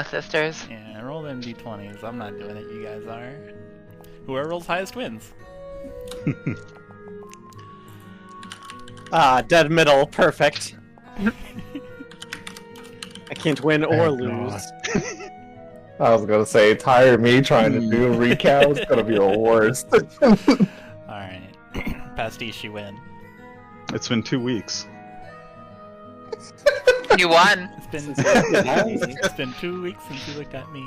Sisters. Yeah, roll them d20s. I'm not doing it, you guys are. Whoever rolls highest wins. Dead middle, perfect. I can't win or lose. I was gonna say, tired of me trying to do a recount. It's gonna be the worst. Alright. Pastiche, you win. It's been 2 weeks. You won. It's been 2 weeks since you looked at me.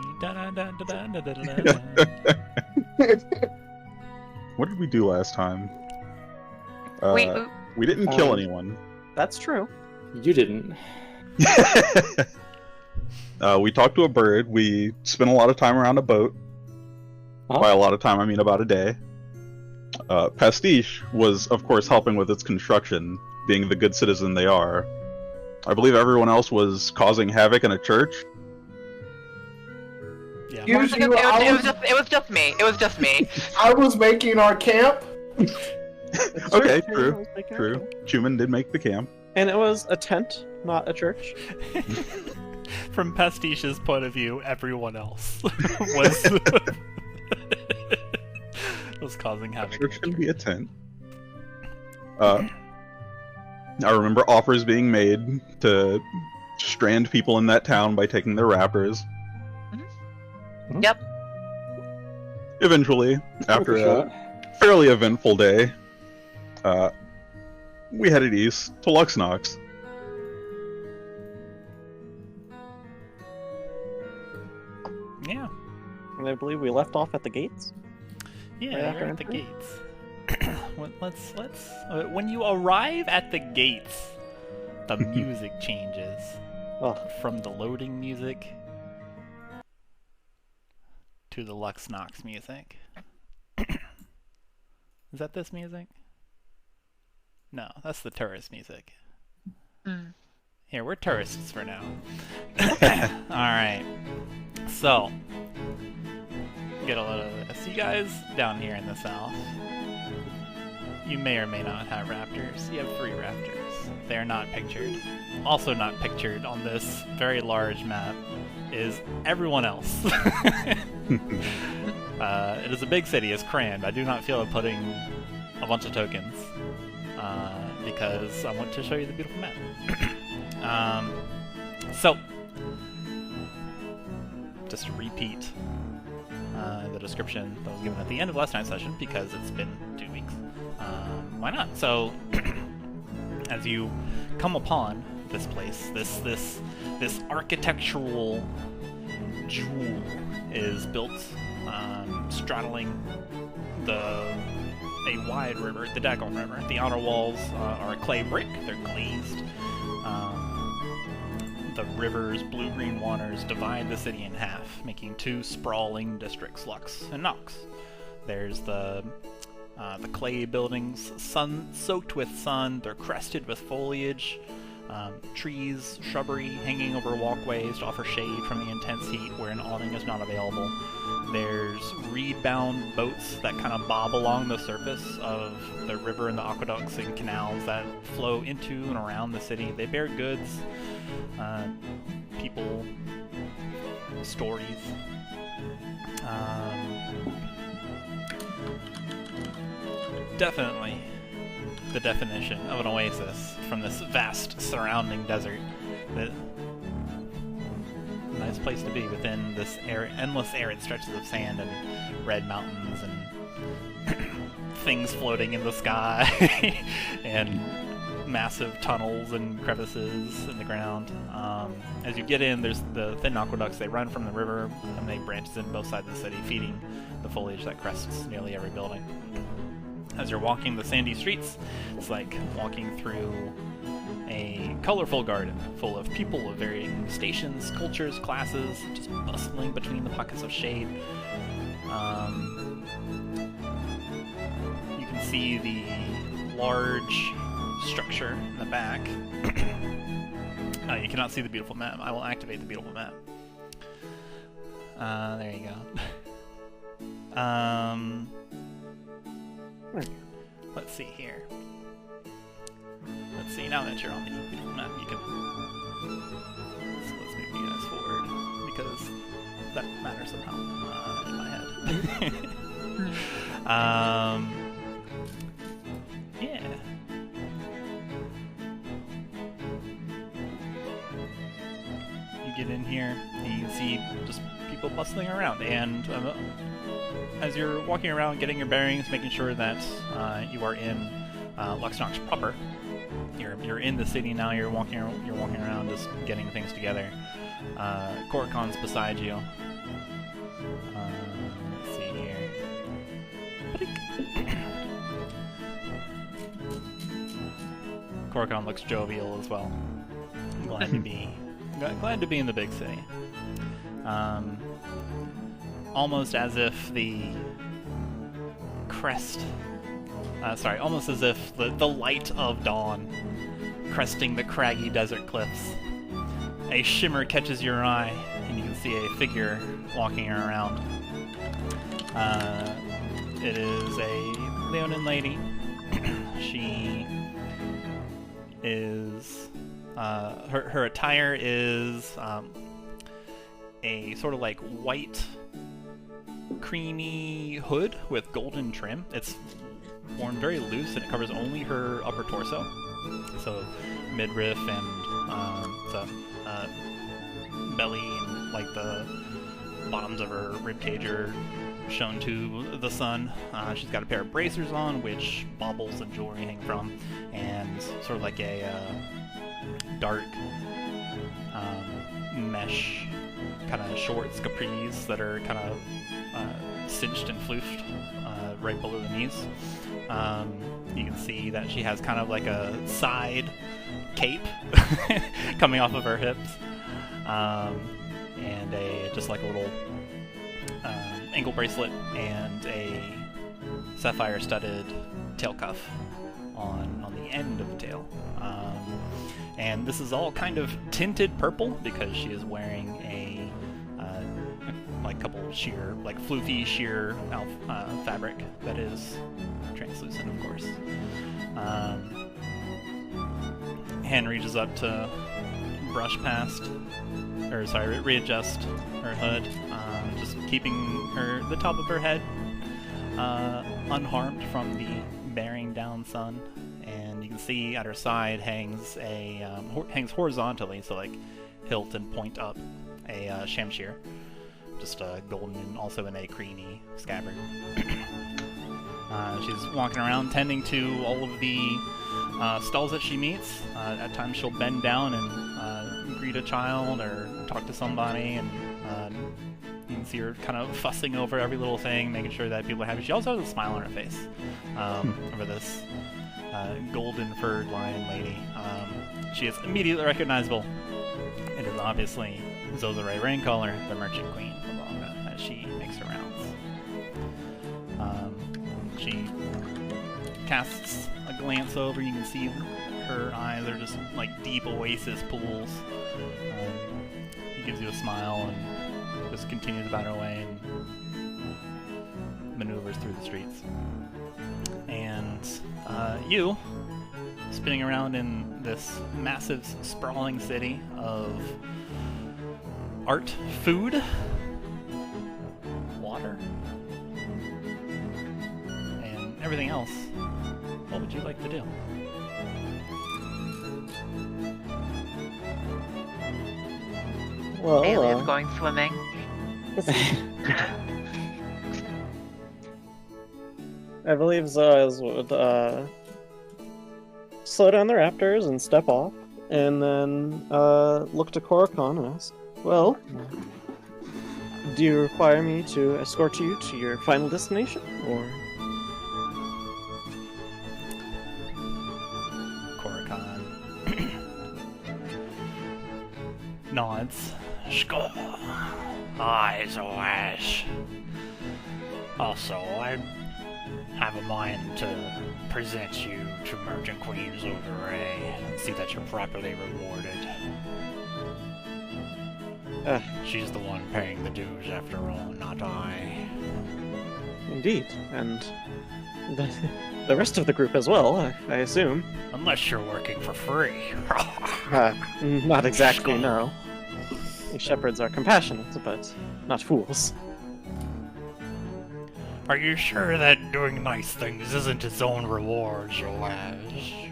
What did we do last time? We didn't kill anyone. That's true. You didn't. We talked to a bird. We spent a lot of time around a boat. Huh? By a lot of time, I mean about a day. Pastiche was, of course, helping with its construction, being the good citizen they are. I believe everyone else was causing havoc in a church. Yeah. It was just me. It was just me. I was making our camp. Okay, true. Chuman did make the camp. And it was a tent, not a church. From Pastiche's point of view, everyone else was causing havoc. Church can be a tent. I remember offers being made to strand people in that town by taking their wrappers. Yep. Eventually, after a fairly eventful day, we headed east to Lux-Nox. Yeah. And I believe we left off at the gates. Yeah, you're at the gates. let's when you arrive at the gates, the music changes from the loading music to the Lux-Nox music. Is that this music? No, that's the tourist music. Here, we're tourists for now. Alright. So, get a lot of this. You guys down here in the south, you may or may not have raptors. You have 3 raptors. They are not pictured. Also not pictured on this very large map is everyone else. It is a big city, it's crammed. I do not feel like putting a bunch of tokens because I want to show you the beautiful map. So, just to repeat the description that was given at the end of last night's session because it's been 2 weeks. Why not? So, as you come upon this place, this architectural jewel is built straddling a wide river, the Dagon River. The outer walls are clay brick; they're glazed. The river's blue-green waters divide the city in half, making 2 sprawling districts, Lux and Nox. There's the clay buildings, soaked with sun. They're crested with foliage, trees, shrubbery hanging over walkways to offer shade from the intense heat where an awning is not available. There's reed-bound boats that kind of bob along the surface of the river and the aqueducts and canals that flow into and around the city. They bear goods, people, stories. Definitely the definition of an oasis from this vast surrounding desert. Nice place to be within this endless arid stretches of sand and red mountains and things floating in the sky and massive tunnels and crevices in the ground. As you get in, there's the thin aqueducts. They run from the river and they branch in both sides of the city, feeding the foliage that crests nearly every building. As you're walking the sandy streets, it's like walking through a colorful garden full of people of varying stations, cultures, classes, just bustling between the pockets of shade. You can see the large structure in the back. You cannot see the beautiful map. I will activate the beautiful map. There you go. Let's see here. Let's see, now that you're on the beautiful map, you can... let's move you guys forward. that matters somehow in my head. Yeah. You get in here, and you can see just people bustling around, and as you're walking around, getting your bearings, making sure that you are in Lux-Nox proper. You're in the city now. You're walking around, just getting things together. Khorzare's beside you. Let's see here. Khorzaire looks jovial as well. Glad to be in the big city. Almost as if the crest. Almost as if the light of dawn cresting the craggy desert cliffs. A shimmer catches your eye, and you can see a figure walking around. It is a Leonin lady. She is... her attire is a sort of like white, creamy hood with golden trim. It's worn very loose, and it covers only her upper torso. So midriff and belly and like the bottoms of her ribcage are shown to the sun. She's got a pair of bracers on, which baubles and jewelry hang from, and sort of like a dark mesh kind of shorts, capris that are kind of cinched and floofed right below the knees. You can see that she has kind of like a side cape coming off of her hips, and just like a little ankle bracelet and a sapphire-studded tail cuff on the end of the tail. And this is all kind of tinted purple because she is wearing a like couple sheer, like floofy sheer fabric that is translucent, of course. Hand reaches up to readjust her hood, just keeping the top of her head unharmed from the bearing down sun. And you can see at her side hangs horizontally, so like hilt and point up, a shamshir, just golden and also in a creamy scabbard. She's walking around tending to all of the stalls that she meets. At times she'll bend down and greet a child or talk to somebody, and you can see her kind of fussing over every little thing, making sure that people are happy. She also has a smile on her face over this golden furred lion lady. She is immediately recognizable. It is obviously Zoaz Raincaller, the Merchant Queen of Longa, as she makes her rounds. She casts a glance over. You can see her eyes are just like deep oasis pools. She gives you a smile and just continues about her way and maneuvers through the streets. And you, spinning around in this massive, sprawling city of art, food, water, and everything else, what would you like to do? Well, Aliens going swimming. I believe Zoaz would slow down the raptors and step off, and then look to Khorzaire and ask, well, do you require me to escort you to your final destination, or...? Khorzaire nods. Skol. Aye, Zoaz. Also, I have a mind to present you to Merchant Queen Zoaz and see that you're properly rewarded. She's the one paying the dues after all, not I. Indeed, and the rest of the group as well, I assume. Unless you're working for free. Not exactly, no. Shepherds are compassionate, but not fools. Are you sure that doing nice things isn't its own reward, Zoaz?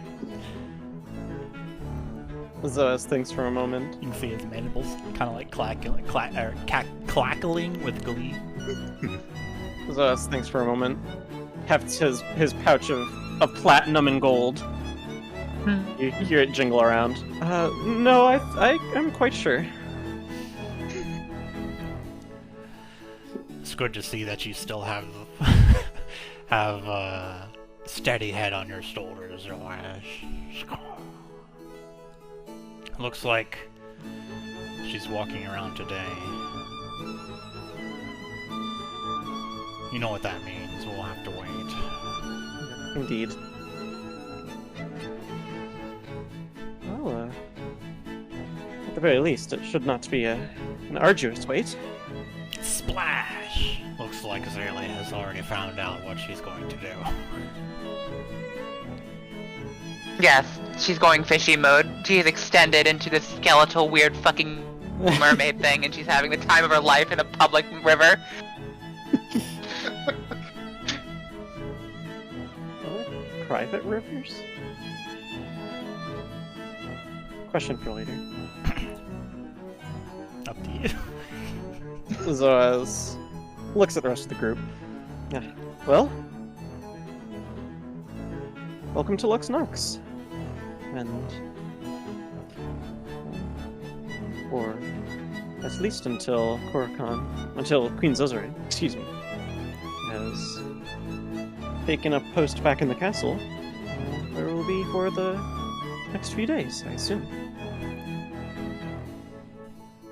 Zoaz thinks for a moment. You can see his mandibles kind of like clackling with glee. Zoaz thinks for a moment. Hefts his pouch of platinum and gold. You hear it jingle around. No, I'm quite sure. It's good to see that you still have a steady head on your shoulders, Zoaz. Looks like she's walking around today. You know what that means. We'll have to wait. Indeed. Well, at the very least, it should not be an arduous wait. Splash! Looks like Xalia has already found out what she's going to do. Yes, she's going fishy mode. She's extended into this skeletal, weird fucking mermaid thing, and she's having the time of her life in a public river. Private rivers? Question for later. Up to you. Zoaz looks at the rest of the group. Yeah. Well, welcome to Lux-Nox. And or at least until until Queen Khorzaire, excuse me, has taken up post back in the castle, where we'll be for the next few days, I assume.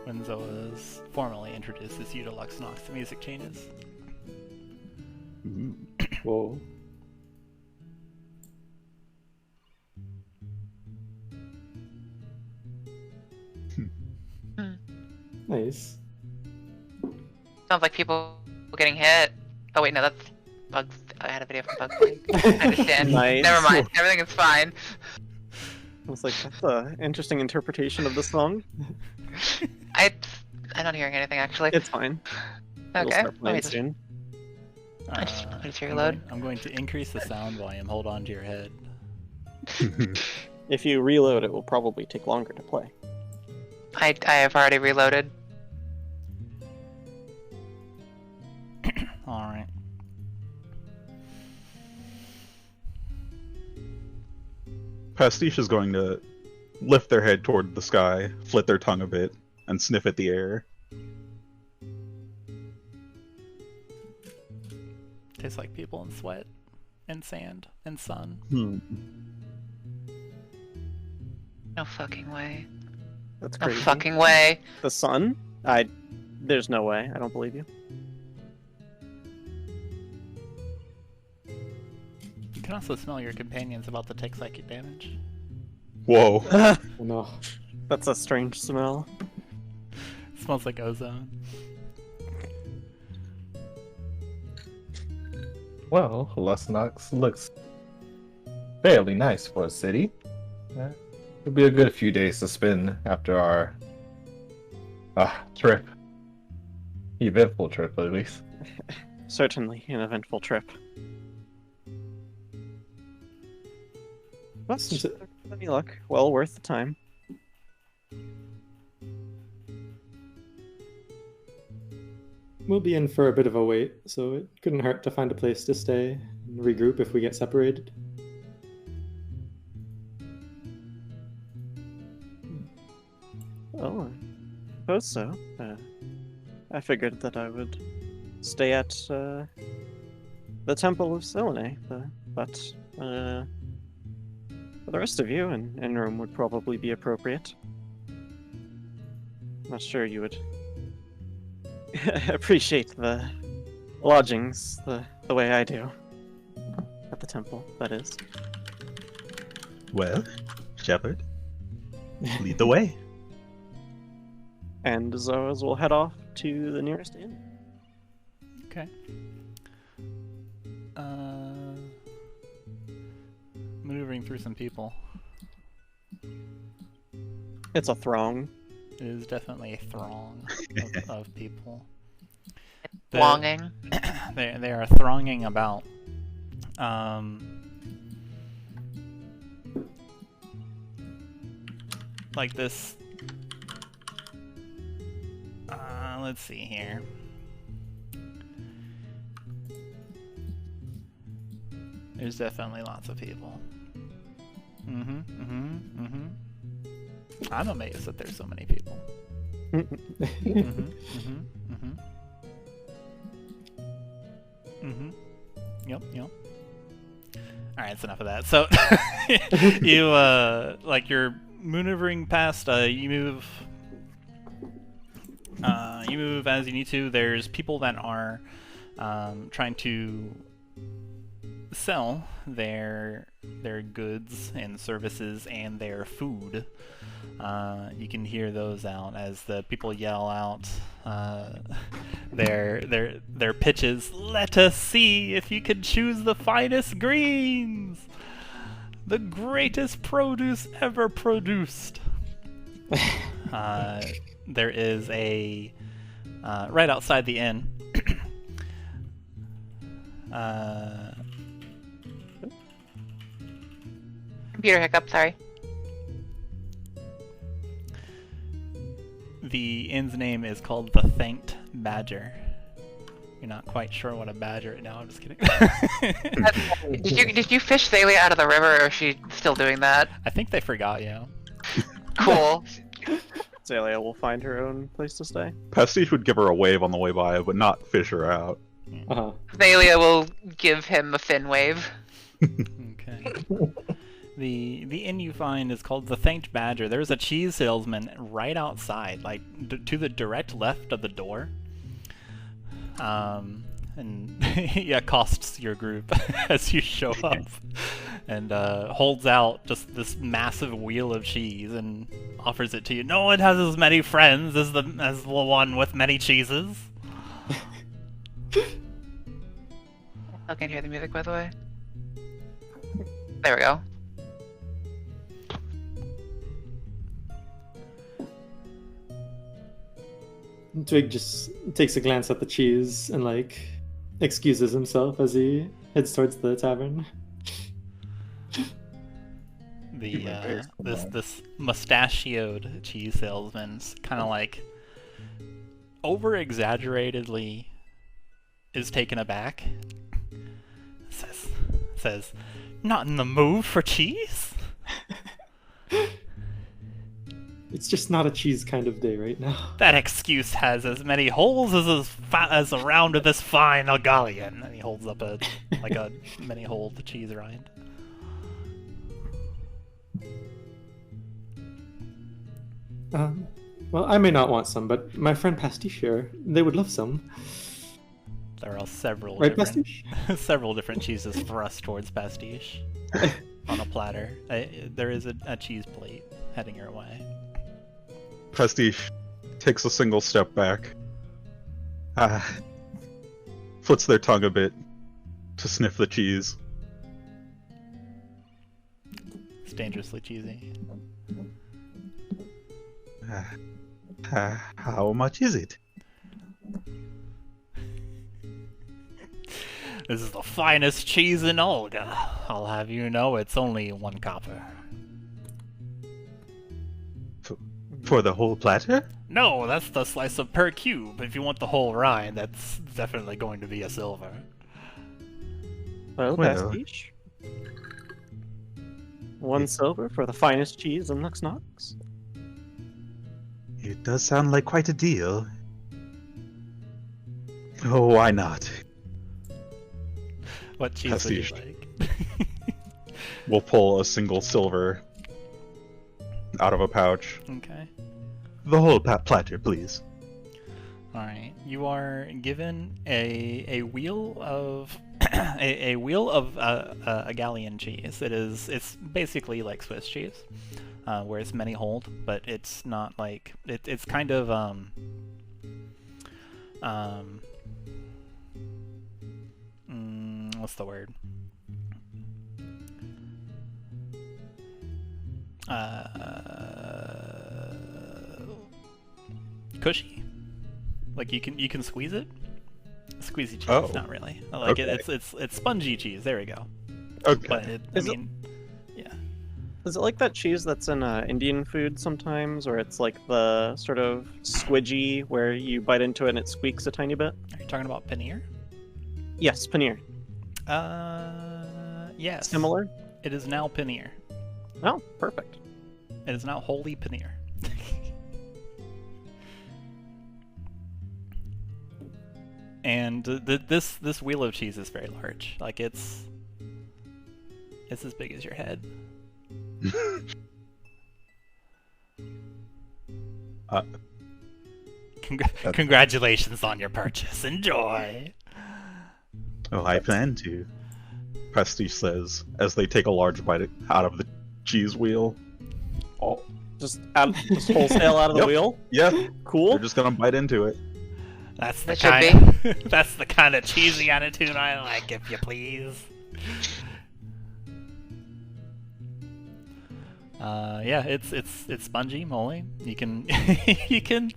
When Zoaz formally introduces you to Lux-Nox, the music changes. Whoa. Nice. Sounds like people getting hit. Oh wait, no, that's Bugs. I had a video from Bugs. I understand. Nice. Never mind. Everything is fine. I was like, that's an interesting interpretation of the song. I'm not hearing anything actually. It's fine. It'll Okay. start Let playing me just, soon. I just I'm reload. going to increase the sound volume. Hold on to your head. If you reload, it will probably take longer to play. I have already reloaded. Alright. Pastiche is going to lift their head toward the sky, flit their tongue a bit, and sniff at the air. Tastes like people in sweat and sand and sun. No fucking way. That's No crazy. fucking way. The sun? There's no way. I don't believe you. You can also smell your companions about to take psychic damage. Whoa. Oh no. That's a strange smell. It smells like ozone. Well, Lux-Nox looks fairly nice for a city. It'll be a good few days to spend after our trip. Eventful trip, at least. Certainly an eventful trip. But Since it- with any luck, well worth the time. We'll be in for a bit of a wait, so it couldn't hurt to find a place to stay and regroup if we get separated. Oh, I suppose so. I figured that I would stay at the Temple of Selene, but for the rest of you, an inn room would probably be appropriate. Not sure you would appreciate the lodgings the way I do. At the temple, that is. Well, Shepherd, lead the way. And Zoaz will head off to the nearest inn. Okay. Maneuvering through some people. It's a throng. It is definitely a throng of people. Longing. They are thronging about. Like this. Let's see here. There's definitely lots of people. I'm amazed that there's so many people. Yep. Alright, that's enough of that. So, you, like, you're maneuvering past, you move as you need to. There's people that are, trying to sell their goods and services and their food. You can hear those out as the people yell out their pitches. Let us see if you can choose the finest greens, the greatest produce ever produced. There is a right outside the inn. Computer hiccup, sorry. The inn's name is called the Thanked Badger. You're not quite sure what a badger is. No, I'm just kidding. Did you fish Xalia out of the river, or is she still doing that? I think they forgot you. Cool. Xalia will find her own place to stay. Pastiche would give her a wave on the way by, but not fish her out. Xalia will give him a fin wave. Okay. The inn you find is called the Thanked Badger. There's a cheese salesman right outside, like to the direct left of the door. And he accosts your group as you show up, and holds out just this massive wheel of cheese and offers it to you. No one has as many friends as the one with many cheeses. I can't hear the music, by the way. There we go. Twig just takes a glance at the cheese and, like, excuses himself as he heads towards the tavern. This mustachioed cheese salesman's kind of like over exaggeratedly is taken aback. Says, not in the mood for cheese? It's just not a cheese kind of day right now. That excuse has as many holes as a round of this fine galleon. And he holds up a many-holed cheese rind. Well, I may not want some, but my friend Pastiche here, they would love some. There are several Pastiche? several different cheeses thrust towards Pastiche on a platter. There is a cheese plate heading your way. Pastiche takes a single step back, flicks their tongue a bit to sniff the cheese. It's dangerously cheesy. How much is it? This is the finest cheese in Olga. I'll have you know it's only 1 copper. For the whole platter? No, that's the slice of per cube. If you want the whole rind, that's definitely going to be a silver. Well, Pastiche. 1 silver for the finest cheese in Lux-Nox. It does sound like quite a deal. Oh, why not? What cheese would you Pastiche. like? We'll pull a single silver out of a pouch. Okay. The whole platter, please. Alright. You are given a wheel of a wheel of a galleon cheese. It's basically like Swiss cheese, where it's many-holed, but it's not like it's kind of what's the word? cushy. Like you can squeeze it. Squeezy cheese, Oh. not really. I like Okay. it. It's spongy cheese. There we go. Okay. But Is it- yeah. Is it like that cheese that's in Indian food sometimes, where it's like the sort of squidgy, where you bite into it and it squeaks a tiny bit? Are you talking about paneer? Yes, paneer. Yes. Similar? It is now paneer. Oh, perfect. It is now wholly paneer. And this wheel of cheese is very large. Like it's as big as your head. Congratulations on your purchase. Enjoy. Oh, I plan to. Pastiche says as they take a large bite out of the cheese wheel. Oh, Just wholesale out of the Yep. wheel? yeah. Cool. They're just gonna bite into it. That's the It should kind. That's the kind of cheesy attitude I like, if you please. Yeah, it's spongy, moly. You can you can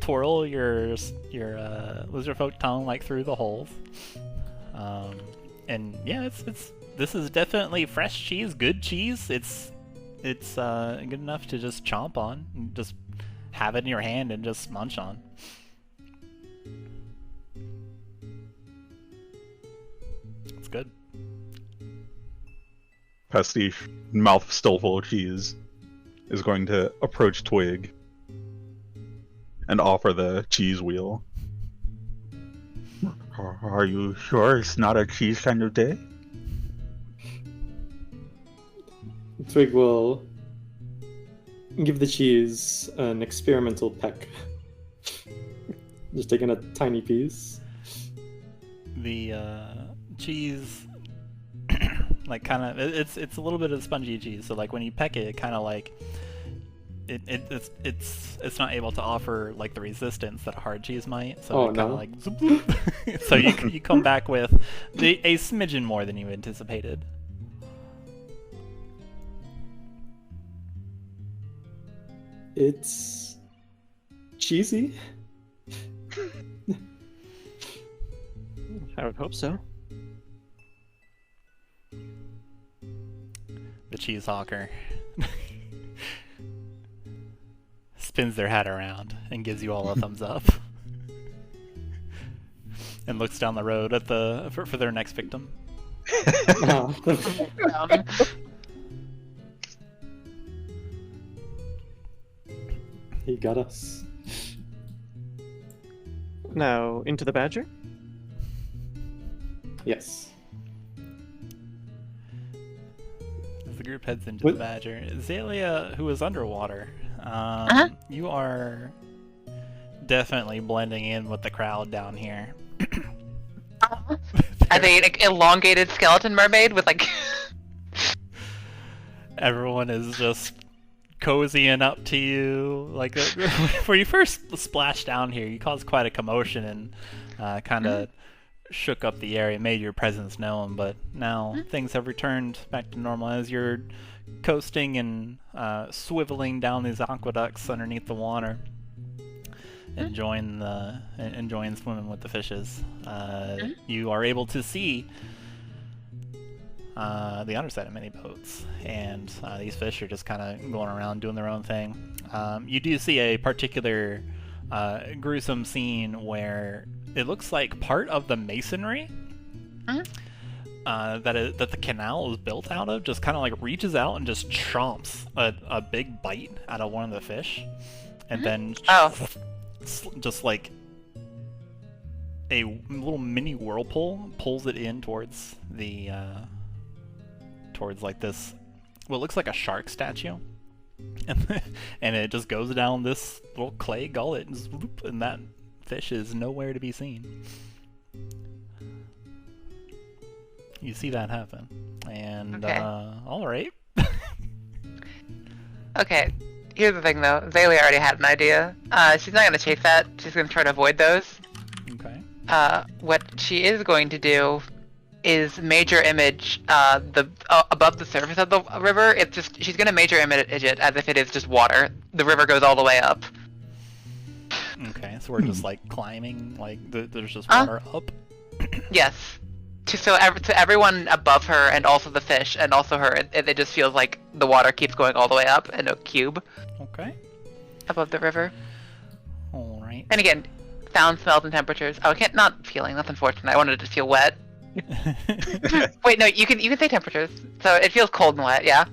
twirl your Lizardfolk tongue like through the holes. And yeah, this is definitely fresh cheese, good cheese. It's good enough to just chomp on, and just have it in your hand and just munch on. It's good. Pastiche, mouth still full of cheese, is going to approach Twig and offer the cheese wheel. Are you sure it's not a cheese kind of day? Twig will give the cheese an experimental peck. Just taking a tiny piece. The cheese, like kind of, it's a little bit of spongy cheese. So like when you peck it, it kind of like it's not able to offer like the resistance that a hard cheese might. So Oh, it kind of no. like zoop, zoop. So you come back with a smidgen more than you anticipated. It's cheesy. I would hope so. The cheese hawker spins their hat around and gives you all a thumbs up, and looks down the road at for their next victim. Ah. He got us. Now, into the badger? Yes. As the group heads into What- the badger, Xalia, who is underwater, you are definitely blending in with the crowd down here. Are they an elongated skeleton mermaid with like? Everyone is just cozying up to you. Like when you first splashed down here, you caused quite a commotion and kind of shook up the area, made your presence known. But now things have returned back to normal as you're coasting and swiveling down these aqueducts underneath the water, enjoying swimming with the fishes. You are able to see the underside of many boats, and these fish are just kind of going around doing their own thing. You do see a particular gruesome scene where it looks like part of the masonry that the canal is built out of just kind of like reaches out and just chomps a big bite out of one of the fish, and then just like a little mini whirlpool pulls it in towards the towards like this what looks like a shark statue, and it just goes down this little clay gullet and, swoop, and that fish is nowhere to be seen. You see that happen, and Okay. all right. Okay, here's the thing though. Xalia already had an idea. She's not gonna chase that. She's gonna try to avoid those. Okay. What she is going to do is major image the above the surface of the river. It's just she's gonna major image it as if it is just water. The river goes all the way up. Okay, so we're just like climbing, like there's just water up. Yes. To everyone above her, and also the fish, and also her, it just feels like the water keeps going all the way up in a cube. Okay. Above the river. All right. And again, sound, smells, and temperatures. Oh, I can't. Not feeling. That's unfortunate. I wanted it to feel wet. Wait, no. You can say temperatures. So it feels cold and wet. Yeah.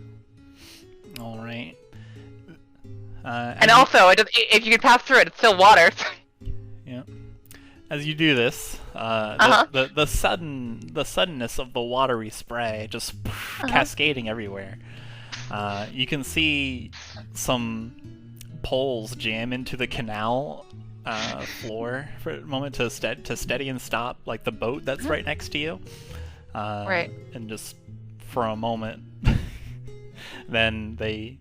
All right. And also, if you can pass through it, it's still water. Yeah. As you do this, the suddenness of the watery spray just cascading everywhere. You can see some poles jam into the canal floor for a moment to steady and stop, like the boat that's right next to you. Right. And just for a moment, then they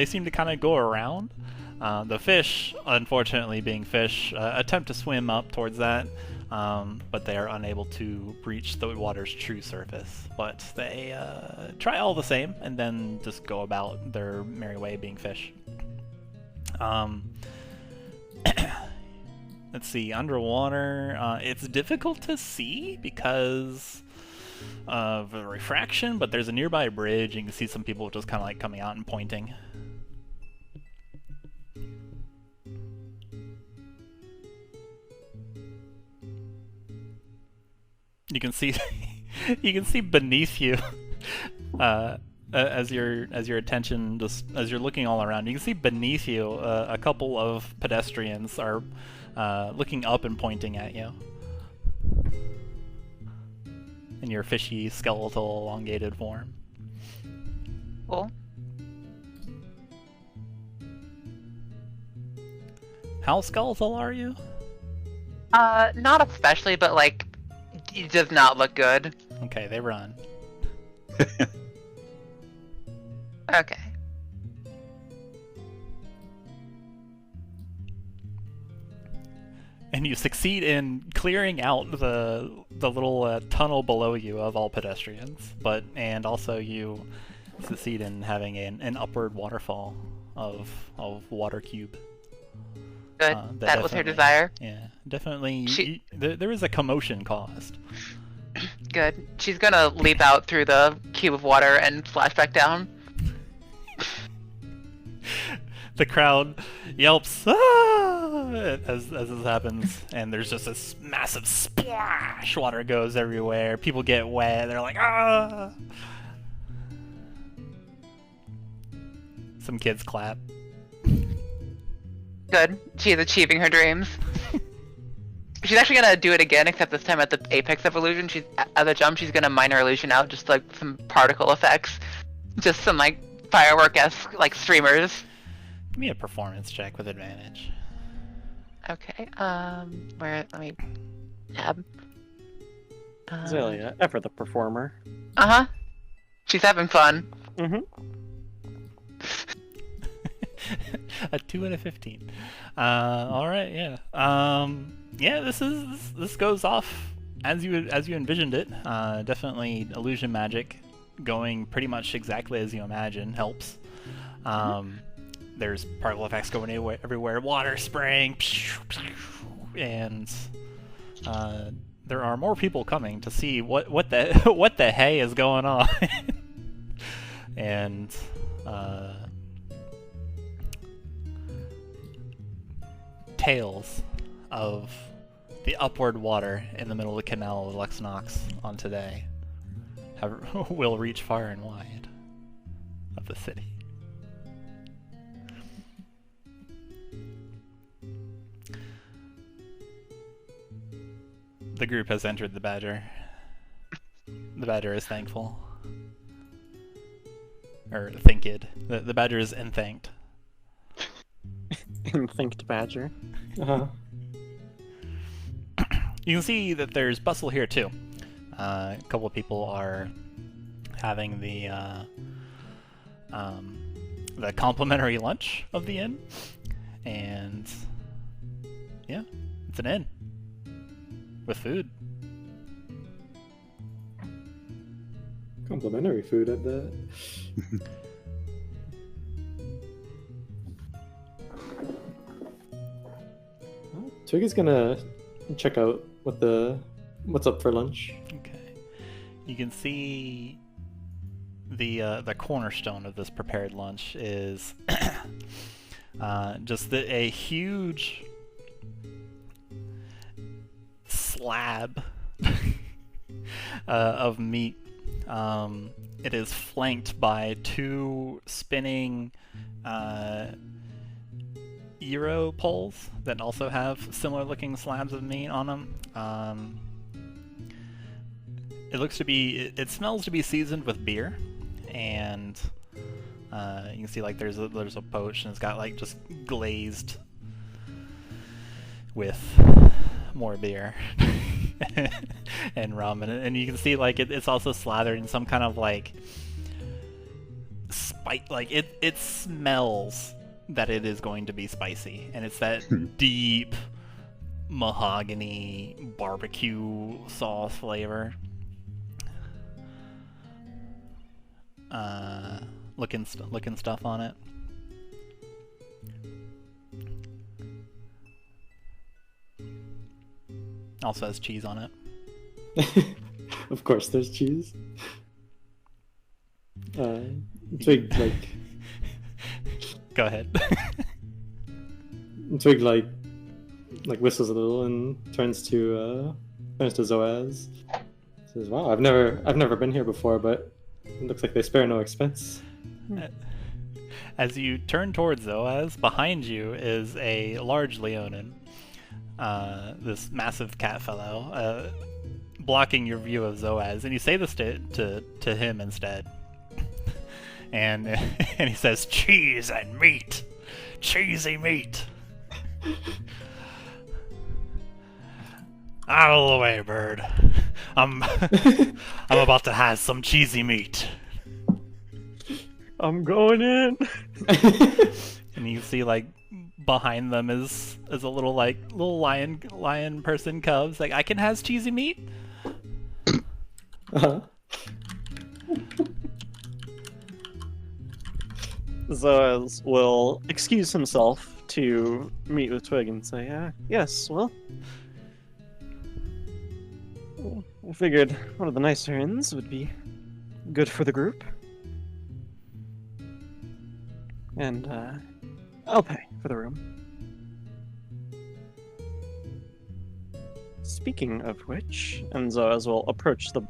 seem to kind of go around. The fish, unfortunately being fish, attempt to swim up towards that, but they are unable to reach the water's true surface. But they try all the same, and then just go about their merry way being fish. Let's see, underwater, it's difficult to see because of the refraction, but there's a nearby bridge. You can see some people just kind of like coming out and pointing. You can see, you can see beneath you, as your attention just as you're looking all around. You can see beneath you a couple of pedestrians are looking up and pointing at you in your fishy, skeletal, elongated form. Cool. How skeletal are you? Not especially, but like, it does not look good. Okay, they run. Okay. And you succeed in clearing out the little tunnel below you of all pedestrians, and also you succeed in having an upward waterfall of water cube. Good. That was her desire. Yeah, definitely. There is a commotion caused. Good. She's gonna leap out through the cube of water and splash back down. The crowd yelps "Ah!" as this happens, and there's just this massive splash. Water goes everywhere. People get wet. They're like, "Ah!" Some kids clap. Good. She is achieving her dreams. She's actually gonna do it again, except this time at the apex of illusion. She's at the jump. She's gonna minor illusion out just like some particle effects, just some like firework-esque like streamers. Give me a performance check with advantage. Okay. Where? Let me tab. Xalia, ever the performer. She's having fun. Mm-hmm. A 2 and a 15. All right, yeah. Yeah, this goes off as you envisioned it. Definitely illusion magic, going pretty much exactly as you imagine helps. There's particle effects going everywhere, water spraying, and there are more people coming to see what the hey is going on. And tales of the upward water in the middle of the canal of Lux-Nox on today will reach far and wide of the city. The group has entered the Badger. The Badger is thankful. Or thanked. The Badger is enthanked. Enthanked Badger. Uh-huh. You can see that there's bustle here too. A couple of people are having the complimentary lunch of the inn, and yeah, it's an inn with food. Complimentary food at that. Twig is gonna check out what's up for lunch. Okay. You can see the cornerstone of this prepared lunch is just a huge slab of meat. It is flanked by 2 spinning gyro poles that also have similar looking slabs of meat on them. It smells to be seasoned with beer, and you can see like there's a poach, and it's got like just glazed with more beer and rum, and you can see like it's also slathered in some kind of like like it smells that it is going to be spicy, and it's that deep mahogany barbecue sauce flavor. Looking stuff on it. Also has cheese on it. Of course, there's cheese. Twig like. Go ahead. Twig like whistles a little and turns to Zoaz. Says, "Wow, I've never been here before, but it looks like they spare no expense." As you turn towards Zoaz, behind you is a large Leonin, this massive cat fellow, blocking your view of Zoaz, and you say this to him instead. And he says, "Cheese and meat, cheesy meat." Out of the way, bird. I'm about to have some cheesy meat. I'm going in. And you see like behind them is a little lion person cubs. Like, I can has cheesy meat. Uh-huh. Zoaz will excuse himself to meet with Twig and say, yes, well, I figured one of the nicer inns would be good for the group. And, I'll pay for the room. Speaking of which, and Zoaz will approach the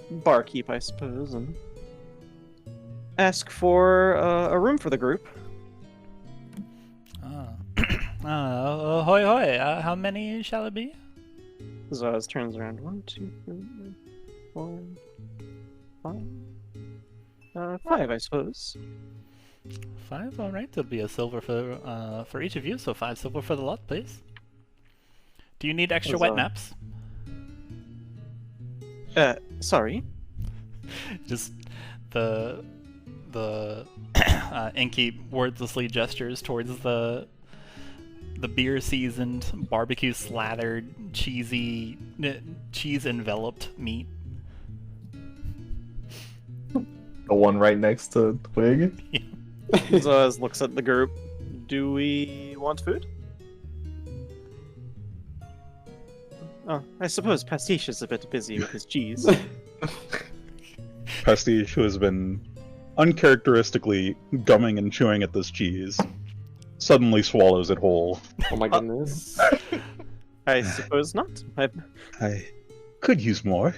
barkeep, I suppose, and ask for a room for the group. Hoi hoi, how many shall it be? Zoaz turns around. 1, 2, 3, 4, 5. 5, I suppose. 5, all right. There'll be a silver for each of you, so 5 silver for the lot, please. Do you need extra wet naps? Sorry. Just the innkeep wordlessly gestures towards the beer-seasoned, barbecue-slathered, cheese-enveloped meat. The one right next to Twig. Zoaz looks at the group. Do we want food? Oh, I suppose Pastiche is a bit busy with his cheese. Pastiche, who has been uncharacteristically gumming and chewing at this cheese, suddenly swallows it whole. Oh my goodness. I suppose not. I could use more.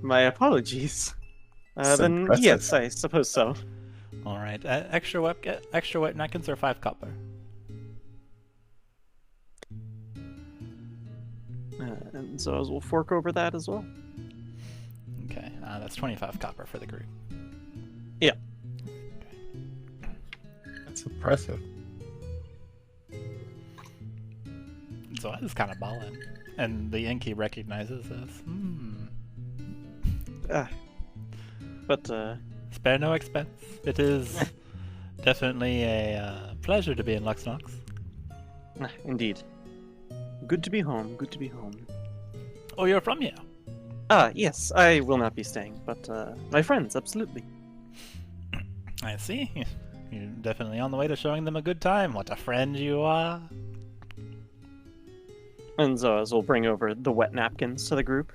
My apologies. That's then impressive. yes, I suppose so. All right. Extra wet napkins or 5 copper. And Zoaz will fork over that as well. Okay. That's 25 copper for the group. Yeah. That's impressive. So that is kind of ballin'. And the innkeep recognizes this. But, Spare no expense. It is definitely a pleasure to be in Lux-Nox. Indeed. Good to be home, good to be home. Oh, you're from here? Yes, I will not be staying, but, my friends, absolutely. I see. You're definitely on the way to showing them a good time. What a friend you are. And Zoaz will bring over the wet napkins to the group.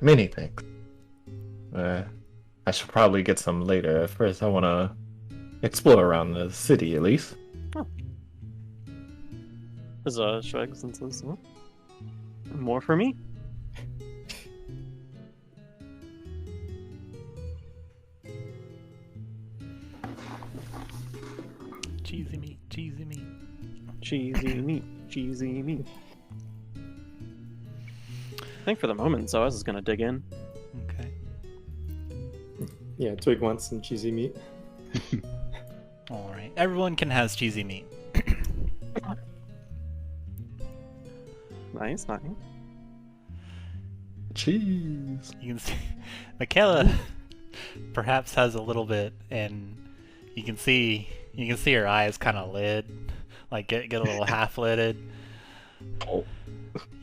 Many thanks. I should probably get some later. First, I want to explore around the city, at least. Zoaz shrugs and says, "Oh, more for me." Cheesy meat, cheesy meat. Cheesy meat, cheesy meat. I think for the moment, Zoaz is going to dig in. Okay. Yeah, Twig wants some cheesy meat. Alright. Everyone can has cheesy meat. Nice, nice. Cheese. You can see Makayla perhaps has a little bit, and you can see her eyes kind of lid, like get a little half lidded. Oh.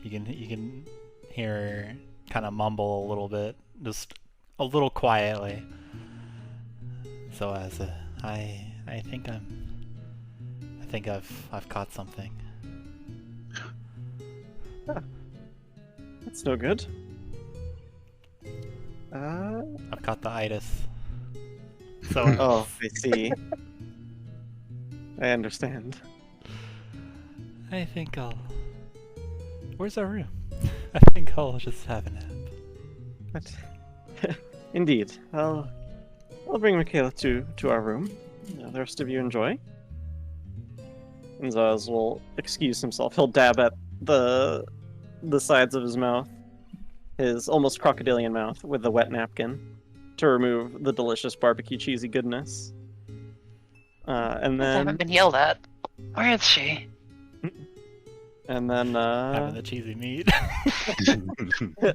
You can hear her kind of mumble a little bit, just a little quietly. So as I think I've caught something. That's no good. I've caught the itis. So Oh, I see. I understand. I think I'll. Where's our room? I think I'll just have a nap. But indeed, I'll bring Makayla to our room. The rest of you enjoy. And Zoaz will excuse himself. He'll dab at the sides of his mouth, his almost crocodilian mouth, with the wet napkin to remove the delicious barbecue cheesy goodness. And I then haven't been yelled at. Where is she? Having the cheesy meat.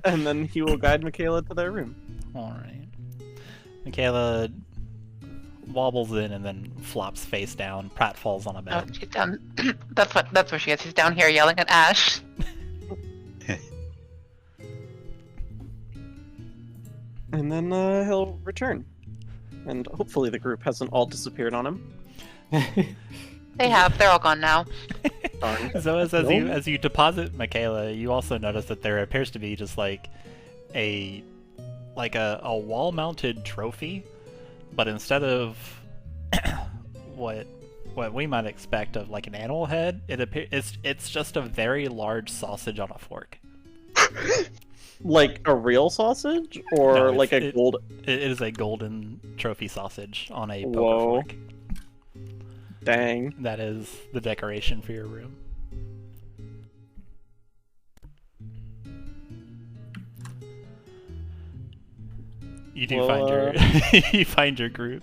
and then he will guide Makayla to their room. Alright. Makayla wobbles in and then flops face down. Pratt falls on a Oh, bed. she's down. That's where she is. She's down here yelling at Ash. And then he'll return. And hopefully the group hasn't all disappeared on him. They have. They're all gone now. Darn. So as you deposit Makayla, you also notice that there appears to be just like a wall-mounted trophy, but instead of what we might expect of like an animal head, it's just a very large sausage on a fork. Like a real sausage? Or No, like a gold... It is a golden trophy sausage on a poker Whoa. fork. Dang. That is the decoration for your room. You do find your you find your group.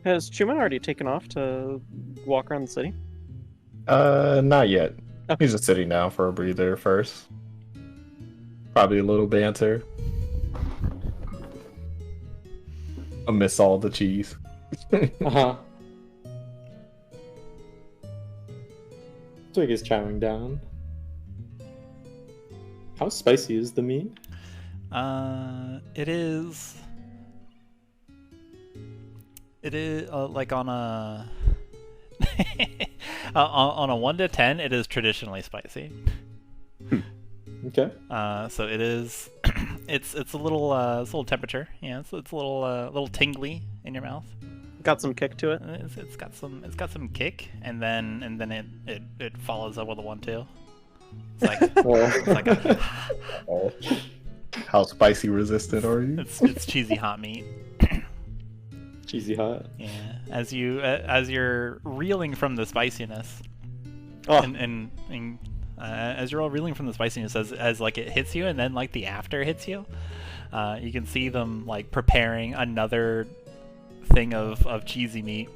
Has Chuman already taken off to walk around the city? Not yet. Okay. He's just sitting down for a breather first. Probably a little banter. Amidst all the cheese. Uh-huh. Twig is chowing down. How spicy is the meat? It is like on a on a 1 to 10, it is traditionally spicy. Okay. So it is. It's a little temperature. Yeah, it's a little tingly in your mouth. Got some kick to it? It's got some kick, and then it follows up with a 1-2. It's like it's like a, Oh. How spicy resistant are you? it's cheesy hot meat. Cheesy hot. Yeah, as you're reeling from the spiciness, Oh. and as you're all reeling from the spiciness, as like it hits you, and then like the after hits you, you can see them like preparing another thing of cheesy meat.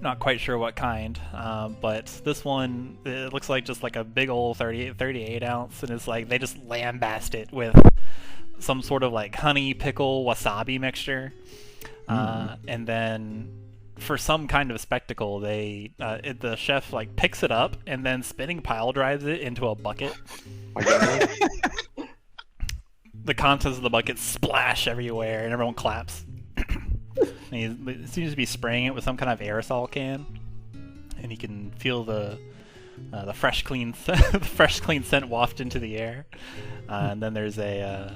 Not quite sure what kind, but this one, it looks like just like a big old 38 ounce, and it's like they just lambast it with some sort of like honey pickle wasabi mixture, and then for some kind of spectacle, the chef like picks it up and then spinning pile drives it into a bucket. the contents of the bucket splash everywhere, and everyone claps. And he seems to be spraying it with some kind of aerosol can, and he can feel the fresh, clean, the fresh, clean scent waft into the air. And then there's they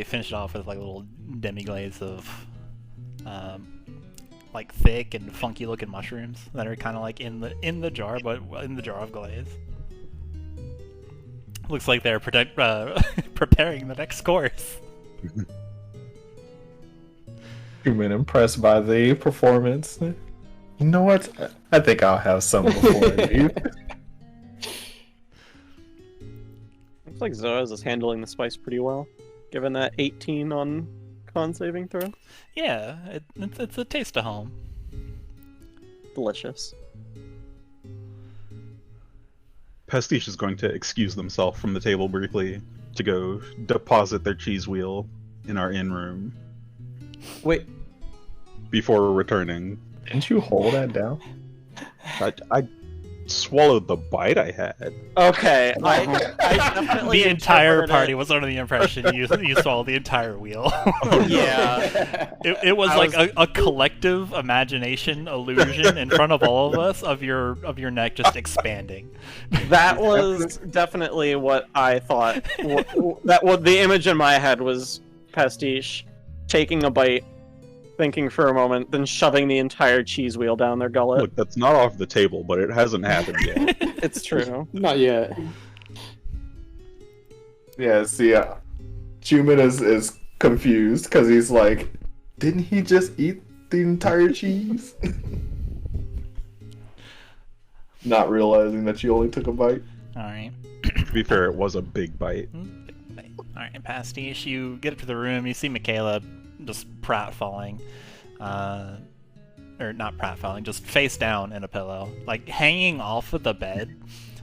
finish it off with like little demi-glaze of like thick and funky looking mushrooms that are kind of like in the jar, but in the jar of glaze. Looks like they're preparing the next course. Chuman impressed by the performance. You know what? I think I'll have some before I leave. Looks like Zoaz is handling the spice pretty well, given that 18 on con saving throw. Yeah, it's a taste of home. Delicious. Pastiche is going to excuse themselves from the table briefly to go deposit their cheese wheel in our inn room Wait, before returning. Didn't you hold that down? I swallowed the bite I had. Okay, I definitely The entire interpreted party was under the impression you swallowed the entire wheel. Yeah. It was like a collective imagination illusion in front of all of us of your neck just expanding. That was definitely what I thought. The image in my head was Pastiche taking a bite, thinking for a moment, then shoving the entire cheese wheel down their gullet. Look, that's not off the table, but it hasn't happened yet. It's true. not yet. Yeah, see, Chuman is confused because he's like, didn't he just eat the entire cheese? Not realizing that you only took a bite. Alright. To be fair, it was a big bite. Alright, Pastiche, you get up to the room, you see Makayla just pratfalling. Or not pratfalling, just face down in a pillow. Like, hanging off of the bed.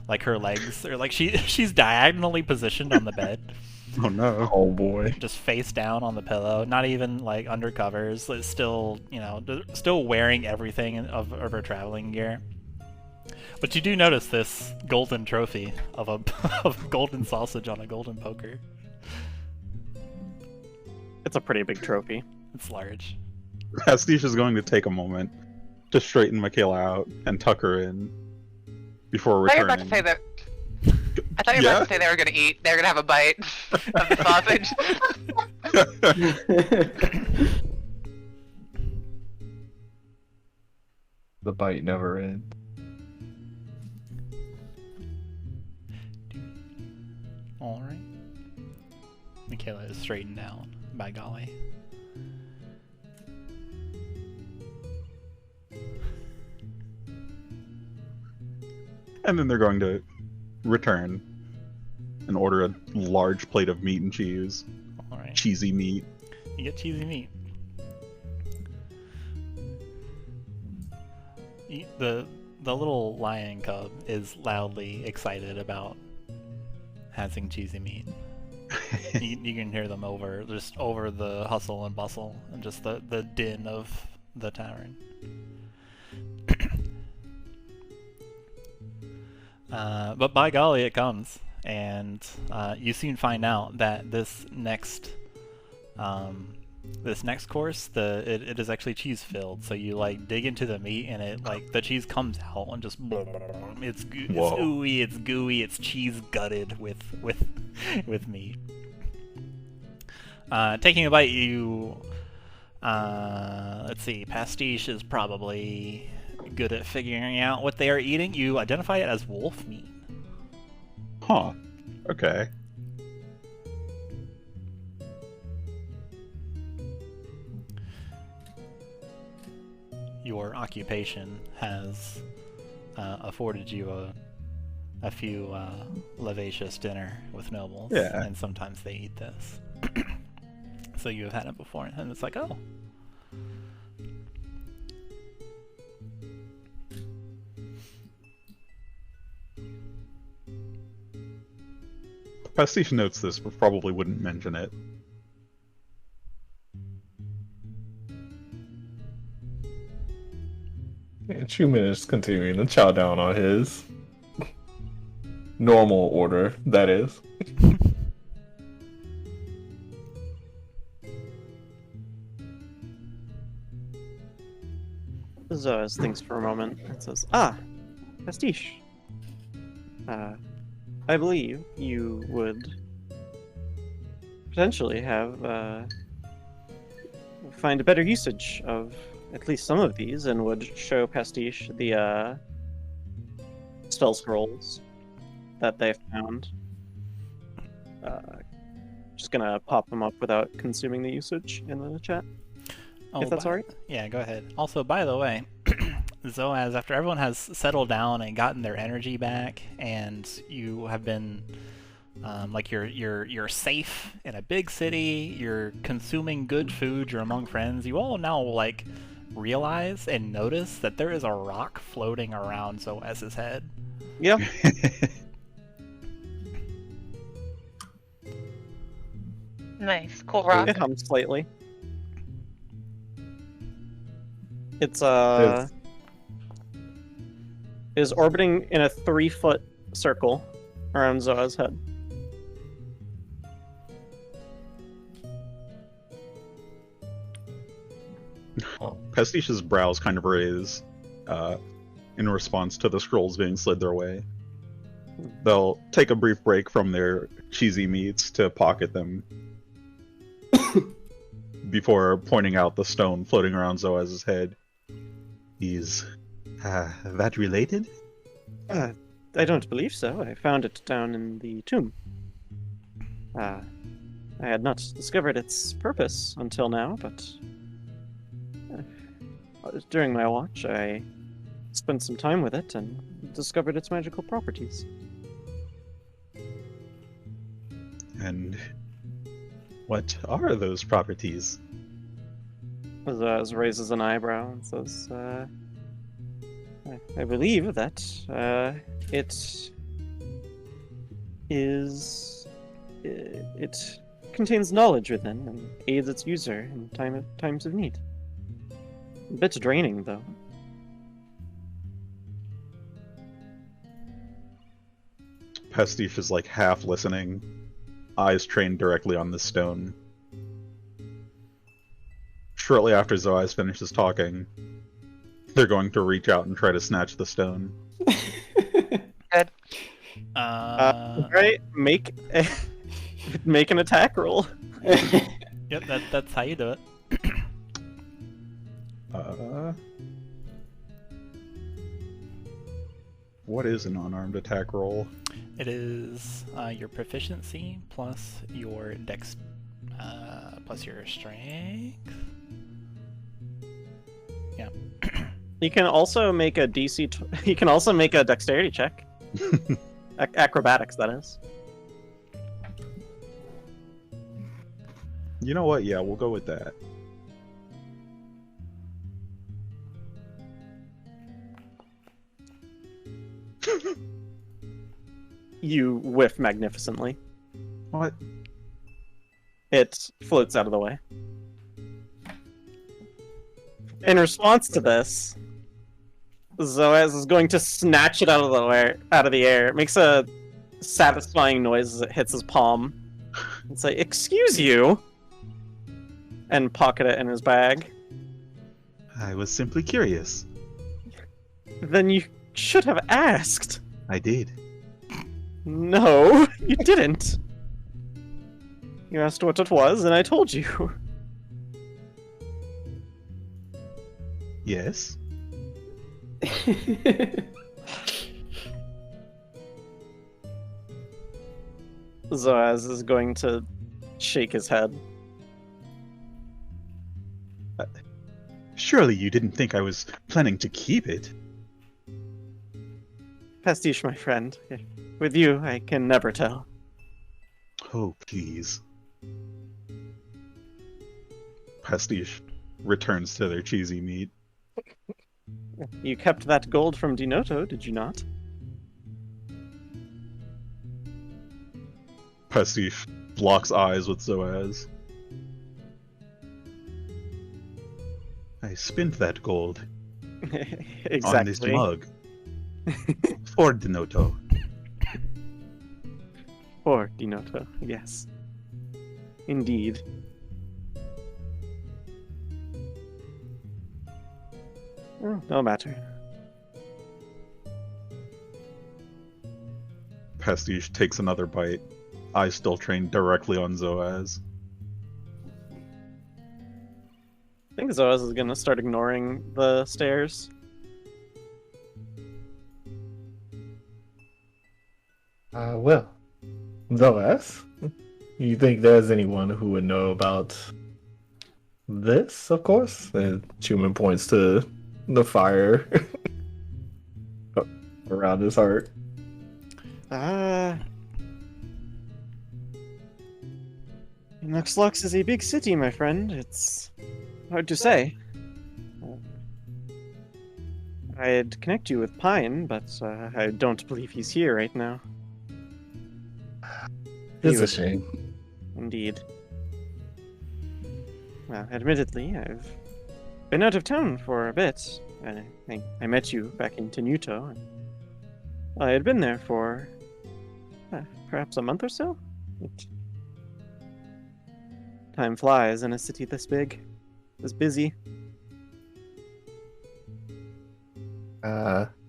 Like, her legs are like, she's diagonally positioned on the bed. Oh no. Oh boy. Just face down on the pillow, not even, like, under covers. It's still, still wearing everything of her traveling gear. But you do notice this golden trophy of a golden sausage on a golden poker. It's a pretty big trophy. It's large. Pastiche is going to take a moment to straighten Makayla out and tuck her in before I thought you were returning. about to say that. I thought you were about to say they were gonna eat. They were gonna have a bite of the sausage. The bite never ends. Alright. Makayla is straightened down, by golly. And then they're going to return and order a large plate of meat and cheese. Alright. Cheesy meat. You get cheesy meat. The little lion cub is loudly excited about having cheesy meat. You can hear them over the hustle and bustle and just the din of the tavern. But by golly, it comes, and you soon find out that this next course, it is actually cheese filled. So you like dig into the meat, and it like the cheese comes out and just it's ooey, it's gooey, it's cheese gutted with meat. Taking a bite, you let's see, Pastiche is probably good at figuring out what they are eating. You identify it as wolf meat. Huh. Okay. Your occupation has afforded you a few lavacious dinner with nobles, Yeah. and sometimes they eat this. So you have had it before, and it's like, oh. Pastiche notes this, but probably wouldn't mention it. And Chuman is continuing to chow down on his normal order, that is. Zoaz thinks for a moment and says, "Ah, Pastiche. I believe you would potentially find a better usage of at least some of these, and would show Pastiche the spell scrolls that they found. Just gonna pop them up without consuming the usage in the chat, if that's alright. Yeah, go ahead. Also, by the way, Zoaz, after everyone has settled down and gotten their energy back, and you have been like you're safe in a big city, you're consuming good food, you're among friends, you all now like realize and notice that there is a rock floating around Zoaz's head. Yeah. Nice, cool rock. It hums slightly. It's is orbiting in a 3-foot circle around Zoaz's head. Pastiche's brows kind of raise in response to the scrolls being slid their way. They'll take a brief break from their cheesy meats to pocket them before pointing out the stone floating around Zoaz's head. Is that related? I don't believe so. I found it down in the tomb. I had not discovered its purpose until now, but during my watch, I spent some time with it and discovered its magical properties. And what are those properties? Zoaz raises an eyebrow and says, I believe that it contains knowledge within and aids its user in times of need. A bit draining, though. Pastiche is like half listening, eyes trained directly on the stone. Shortly after Zoaz finishes talking, they're going to reach out and try to snatch the stone. Good. Right, make an attack roll. Yep, that's how you do it. What is an unarmed attack roll? It is your proficiency plus your dex plus your strength. Yeah. You can also make a DC. You can also make a dexterity check. Acrobatics, that is. You know what? Yeah, we'll go with that. You whiff magnificently. What? It floats out of the way. In response to this, Zoaz is going to snatch it out of the air. It makes a satisfying noise as it hits his palm. And say, "Excuse you," and pocket it in his bag. I was simply curious. Then you should have asked. I did. No, you didn't. You asked what it was, and I told you. Yes. Zoaz is going to shake his head. Surely you didn't think I was planning to keep it? Pastiche, my friend. With you, I can never tell. Oh, please. Pastiche returns to their cheesy meat. You kept that gold from Dinoto, did you not? Pastiche locks eyes with Zoaz. I spent that gold Exactly. on this mug. For Dinoto. For Dinoto, yes. Indeed. Oh, no matter. Pastiche takes another bite, eyes still trained directly on Zoaz. I think Zoaz is gonna start ignoring the stairs. Well, Zoaz, you think there's anyone who would know about this, of course? And Chuman points to the fire around his heart. Lux-Nox is a big city, my friend. It's hard to say. I'd connect you with Pine, but I don't believe he's here right now. It's a shame. Indeed. Well, admittedly, I've been out of town for a bit. I met you back in Tenuto, and I had been there for perhaps a month or so. Time flies in a city this big, this busy.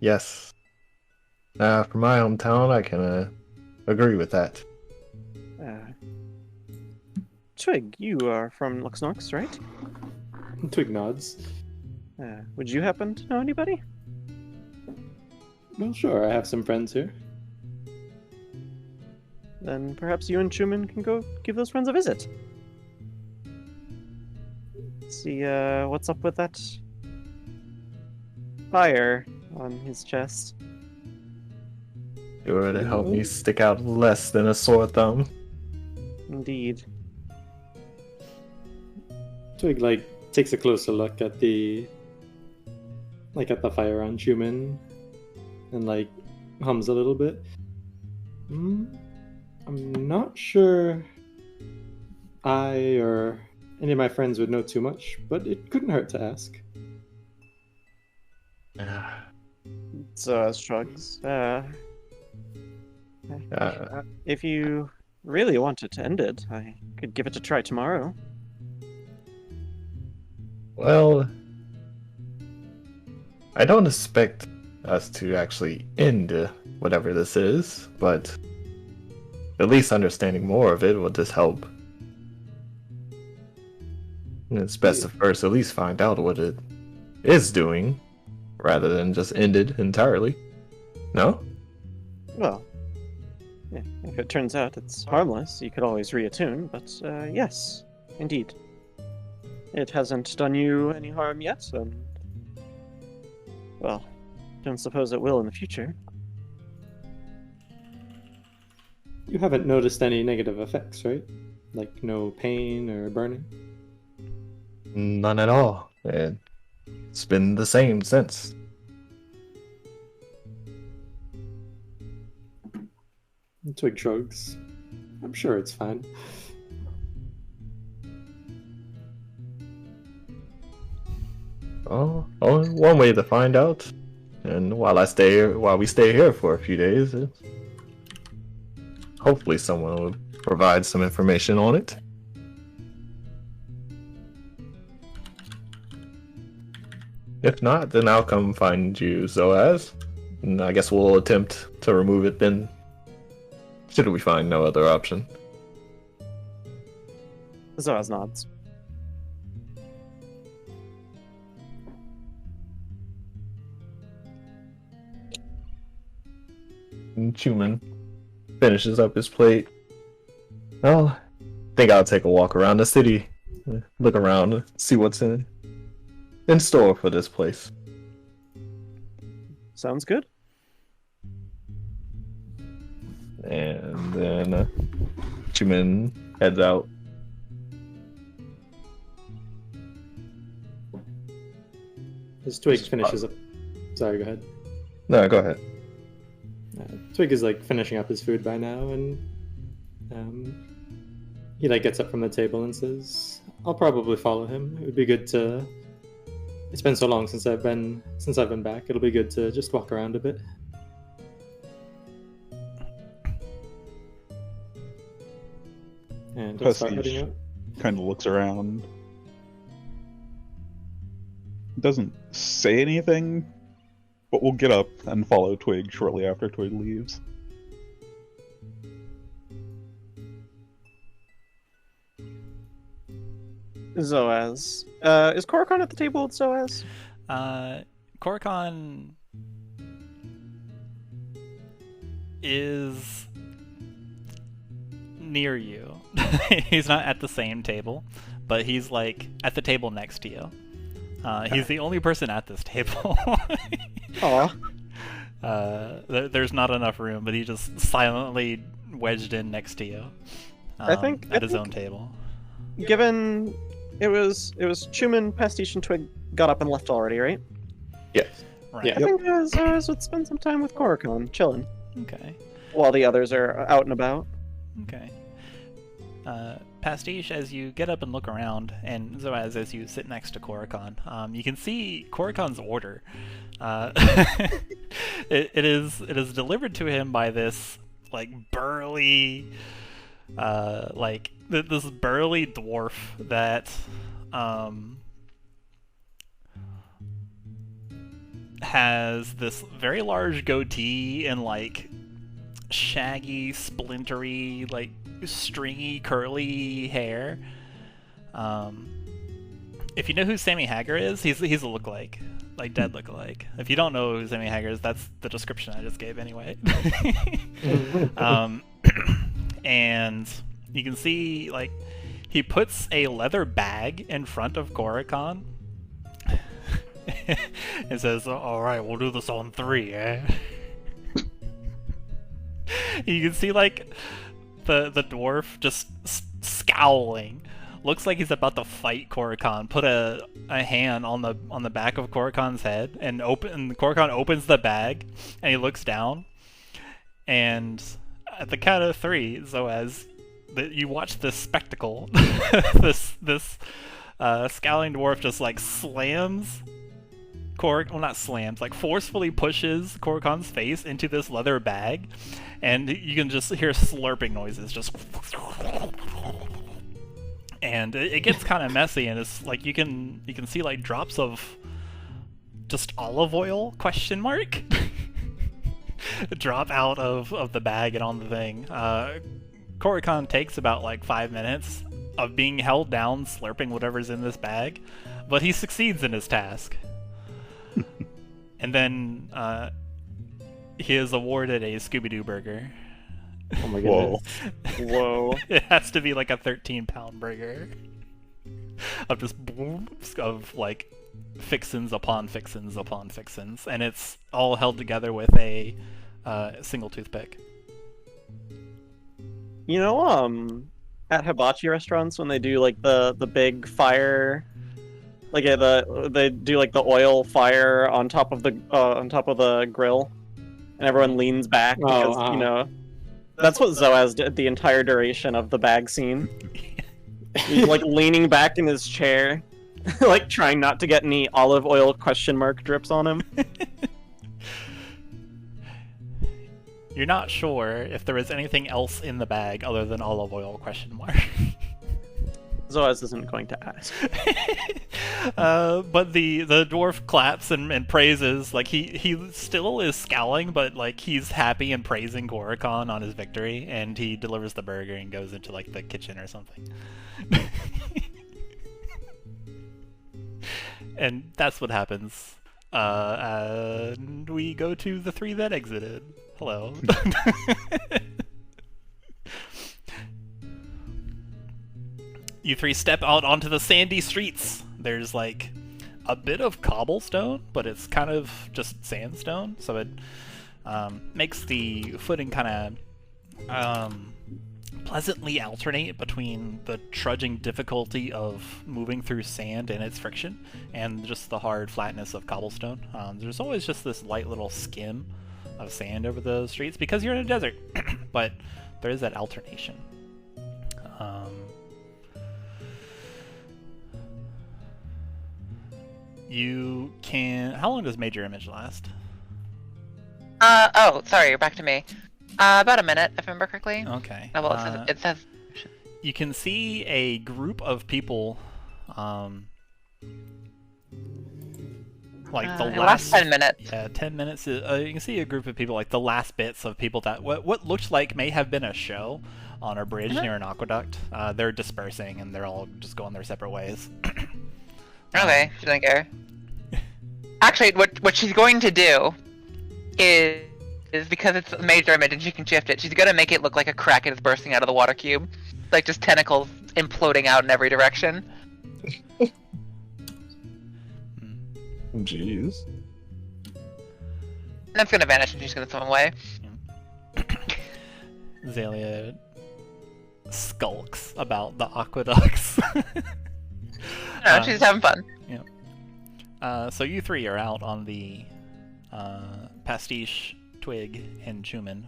Yes. For my hometown, I can agree with that. Twig, you are from Lux-Nox, right? Twig nods. Would you happen to know anybody? Well, sure, I have some friends here. Then perhaps you and Chuman can go give those friends a visit. See what's up with that fire on his chest. Sure to help me stick out less than a sore thumb. Indeed. Twig takes a closer look at the fire on Chuman and hums a little bit. I'm not sure I or any of my friends would know too much, but it couldn't hurt to ask. Zoaz shrugs. If you really wanted to end it, I could give it a try tomorrow. Well, I don't expect us to actually end whatever this is, but at least understanding more of it will just help. And it's best to first at least find out what it is doing, rather than just end it entirely. No? Well, yeah, if it turns out it's harmless, you could always reattune, but yes, indeed. It hasn't done you any harm yet, and well, don't suppose it will in the future. You haven't noticed any negative effects, right? Like no pain or burning? None at all. It's been the same since. Twig shrugs. I'm sure it's fine. Oh, only one way to find out. And while we stay here for a few days, hopefully someone will provide some information on it. If not, then I'll come find you, Zoaz. And I guess we'll attempt to remove it then, should we find no other option. Zoaz nods. And Chuman finishes up his plate. Well, I think I'll take a walk around the city, look around, see what's in store for this place. Sounds good. And then Chuman heads out. As Twig finishes up... Sorry, go ahead. No, go ahead. Twig is finishing up his food by now, and he gets up from the table and says, "I'll probably follow him. It would be good to. It's been so long since I've been back. It'll be good to just walk around a bit." And he'll start heading out. Kind of looks around. doesn't say anything, but will get up and follow Twig shortly after Twig leaves. Zoaz. Is Korokon at the table with Zoaz? Korokon is near you. He's not at the same table, but he's like at the table next to you. He's the only person at this table. Aw. There's not enough room, but he just silently wedged in next to you. I think at his own table. Given it was Chuman, Pastiche, and Twig got up and left already, right? Yes. Right. Yeah. I think Zoaz would spend some time with Korokon, chilling, Okay. while the others are out and about. Okay. Pastiche, as you get up and look around, and Zoaz, as you sit next to Korokon, you can see Korokon's order. It is delivered to him by this like burly, this burly dwarf that has this very large goatee and like shaggy, splintery, like stringy, curly hair. If you know who Sammy Hagar is, he's a lookalike, like dead lookalike. If you don't know who Sammy Hagar is, that's the description I just gave anyway. And you can see like he puts a leather bag in front of Korokon. It says, "All right, we'll do this on 3, eh?" You can see like the dwarf just scowling. Looks like he's about to fight Korokon. Put a hand on the back of Korokon's head, and Korokon opens the bag, and he looks down. And at the count of 3, Zoaz, you watch this spectacle. this scowling dwarf just like slams like forcefully pushes Korokon's face into this leather bag, and you can just hear slurping noises, just, and it gets kind of messy, and it's like you can see like drops of just olive oil ? Drop out of the bag and on the thing. Korokon takes about like 5 minutes of being held down, slurping whatever's in this bag, but he succeeds in his task. And then he is awarded a Scooby-Doo burger. Oh my goodness. Whoa. It has to be like a 13-pound burger of just of like fixins upon fixins upon fixins, and it's all held together with a single toothpick. You know, at hibachi restaurants when they do like the big fire, like they do like the oil fire on top of the grill, and everyone leans back because you know that's what Zoaz did the entire duration of the bag scene. He's like leaning back in his chair, like trying not to get any olive oil ? Drips on him. You're not sure if there is anything else in the bag other than olive oil ? Zoaz isn't going to ask. But the dwarf claps and praises, like he still is scowling, but like he's happy and praising Korokon on his victory, and he delivers the burger and goes into like the kitchen or something. And that's what happens. And we go to the 3 that exited. Hello. You 3 step out onto the sandy streets. There's like a bit of cobblestone, but it's kind of just sandstone, so it makes the footing kind of pleasantly alternate between the trudging difficulty of moving through sand and its friction, and just the hard flatness of cobblestone. There's always just this light little skim of sand over the streets because you're in a desert, but there is that alternation. You can... How long does Major Image last? Oh, sorry, you're back to me. About a minute, if I remember correctly. Okay. Oh, well, it says... You can see a group of people like the last 10 minutes. Yeah, 10 minutes. You can see a group of people, like the last bits of people that what looks like may have been a show on a bridge near an aqueduct. They're dispersing and they're all just going their separate ways. Okay, she doesn't care. Actually, what she's going to do is because it's a major image and she can shift it, she's gonna make it look like a kraken is bursting out of the water cube, like just tentacles imploding out in every direction. Jeez. And that's gonna vanish and she's gonna swim away. Xalia skulks about the aqueducts. No, she's having fun. Yeah. So you three are out on the Pastiche, Twig, and Chuman.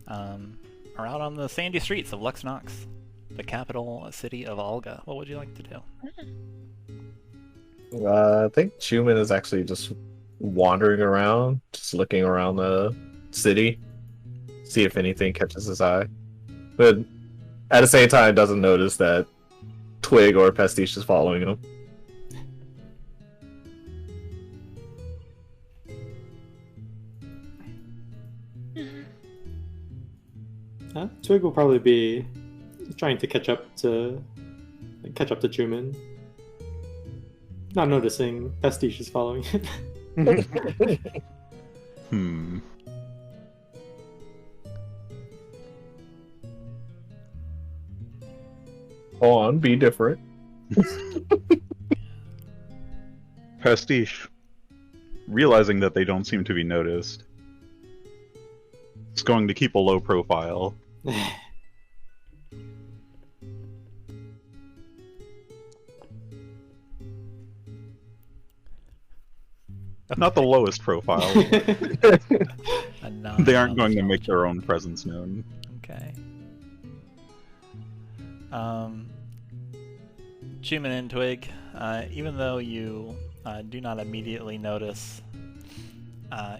Are out on the sandy streets of Lux-Nox, the capital city of Olga. What would you like to do? I think Chuman is actually just wandering around, just looking around the city, see if anything catches his eye. But at the same time, doesn't notice that Twig or Pastiche is following him. Twig will probably be trying to catch up to Chuman. Not noticing Pastiche is following him. Go on, be different. Pastiche, realizing that they don't seem to be noticed, is going to keep a low profile. Not the lowest profile. They aren't going to make their own presence known. Okay. Chuman and Twig, even though you do not immediately notice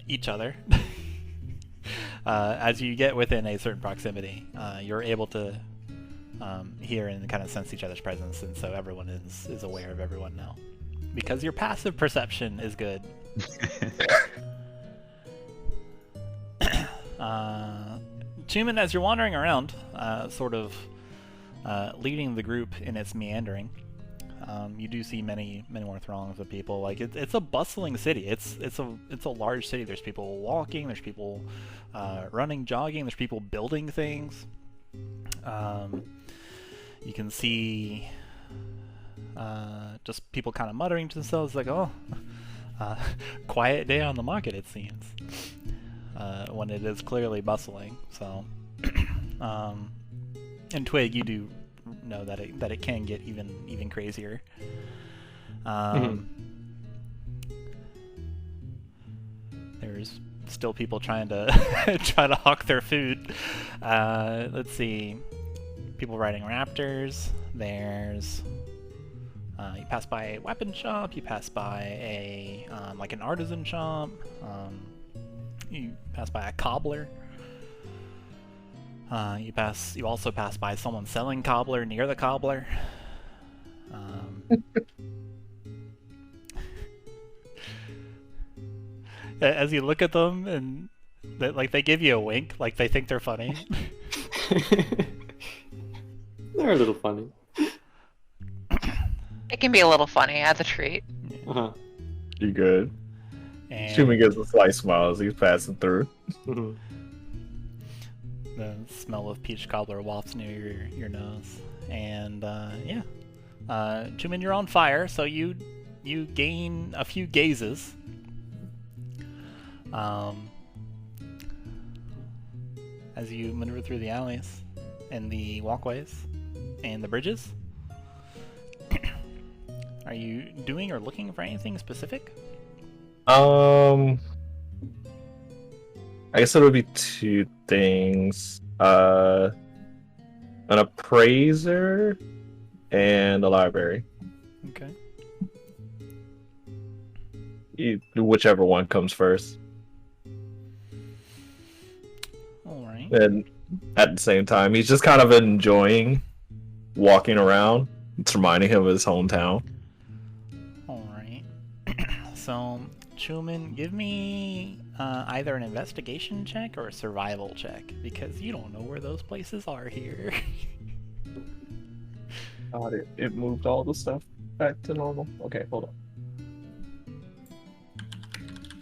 each other, as you get within a certain proximity, you're able to hear and kind of sense each other's presence, and so everyone is aware of everyone now. Because your passive perception is good. Chuman, as you're wandering around, sort of leading the group in its meandering, you do see many more throngs of people. Like it's a bustling city. It's a large city. There's people walking. There's people running, jogging. There's people building things. You can see just people kind of muttering to themselves, like, "Oh, quiet day on the market, it seems." When it is clearly bustling. So, and Twig, you do know that it can get even crazier. There's still people trying to hawk their food. Let's see, people riding raptors. There's you pass by a weapon shop. You pass by a like an artisan shop. You pass by a cobbler. You also pass by someone selling cobbler near the cobbler. As you look at them, and they give you a wink, like they think they're funny. They're a little funny. It can be a little funny as a treat. Uh-huh. You good? And Chuman gets a slight smile as he's passing through. Mhm. the smell of peach cobbler wafts near your nose. And Chuman, you're on fire, so you gain a few gazes. As you maneuver through the alleys and the walkways and the bridges. Are you doing or looking for anything specific? I guess it would be two things. An appraiser and a library. Okay. Whichever one comes first. Alright. And at the same time, he's just kind of enjoying walking around. It's reminding him of his hometown. Alright. So, Chuman, give me either an investigation check or a survival check, because you don't know where those places are here. God, it moved all the stuff back to normal. Okay, hold on.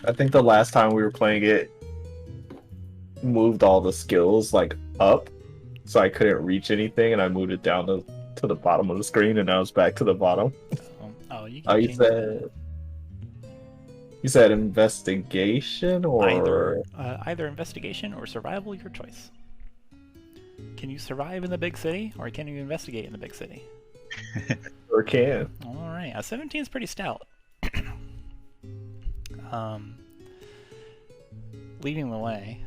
I think the last time we were playing it moved all the skills like up, so I couldn't reach anything, and I moved it down to the bottom of the screen, and now it's back to the bottom. You can change that. You said investigation or Either investigation or survival, your choice. Can you survive in the big city, or can you investigate in the big city? Or can. All right, a 17 is pretty stout. Leading the way,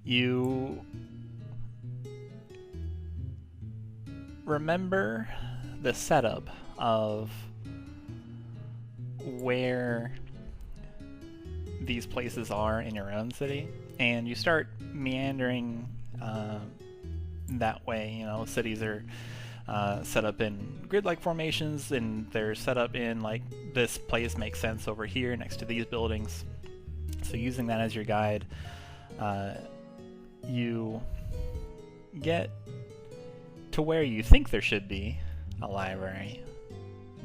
you remember the setup of where these places are in your own city, and you start meandering that way. You know, cities are set up in grid-like formations, and they're set up in like, this place makes sense over here next to these buildings. So using that as your guide, you get to where you think there should be a library,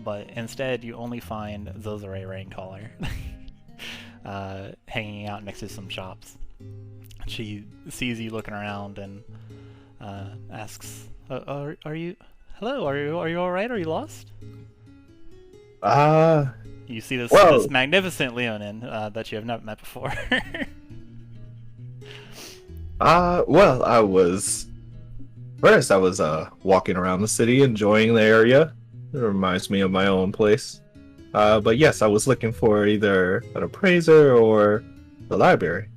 but instead you only find Khorzaire Raincaller hanging out next to some shops. She sees you looking around and asks, "Are you? Hello? Are you all right? Are you lost?" You see this magnificent Leonin that you have not met before. Well, I was walking around the city, enjoying the area. It reminds me of my own place. But yes, I was looking for either an appraiser or the library.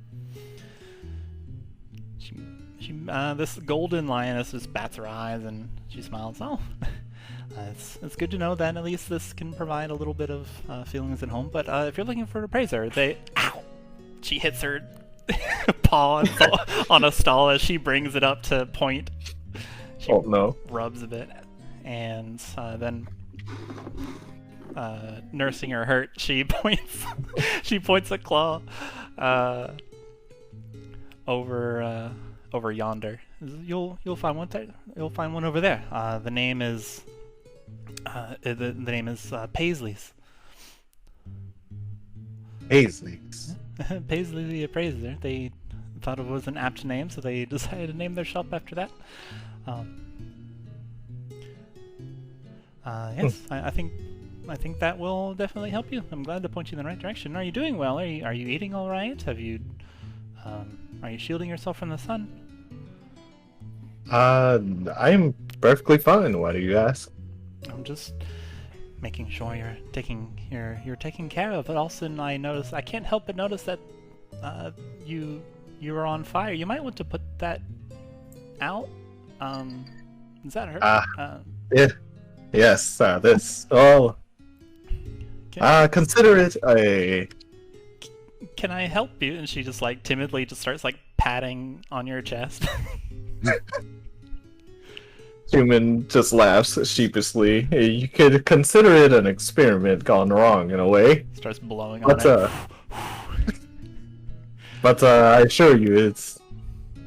This golden lioness just bats her eyes and she smiles. Oh, it's good to know that at least this can provide a little bit of feelings at home. But if you're looking for an appraiser, ow! She hits her paw on a stall as she brings it up to point. She rubs a bit, and then nursing her hurt, she points. She points a claw over yonder. You'll find one. You'll find one over there. The name is Paisley's. Paisley's. Paisley the Appraiser. They thought it was an apt name, so they decided to name their shop after that. Yes, I think that will definitely help you. I'm glad to point you in the right direction. Are you doing well? Are you eating all right? Have you are you shielding yourself from the sun? I'm perfectly fine. Why do you ask? I'm just making sure you're taking care of. But also, I can't help but notice that you are on fire. You might want to put that out. Does that hurt? Yeah. Yes. This. Oh. Consider it a. Can I help you? And she just like timidly just starts like patting on your chest. Chuman just laughs sheepishly. You could consider it an experiment gone wrong in a way. Starts blowing on it. But I assure you, it's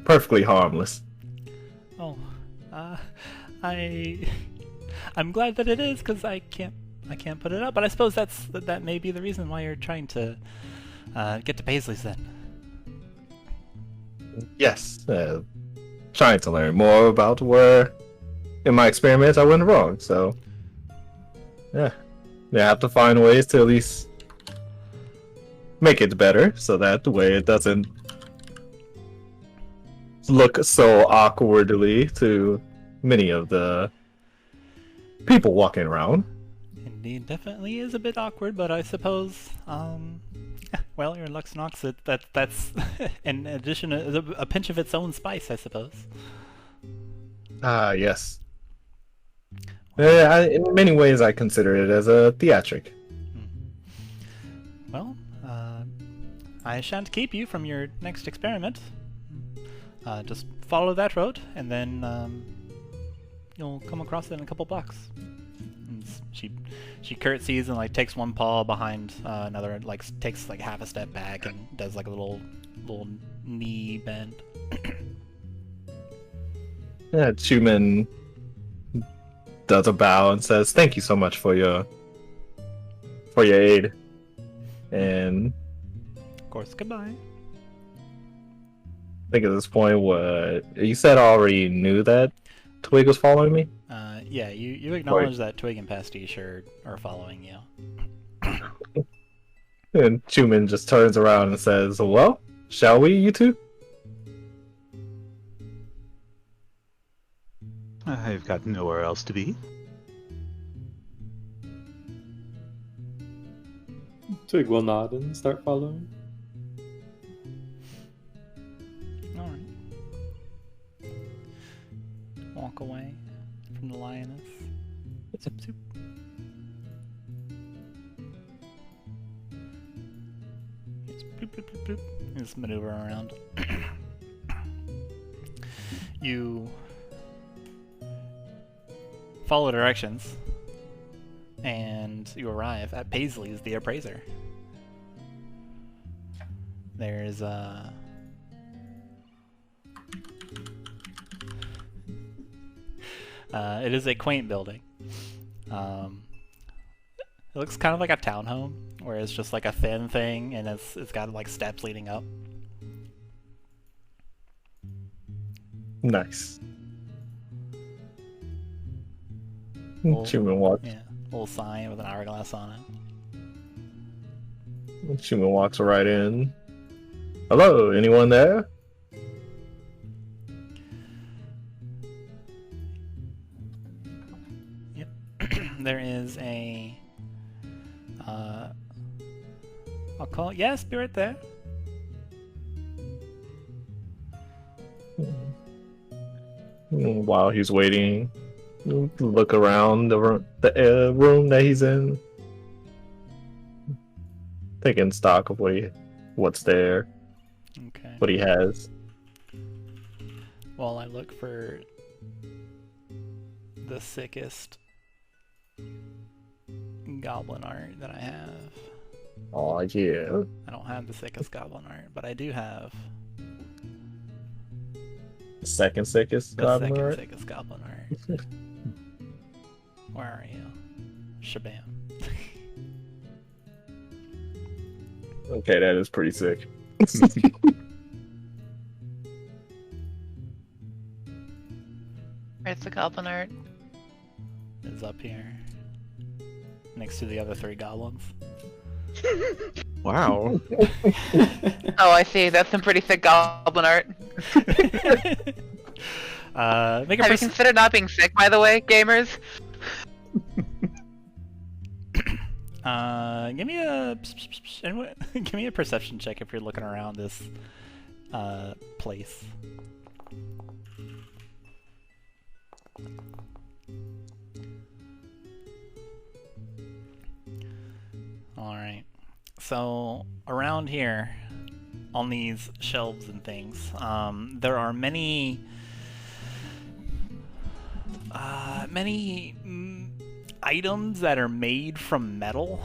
perfectly harmless. Oh, I'm glad that it is, because I can't put it up. But I suppose that may be the reason why you're trying to get to Paisley's then. Yes, trying to learn more about where, in my experiments, I went wrong. So, yeah, I have to find ways to at least make it better, so that the way it doesn't look so awkwardly to many of the people walking around. Indeed, definitely is a bit awkward, but I suppose, well, you're in Lux-Nox, that's in addition a pinch of its own spice, I suppose. Yes. In many ways, I consider it as a theatric. Well, I shan't keep you from your next experiment. Just follow that road, and then you'll come across it in a couple blocks. And she curtsies and like takes one paw behind another, like takes like half a step back and does like a little knee bend. Yeah, Chuman does a bow and says, "Thank you so much for your aid." And Of course, goodbye. I think at this point, what you said, I already knew that Twig was following me. Yeah, you acknowledge that Twig and Pastiche are following you. And Chuman just turns around and says, "Well, shall we, you two?" I've got nowhere else to be. Twig will nod and start following. Alright. Walk away from the lioness. Zoop, zoop. Just bloop, bloop, bloop, bloop. Just maneuver around. You follow directions, and you arrive at Paisley's the Appraiser. There's it is a quaint building. It looks kind of like a townhome, where it's just like a thin thing, and it's got like steps leading up. Nice. Little- Chuman walks. Yeah, little sign with an hourglass on it. Chuman walks right in. "Hello, anyone there?" Yep. There is a I'll call it, yeah, spirit there. While he's waiting, look around the room that he's in, taking stock of what's there, Okay. what he has. While I look for the sickest goblin art that I have. Oh yeah. I don't have the sickest goblin art, but I do have The second sickest the goblin second art. sickest goblin art. Where are you? Shabam. Okay, that is pretty sick. Where's the goblin art? Is up here. Next to the other 3 goblins. Wow. Oh, I see. That's some pretty thick goblin art. Make a Have you considered not being sick, by the way, gamers? give me a give me a perception check if you're looking around this place. Alright. So around here on these shelves and things, there are many items that are made from metal.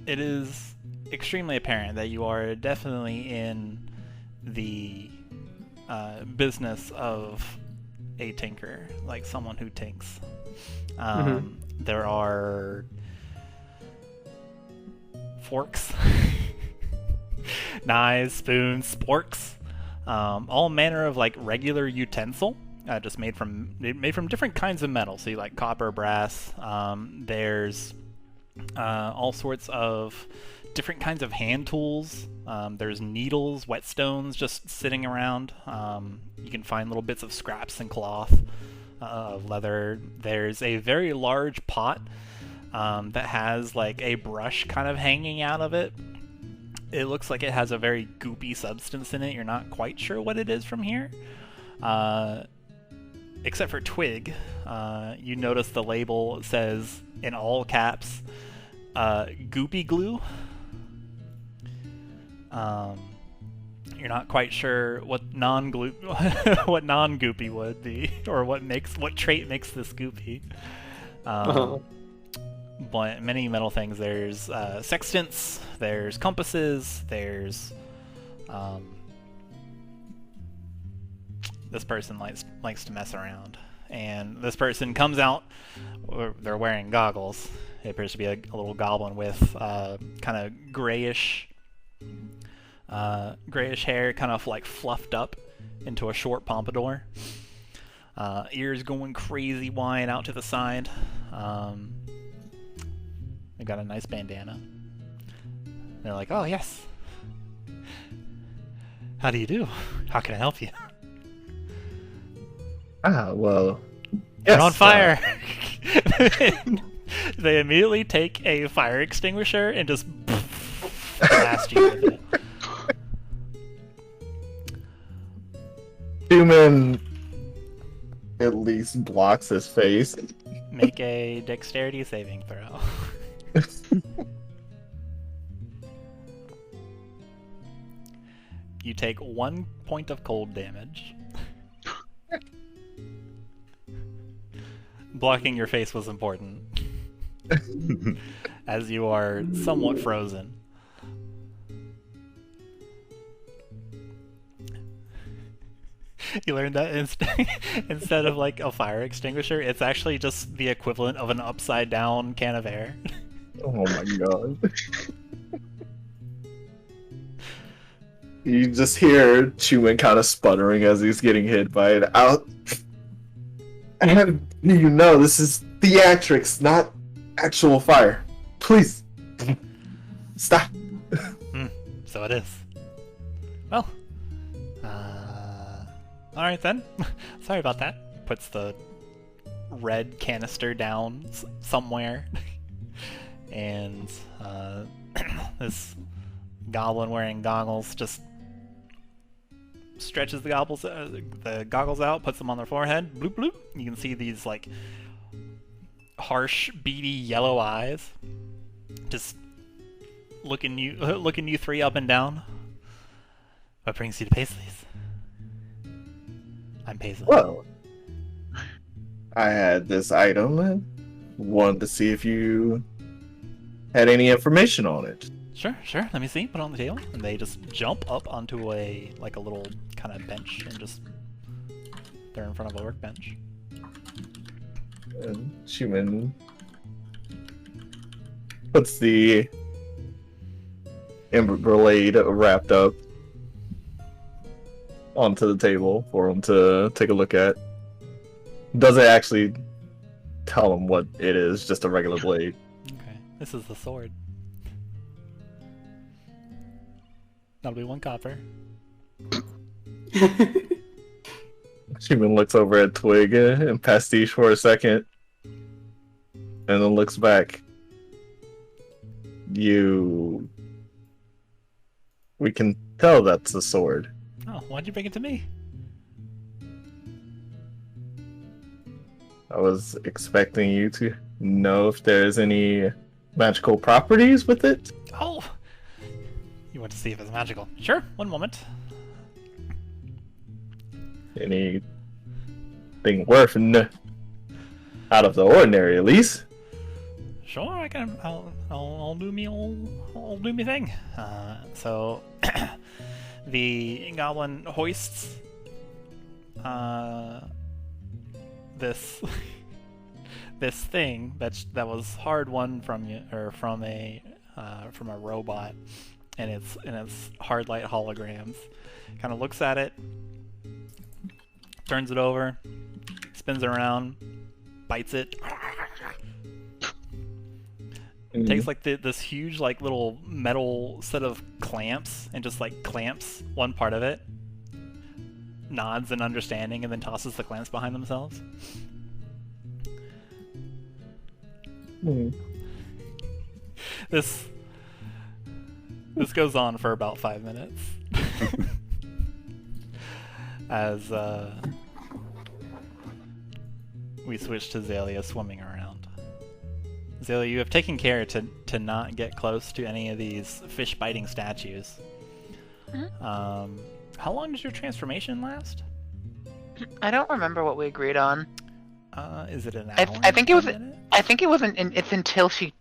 It is extremely apparent that you are definitely in the business of a tinker, like someone who tinks. There are forks, knives, spoons, sporks, all manner of like regular utensil, just made from different kinds of metal. So you like copper, brass. There's all sorts of different kinds of hand tools. There's needles, whetstones just sitting around. You can find little bits of scraps and cloth, leather. There's a very large pot that has like a brush kind of hanging out of it. It looks like it has a very goopy substance in it. You're not quite sure what it is from here. Except for Twig, you notice the label says in all caps, goopy glue. you're not quite sure what what non-goopy would be, or what trait makes this goopy. But many metal things. There's sextants, there's compasses, there's this person likes to mess around, and this person comes out. They're wearing goggles. It appears to be a little goblin with kind of grayish hair, kind of like fluffed up into a short pompadour. Ears going crazy wide out to the side. They got a nice bandana. They're like, "Oh yes. How do you do? How can I help you?" Well, You're yes, on fire. They immediately take a fire extinguisher and just blast you with it. Chuman at least blocks his face. Make a dexterity saving throw. You take 1 point of cold damage. Blocking your face was important, as you are somewhat frozen. You learned that instead of like a fire extinguisher, it's actually just the equivalent of an upside down can of air. Oh my god. You just hear Chuman kind of sputtering as he's getting hit by it. You know, this is theatrics, not actual fire. Please, stop. So it is. Well, alright then. Sorry about that. Puts the red canister down somewhere. And this goblin wearing goggles just stretches the goggles out, puts them on their forehead. Bloop bloop. You can see these like harsh, beady yellow eyes, just looking you three up and down. What brings you to Paisley's? I'm Paisley. Well, I had this item and wanted to see if you had any information on it. Sure. Let me see. Put it on the table, and they just jump up onto a little kind of bench, and just they're in front of a workbench. And Chuman puts the Emberblade wrapped up onto the table for him to take a look at. Doesn't actually tell him what it is, just a regular blade. Okay, this is the sword. That'll be 1 copper. Chuman looks over at Twig and Pastiche for a second, and then looks back. We can tell that's a sword. Oh, why'd you bring it to me? I was expecting you to know if there's any magical properties with it. Oh! You want to see if it's magical? Sure, 1 moment. Anything worth out of the ordinary, at least. Sure, I can. I'll do me thing. So the goblin hoists this thing that was hard won from you, or from a robot, and it's hard light holograms. Kind of looks at it, turns it over, spins it around, bites it. Takes like this huge like little metal set of clamps and just like clamps one part of it, nods in understanding, and then tosses the clamps behind themselves. This goes on for about 5 minutes. As we switch to Xalia swimming around. Xalia, you have taken care to not get close to any of these fish-biting statues. How long does your transformation last? I don't remember what we agreed on. Is it an hour? I think it was. A minute? I think it wasn't. It's until she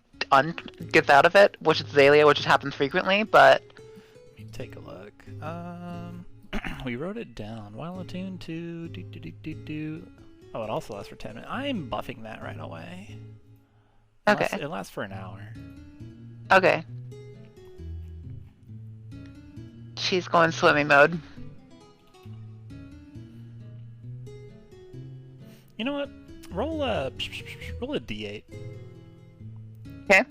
gets out of it, which is Xalia, which happens frequently. But Let me take a look. We wrote it down. While attuned to Oh, it also lasts for 10 minutes. I'm buffing that right away. okay, It lasts for an hour. okay. She's going swimming mode. You know what? Roll a d8. Okay.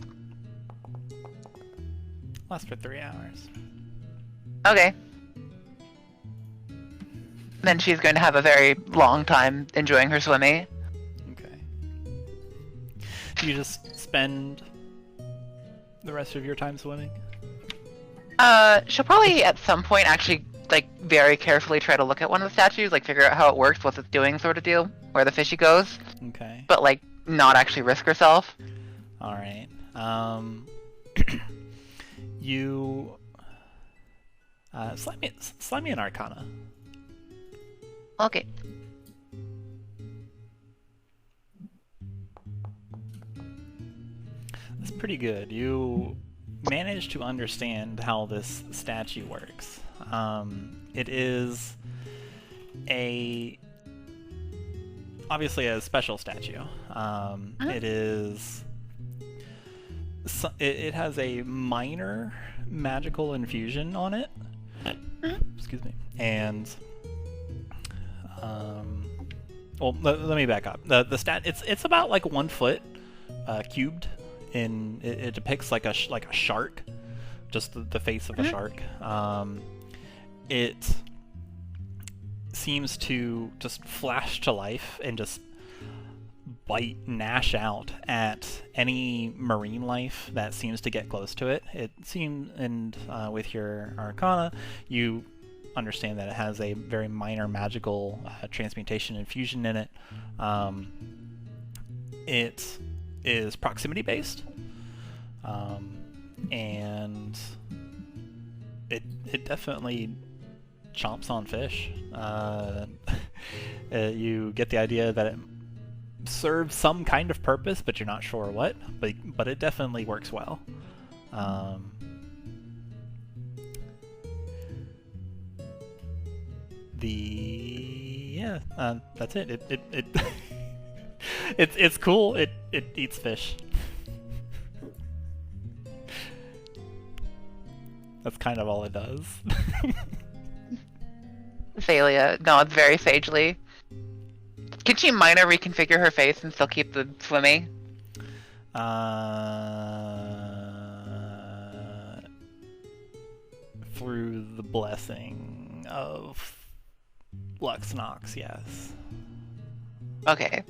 Lasts for 3 hours. Okay. Then she's going to have a very long time enjoying her swimming. Okay. You just spend the rest of your time swimming? She'll probably at some point actually, like, very carefully try to look at one of the statues, like, figure out how it works, what it's doing sort of deal, where the fishy goes, Okay. but, like, not actually risk herself. Alright. You... slide me an Arcana. Okay. That's pretty good. You managed to understand how this statue works. It is obviously a special statue. It is... It has a minor magical infusion on it. Excuse me. And... well, let me back up. The stat it's about like 1 foot cubed. It depicts like a shark, just the face of a shark. It seems to just flash to life and just gnash out at any marine life that seems to get close to it. It seems, and with your Arcana, you understand that it has a very minor magical transmutation infusion in it. It is proximity based, and it definitely chomps on fish. You get the idea that it serves some kind of purpose, but you're not sure what. But it definitely works well. That's it. It's cool. It eats fish. That's kind of all it does. Xalia nods very sagely. Can she minor reconfigure her face and still keep the swimming? Through the blessing of Lux-Nox, yes. Okay.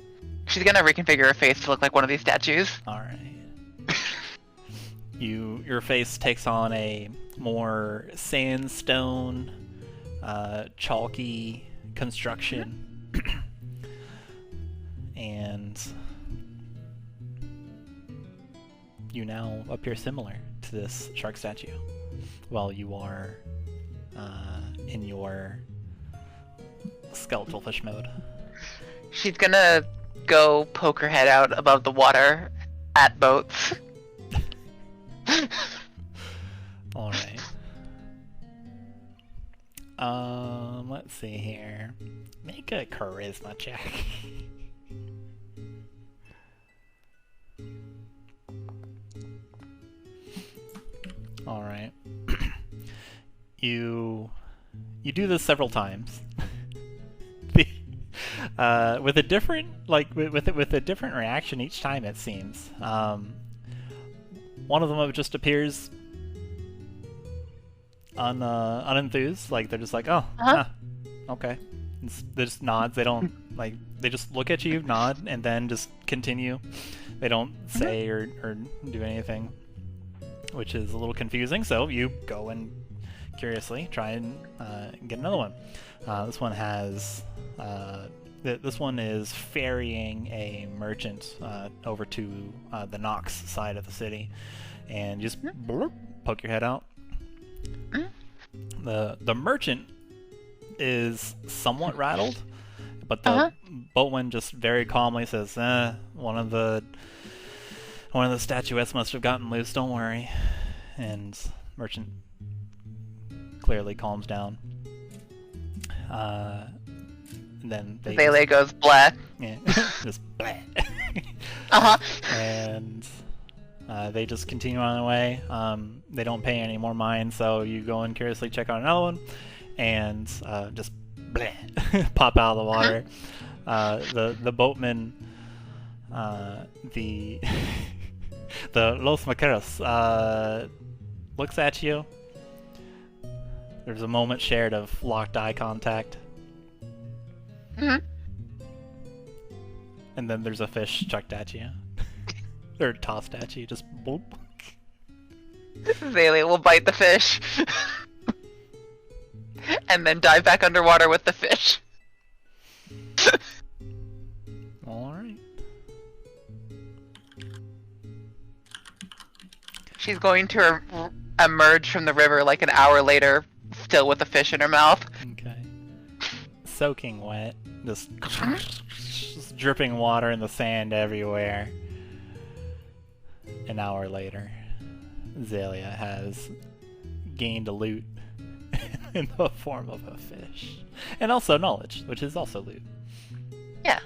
She's gonna reconfigure her face to look like one of these statues. Alright. Your face takes on a more sandstone, chalky construction. And you now appear similar to this shark statue while you are in your skeletal fish mode. She's gonna go poke her head out above the water at boats. Alright. Let's see here. Make a charisma check. Alright. You do this several times. With a different with a different reaction each time, it seems. One of them just appears unenthused, like they're just like, oh, okay. They just nods. They don't they just look at you, nod, and then just continue. They don't say or do anything, which is a little confusing. So you go and curiously try and get another one. This one has this one is ferrying a merchant over to the Nox side of the city, and just poke your head out. The merchant is somewhat rattled, but the boatman just very calmly says, one of the statuettes must have gotten loose, don't worry. And merchant clearly calms down. And then Xalia goes blah. Yeah, just blah. And they just continue on their way. They don't pay any more mind, so you go and curiously check out another one, and just bleh, pop out of the water. The boatman, the Los Maqueros, looks at you. There's a moment shared of locked eye contact. And then there's a fish chucked at you. Or tossed at you, just boop. Xalia will bite the fish. And then dive back underwater with the fish. Alright. She's going to emerge from the river like an hour later, still with the fish in her mouth. Okay. Soaking wet. Just dripping water in the sand everywhere. An hour later, Xalia has gained a loot in the form of a fish. And also knowledge, which is also loot. Yeah.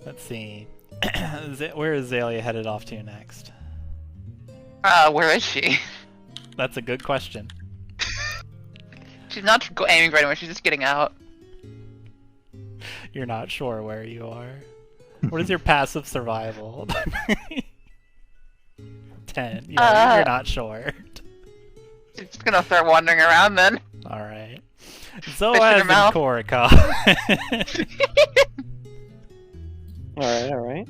Let's see. Where is Xalia headed off to next? Where is she? That's a good question. She's not aiming for anywhere, she's just getting out. You're not sure where you are. What is your passive survival? 10. You're not sure. She's just gonna start wandering around then. Alright. Zoaz and Korika. Alright.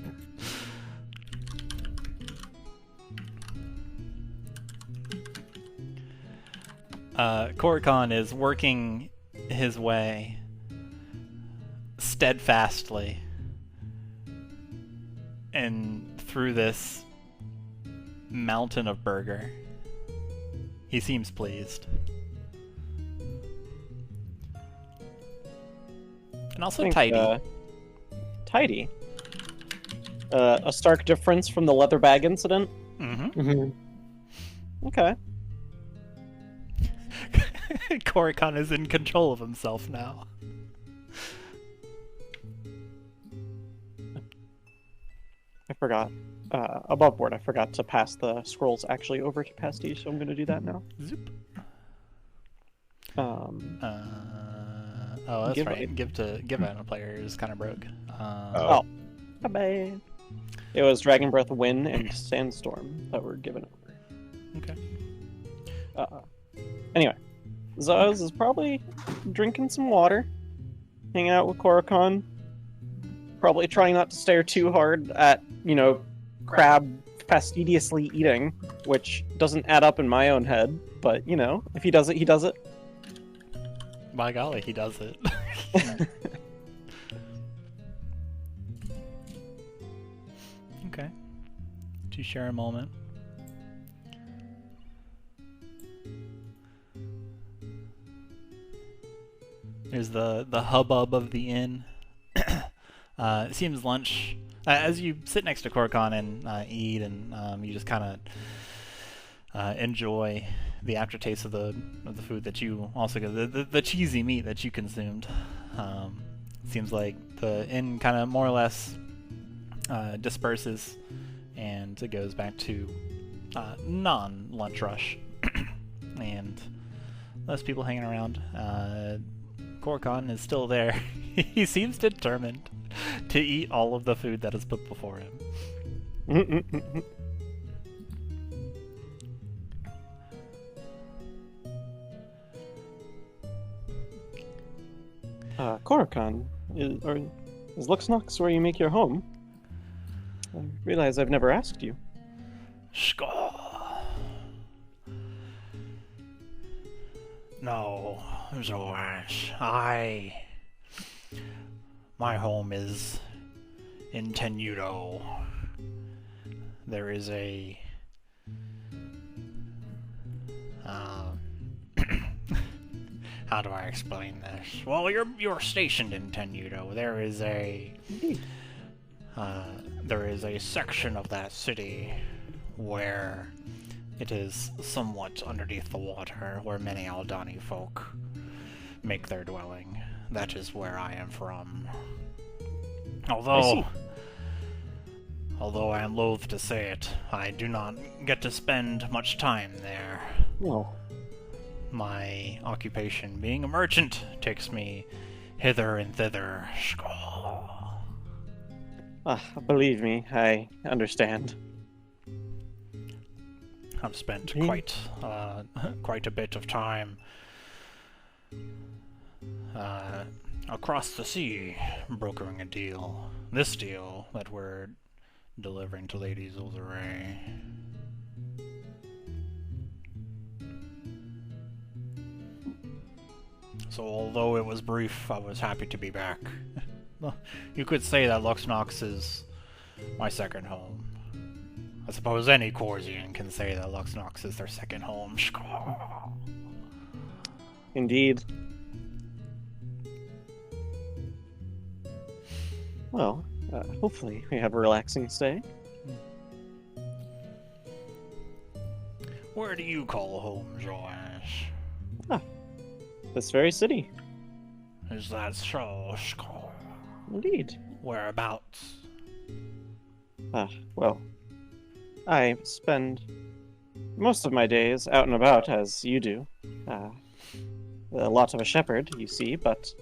Korikon is working his way steadfastly and through this mountain of burger. He seems pleased. And also tidy. Tidy. A stark difference from the leather bag incident. Okay. Korikon is in control of himself now. I forgot. Above board, I forgot to pass the scrolls actually over to Pastiche, so I'm going to do that now. Zoop. Oh, that's right. Give out a player is kind of broke. Bye-bye. It was Dragon Breath, Wind, and Sandstorm that were given over. Okay. Anyway, Zoaz is probably drinking some water, hanging out with Korikon, probably trying not to stare too hard at, Crab fastidiously eating, which doesn't add up in my own head, but, if he does it, he does it. By golly, he does it. Okay. To share a moment. There's the hubbub of the inn. It seems lunch. As you sit next to Korikon and eat, and you just kind of enjoy the aftertaste of the food that you also get, the cheesy meat that you consumed. Seems like the inn kind of more or less disperses, and it goes back to non-lunch rush, and less people hanging around. Korikon is still there. He seems determined to eat all of the food that is put before him. Korikon, is Lux-Nox where you make your home? I realize I've never asked you. No, Zoaz. My home is in Tenuto. there is a how do I explain this? Well, you're stationed in Tenuto. There is a section of that city where it is somewhat underneath the water, where many Aldani folk make their dwelling. That is where I am from. Although I am loath to say it, I do not get to spend much time there. Well, My occupation, being a merchant, takes me hither and thither. believe me, I understand. I've spent Hmm. quite a bit of time across the sea, brokering a deal. This deal that we're delivering to Lady Khorzaire. So although it was brief, I was happy to be back. You could say that Lux-Nox is my second home. I suppose any Khorzian can say that Lux-Nox is their second home. Indeed. Well, hopefully we have a relaxing stay. Where do you call home, Zoaz? This very city. Is that so? Indeed. Whereabouts? Well, I spend most of my days out and about, as you do. A lot of a shepherd, you see, but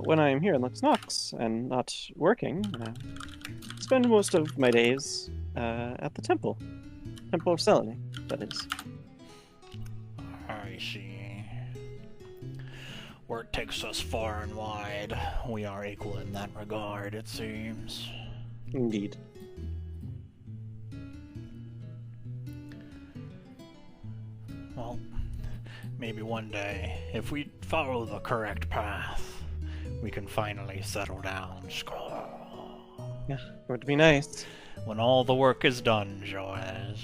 when I am here in Lux-Nox and not working, spend most of my days at the temple. Temple of Selene, that is. I see. Work takes us far and wide. We are equal in that regard, it seems. Indeed. Well, maybe one day, if we follow the correct path, we can finally settle down. Yeah, it would be nice. When all the work is done, Zoaz.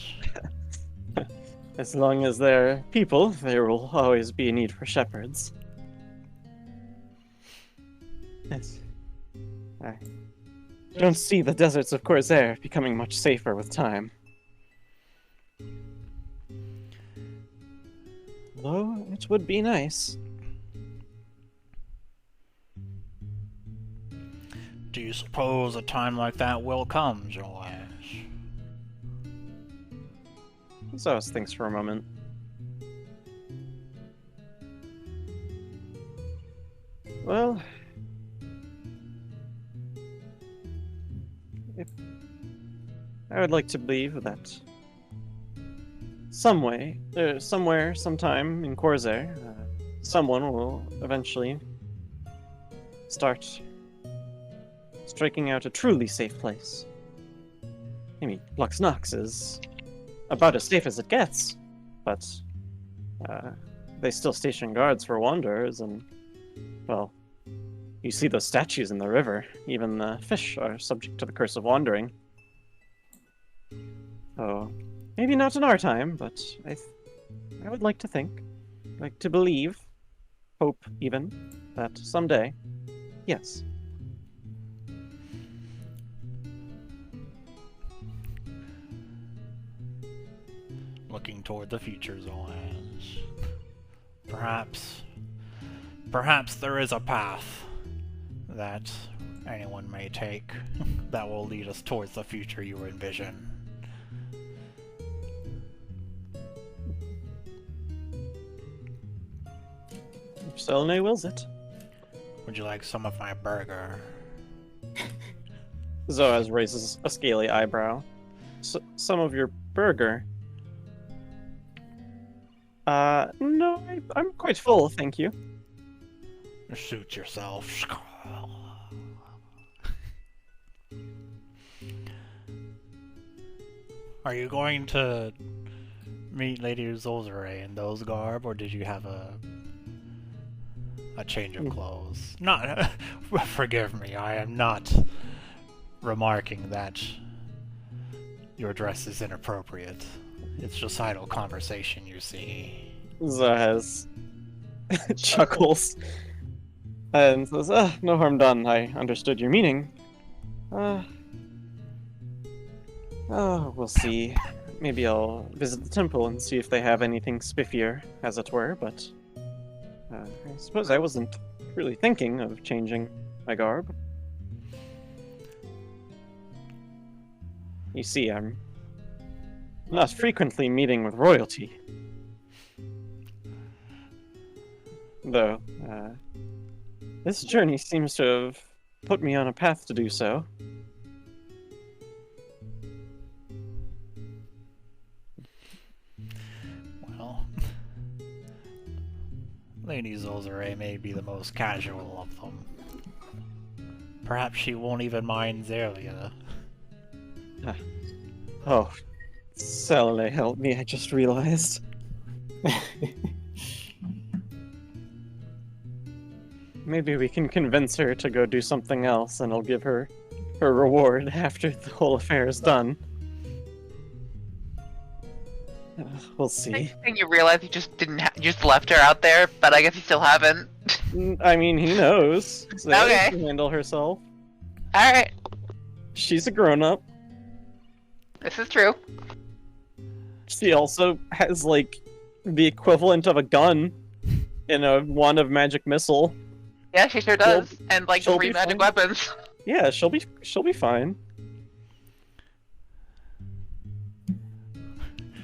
As long as there are people, there will always be a need for shepherds. Yes. I don't see the deserts of Khorzaire becoming much safer with time. Though it would be nice. Do you suppose a time like that will come, Zoaz? Zoaz thinks for a moment. Well, I would like to believe that somewhere, sometime in Khorzaire, someone will eventually start striking out a truly safe place. I mean, Lux-Nox is about as safe as it gets, but they still station guards for wanderers, and, well, you see those statues in the river. Even the fish are subject to the curse of wandering. So, maybe not in our time, but I would like to think, like to believe, hope even, that someday, yes. Looking toward the future, Zoaz. Perhaps there is a path that anyone may take that will lead us towards the future you envision. If Selene wills it. Would you like some of my burger? Zoaz raises a scaly eyebrow. Some of your burger? No, I'm quite full, thank you. Suit yourself. Are you going to meet Lady Khorzaire in those garb, or did you have a change of clothes? Not, forgive me, I am not remarking that Your dress is inappropriate. It's just idle conversation, you see. Zoaz chuckles and says, no harm done. I understood your meaning. We'll see. Maybe I'll visit the temple and see if they have anything spiffier, as it were, but I suppose I wasn't really thinking of changing my garb. You see, I'm not frequently meeting with royalty. Though, this journey seems to have put me on a path to do so. Well, Lady Khorzaire may be the most casual of them. Perhaps she won't even mind Xalia. Oh, Xalia, help me, I just realized. Maybe we can convince her to go do something else, and I'll give her her reward after the whole affair is done. We'll see. I think you realize you just didn't. You just left her out there, but I guess you still haven't. I mean, he knows. Xalia Okay. can handle herself. All right, She's a grown-up. this is true. She also has, like, the equivalent of a gun in a wand of magic missile. Yeah, she sure does, and like she'll 3 be magic fine. weapons. Yeah, she'll be fine.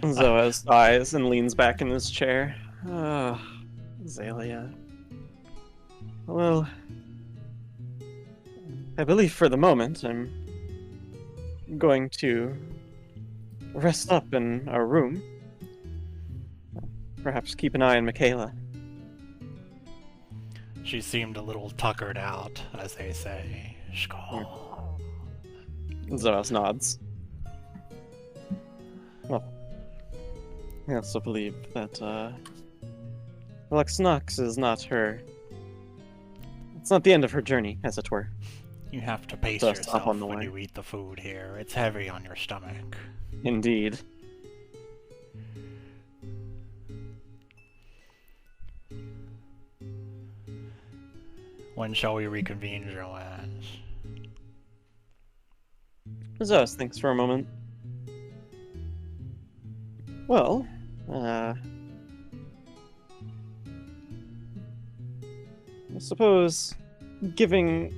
Zoaz sighs and leans back in his chair. Xalia. Well, I believe for the moment I'm going to rest up in our room. Perhaps keep an eye on Makayla. She seemed a little tuckered out, as they say. Skål. Zoaz nods. Well, I also believe that Lux-Nox is not her. It's not the end of her journey, as it were. You have to pace Just up yourself on the when way. you eat the food here. It's heavy on your stomach. Indeed. When shall we reconvene, Zoaz? Zoaz thinks for a moment. Well, I suppose giving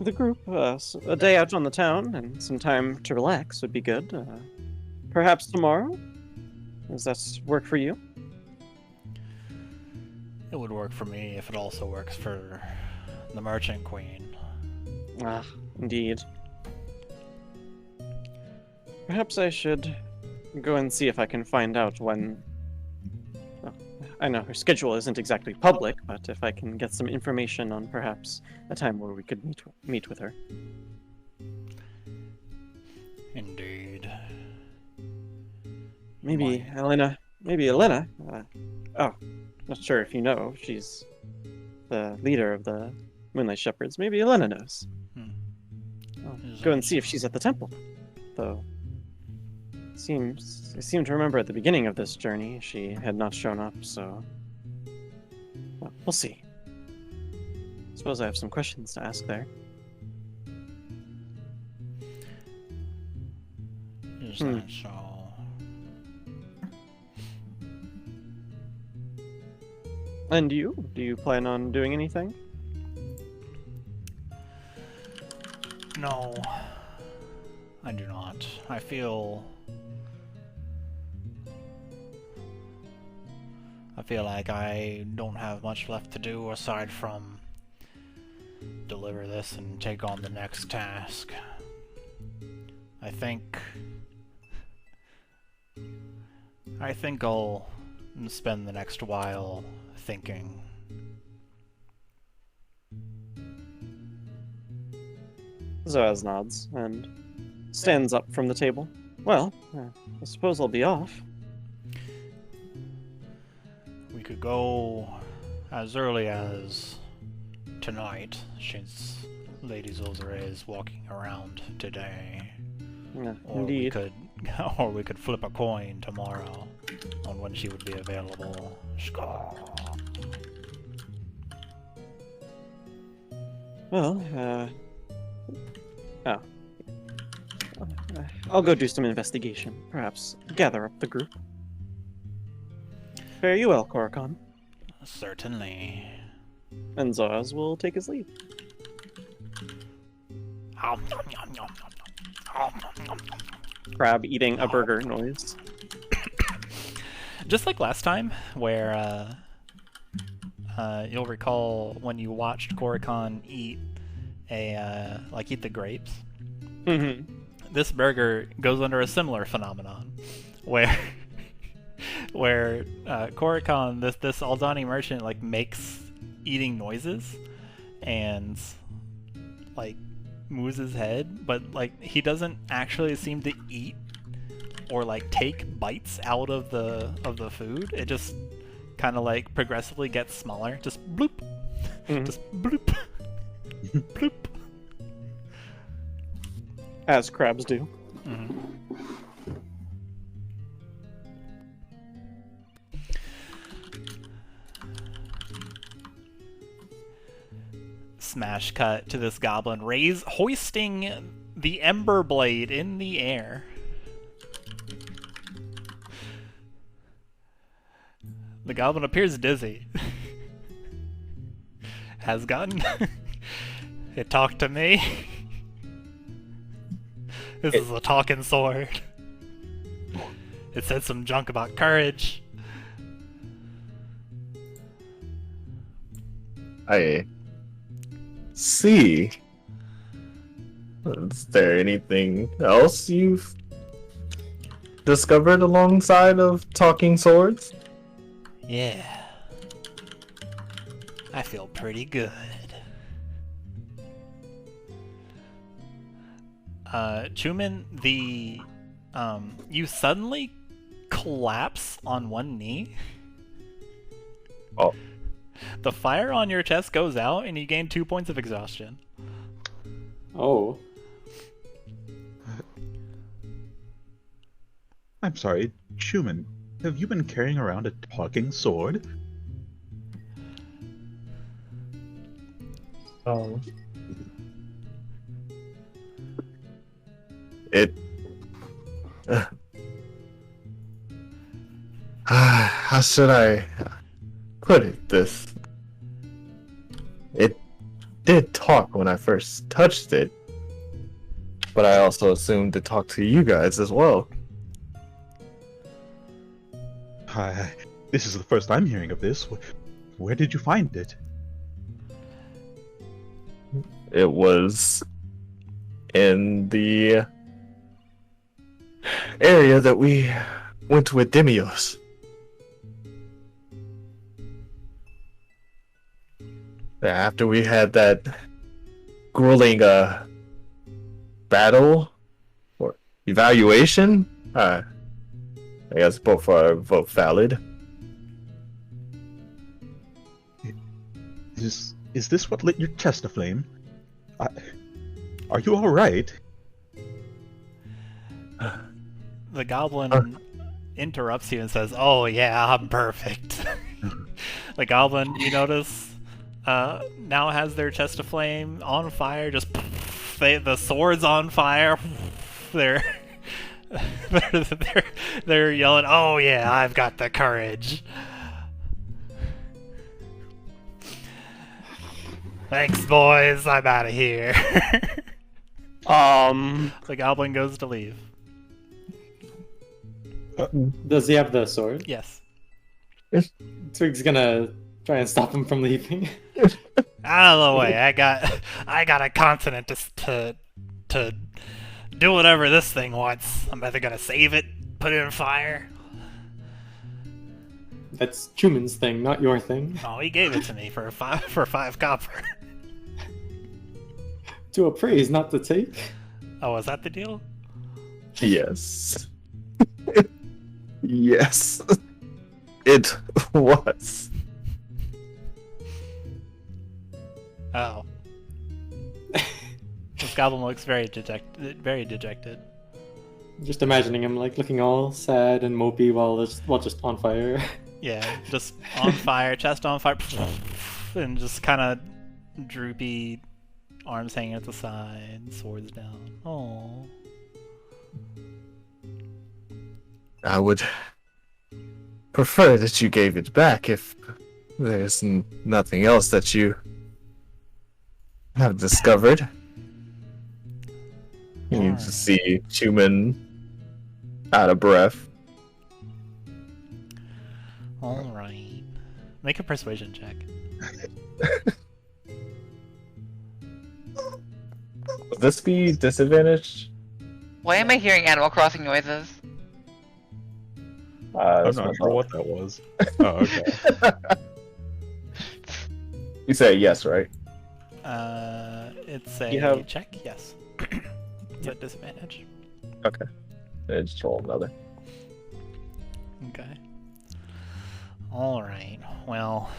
the group a day out on the town and some time to relax would be good. Perhaps tomorrow? Does that work for you? It would work for me if it also works for the Merchant Queen. Ah, indeed. Perhaps I should go and see if I can find out when... Well, I know her schedule isn't exactly public, but if I can get some information on perhaps a time where we could meet with her. Indeed. Maybe Elena... not sure if you know, she's the leader of the Moonlight Shepherds. Maybe Elena knows. I'll go and see if she's at the temple. Though, I seem to remember at the beginning of this journey she had not shown up, so... Well, we'll see. Suppose I have some questions to ask there. Is that so? And you? Do you plan on doing anything? No, I do not. I feel like I don't have much left to do aside from deliver this and take on the next task. I think I'll spend the next while thinking. Zoaz nods and stands up from the table. Well, I suppose I'll be off. We could go as early as tonight, since Lady Khorzaire is walking around today. Yeah, Or indeed. we could or we could flip a coin tomorrow on when she would be available. Well, I'll go do some investigation. Perhaps gather up the group. Fare you well, Khorzaire. Certainly. And Zoaz will take his leave. Crab eating a burger noise. Just like last time, where you'll recall when you watched Khorzaire eat eat the grapes. Mm-hmm. This burger goes under a similar phenomenon, where Khorzaire, this Aldani merchant, like makes eating noises, and like moves his head, but like he doesn't actually seem to eat or like take bites out of the food. It just kind of like progressively gets smaller, just bloop, just bloop, bloop. As crabs do. Mm-hmm. Smash cut to this goblin hoisting the Emberblade in the air. The goblin appears dizzy. Has gotten. It talked to me. This is a talking sword. It said some junk about courage. I see. Is there anything else you've discovered alongside of talking swords? Yeah. I feel pretty good. Chuman, you suddenly collapse on one knee. Oh. The fire on your chest goes out and you gain 2 points of exhaustion. Oh. I'm sorry, Chuman, have you been carrying around a talking sword? Oh. It... how should I put it? It did talk when I first touched it, but I also assumed it talked to you guys as well. This is the first I'm hearing of this. Where did you find it? It was in the area that we went with Demios. After we had that grueling battle or evaluation, I guess both are both valid. Is this what lit your chest aflame? Are you alright? The goblin interrupts you and says, "Oh yeah, I'm perfect." The goblin, you notice, now has their chest aflame on fire. Just the sword's on fire. They're yelling, "Oh yeah, I've got the courage." Thanks, boys. I'm out of here. The goblin goes to leave. Does he have the sword? Yes. Twig's gonna try and stop him from leaving. Out of the way. I got a continent to do whatever this thing wants. I'm either gonna save it, put it in fire. That's Chuman's thing, not your thing. Oh, he gave it to me for 5 copper. To appraise, not to take. Oh, is that the deal? Yes. Yes. It was. Oh. This goblin looks very dejected. Just imagining him like looking all sad and mopey while just on fire. Yeah, just on fire, chest on fire, and just kind of droopy, arms hanging at the side, swords down. Oh. I would prefer that you gave it back if there's nothing else that you have discovered. You just see Chuman out of breath. Alright. Make a persuasion check. Would this be disadvantaged? Why am I hearing Animal Crossing noises? I'm not sure what that was. Oh, okay. You say yes, right? It's a You have- check, yes. It's at disadvantage. Okay. Then just roll another. Okay. Alright, well...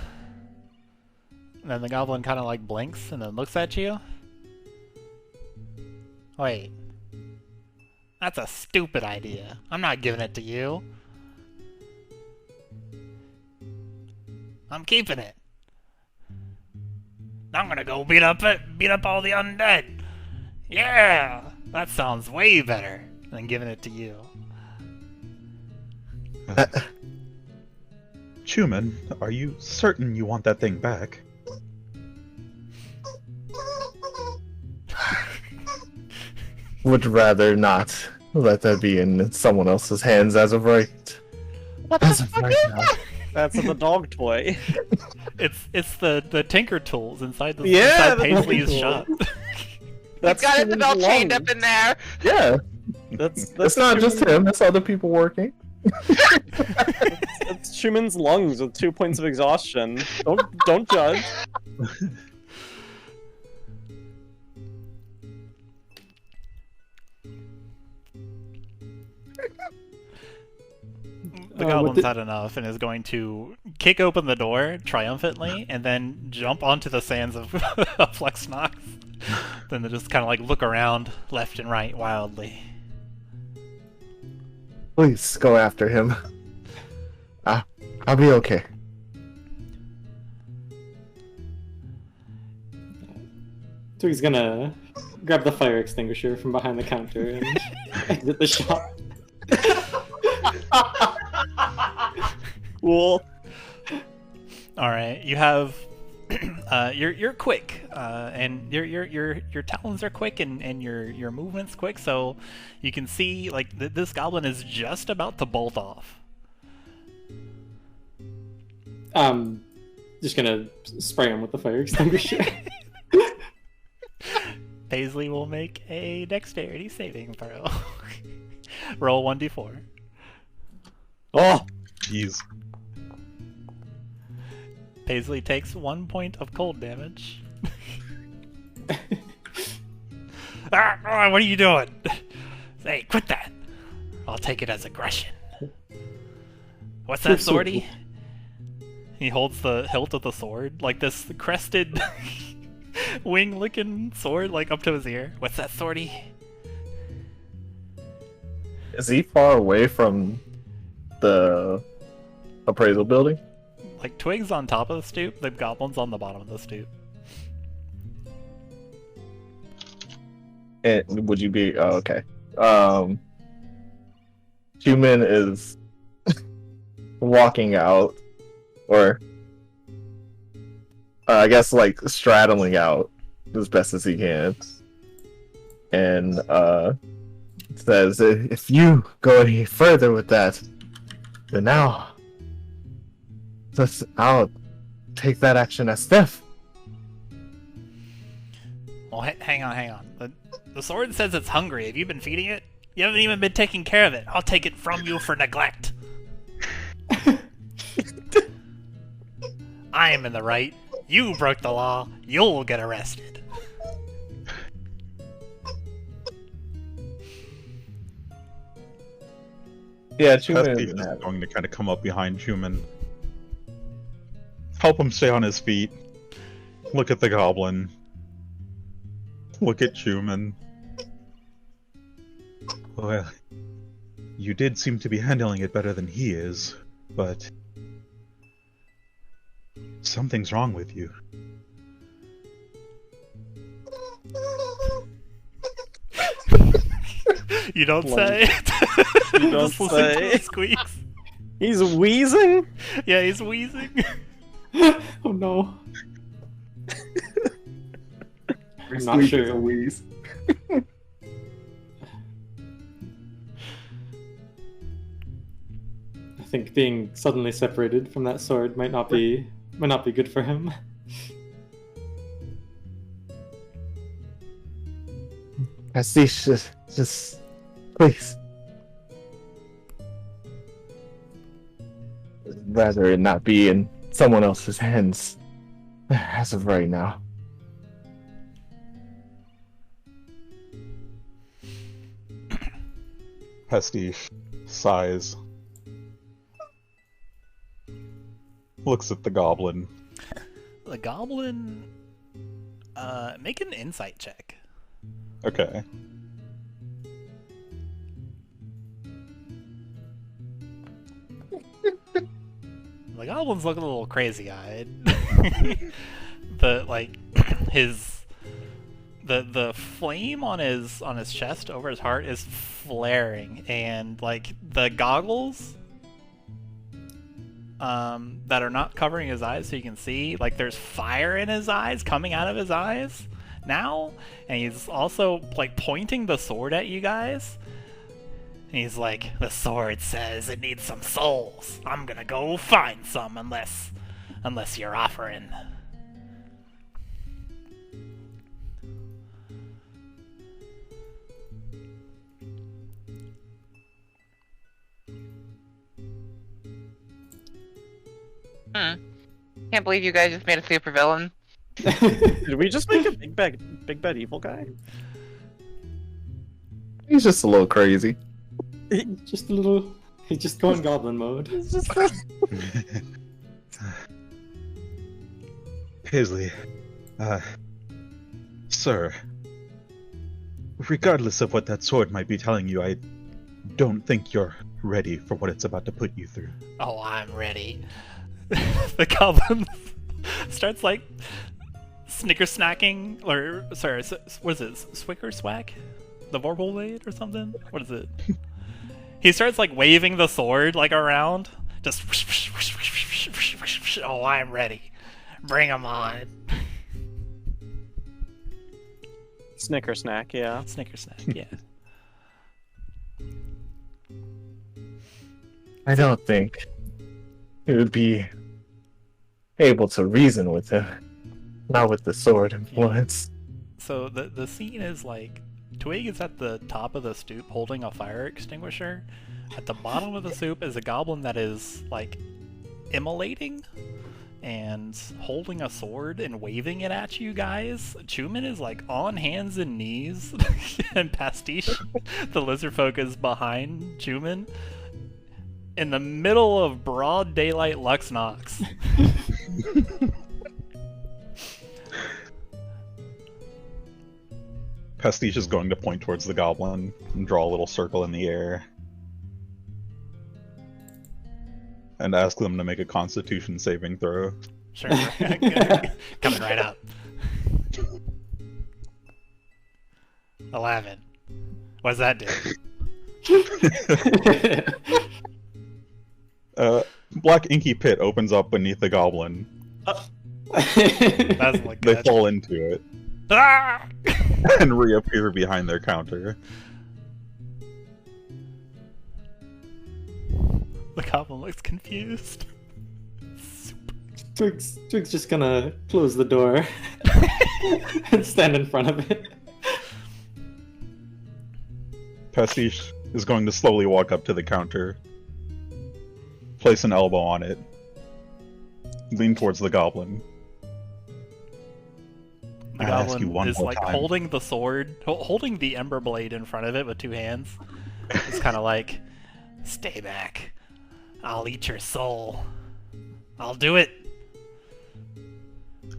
Then the goblin kind of like blinks and then looks at you. Wait. That's a stupid idea. I'm not giving it to you. I'm keeping it. I'm gonna go beat up all the undead. Yeah! That sounds way better than giving it to you. Chuman, are you certain you want that thing back? Would rather not let that be in someone else's hands as of right. What the As of fuck right is now. that? That's the dog toy. It's the tinker tools inside the Yeah, inside the Paisley's tinker shop. That's Got Chuman's Isabel chained up lungs. in there. Yeah, That's it's not just Chuman's- him. It's other people working. It's Chuman's lungs with 2 points of exhaustion. Don't judge. The goblin's had enough and is going to kick open the door triumphantly and then jump onto the sands of Lux-Nox. Then they just kind of like look around left and right wildly. Please go after him. I'll be okay. Twig's gonna grab the fire extinguisher from behind the counter and exit the shop. Cool. All right, you have you're quick, and your talons are quick, and your movement's quick, so you can see like this goblin is just about to bolt off. Just gonna spray him with the fire extinguisher. Paisley will make a dexterity saving throw. Roll 1d4. Oh, Jeez. Paisley takes 1 point of cold damage. What are you doing? Hey, quit that! I'll take it as aggression. What's that, swordie? He holds the hilt of the sword, like this crested wing-looking sword, like up to his ear. What's that, swordie? Is he far away from the appraisal building? Like Twig's on top of the stoop, the goblin's on the bottom of the stoop. And would you be okay? Human is walking out, or I guess like straddling out as best as he can, and says, "If you go any further with that, then I'll take that action as theft." Well, hang on. The sword says it's hungry. Have you been feeding it? You haven't even been taking care of it. I'll take it from you for neglect. I am in the right. You broke the law. You'll get arrested. Yeah, Pastiche Chuman is going to kind of come up behind Chuman. Help him stay on his feet. Look at the goblin. Look at Chuman. Well, You did seem to be handling it better than he is, but something's wrong with you. You don't say. You don't Just listen to say. the squeaks. He's wheezing. Yeah, he's wheezing. Oh no. Every I'm not squeak sure. is a wheeze. I think being suddenly separated from that sword might not be good for him. Pastiche, just please. I'd rather it not be in someone else's hands as of right now. Pastiche sighs. Looks at the goblin. The goblin. Make an insight check. Okay. The goblin's looking a little crazy-eyed. The flame on his chest over his heart is flaring, and like the goggles that are not covering his eyes so you can see, like there's fire in his eyes coming out of his eyes now, and he's also like pointing the sword at you guys. And he's like, the sword says it needs some souls. I'm gonna go find some unless you're offering. Can't believe you guys just made a supervillain. Did we just make a big bad evil guy? He's just a little crazy. Just a little. He's just going goblin mode. Paisley, sir, regardless of what that sword might be telling you, I don't think you're ready for what it's about to put you through. Oh, I'm ready. The goblin starts like snicker snacking, or sorry, what is it? Swicker swack? The Vorpal or something? What is it? He starts like waving the sword like around, just. Oh, I'm ready. Bring 'em on. Snicker snack, yeah. Snicker snack, yeah. I don't think it would be able to reason with him. Not with the sword influence. So the scene is like, Twig is at the top of the stoop holding a fire extinguisher. At the bottom of the stoop is a goblin that is like immolating and holding a sword and waving it at you guys. Chuman is like on hands and knees, and Pastiche, the Lizardfolk, is behind Chuman in the middle of broad daylight Lux-Nox. Pastiche is going to point towards the goblin and draw a little circle in the air. And ask them to make a Constitution saving throw. Sure. Coming right up. 11. What does that do? Black inky pit opens up beneath the goblin. Doesn't look They good. fall into it Ah! and reappear behind their counter. The goblin looks confused. Twig's just gonna close the door and stand in front of it. Pastiche is going to slowly walk up to the counter, place an elbow on it, lean towards the goblin. The I'll ask you goblin one is more like time. holding the sword, holding the Emberblade in front of it with two hands. It's kind of like, stay back. I'll eat your soul. I'll do it.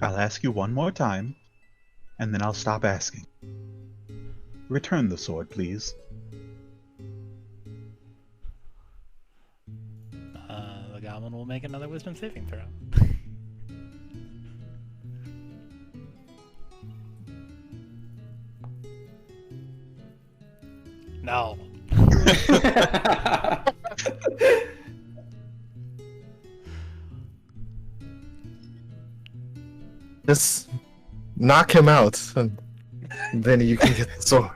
I'll ask you one more time, and then I'll stop asking. Return the sword, please. goblin will make another wisdom saving throw. No. Just knock him out, and then you can get the sword.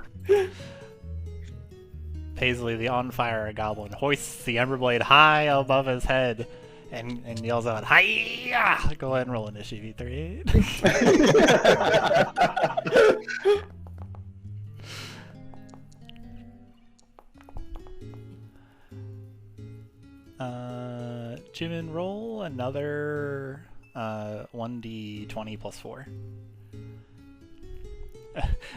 Paisley, the on-fire goblin, hoists the Emberblade high above his head and yells out, "Hi-ya!" Go ahead and roll initiative 3. Chuman, roll another 1d20 plus 4.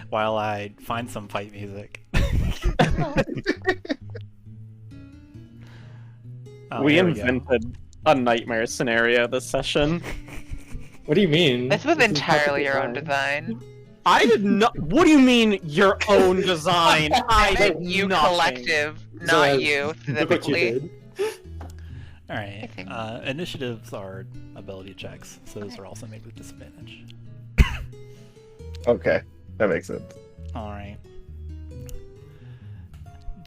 While I find some fight music. We there invented a nightmare scenario this session. What do you mean? This was This is entirely perfectly your own fine. design. I did not. What do you mean your own design? I meant did you nothing. collective, So, not you Look what you specifically. did. Alright, think- initiatives are ability checks, so those are also made with disadvantage. Okay, that makes sense. Alright.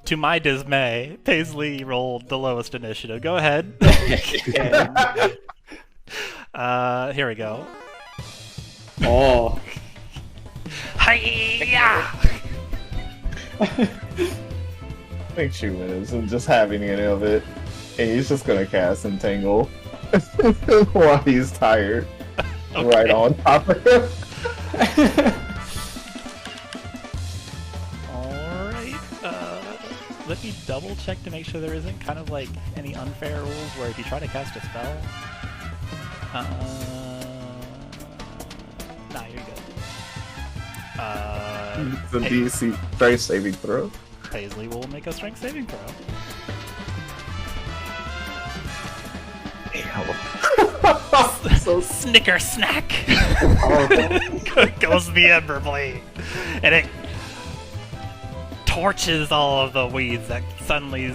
To my dismay, Paisley rolled the lowest initiative. Go ahead. Here we go. Oh. Hi-ya! I think Chuman isn't just having any of it. And he's just gonna cast Entangle while he's tired. Okay. Right on top of him. Alright, let me double check to make sure there isn't kind of like any unfair rules where if you try to cast a spell, nah, you're good. The DC strength saving throw. Paisley will make a strength saving throw. So Snicker snack! Powerful. Goes the Emberblade, and it torches all of the weeds that suddenly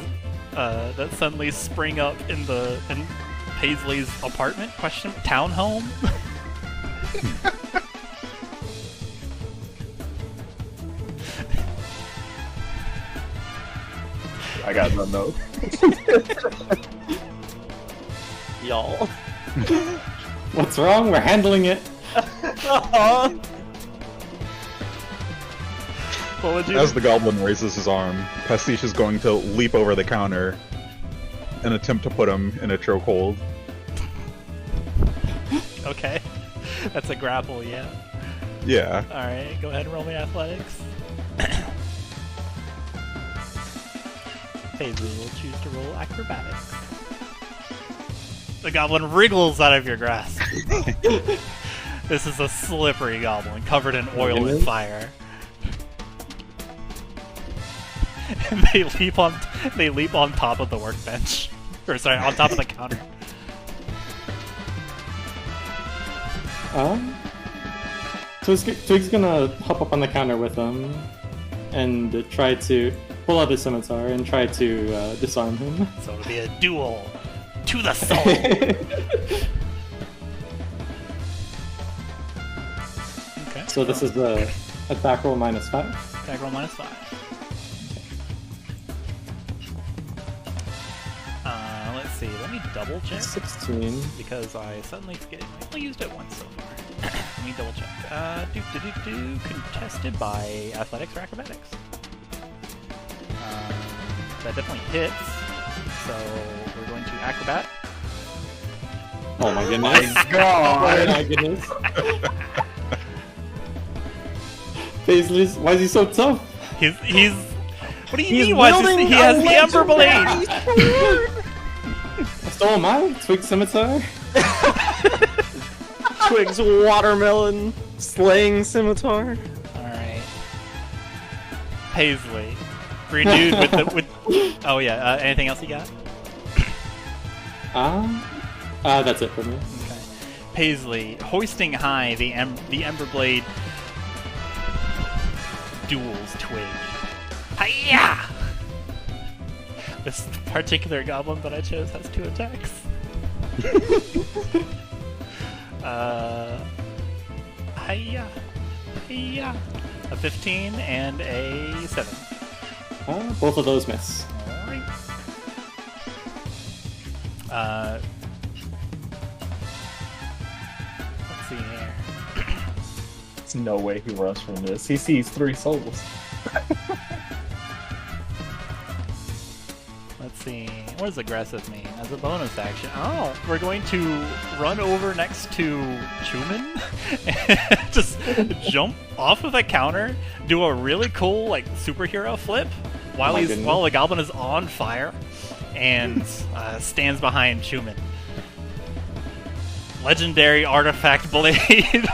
spring up in Paisley's apartment? Townhome? I got no note. Y'all. What's wrong? We're handling it. What would you? As the goblin raises his arm, Pastiche is going to leap over the counter and attempt to put him in a chokehold. Okay, that's a grapple, yeah. Yeah. All right, go ahead and roll me athletics. Paisley will choose to roll acrobatics. The goblin wriggles out of your grasp. This is a slippery goblin covered in oil and fire. And they leap on top of the workbench. Or sorry, on top of the counter. Twig's gonna hop up on the counter with him and try to pull out his scimitar and try to disarm him. So it'll be a duel to the soul. Okay. So this is the attack roll -5. Attack roll -5. Let's see. Let me double check 16. because I suddenly forget. I only used it once so far. Let me double check. Contested by athletics or acrobatics. That definitely hits. So we're going to acrobat. Oh my goodness. God. Oh my goodness. Paisley's, why is he so tough? He's. What do you He's mean? Why is wielding he a has the legendary Emberblade? So am I. Twig scimitar. Twig's watermelon slaying scimitar. All right. Paisley, renewed with the with. Oh yeah. Anything else you got? That's it for me. Okay. Paisley, hoisting high the Emberblade, duels Twig. Hiya! This particular goblin that I chose has 2 attacks. Hiya. Hiya. A 15 and a 7. Both of those miss. Alright. Let's see here. There's no way he runs from this. He sees 3 souls. Let's see. What does aggressive mean? As a bonus action. Oh, we're going to run over next to Chuman and just jump off of the counter, do a really cool like superhero flip while while the goblin is on fire, and stands behind Chuman. Legendary artifact blade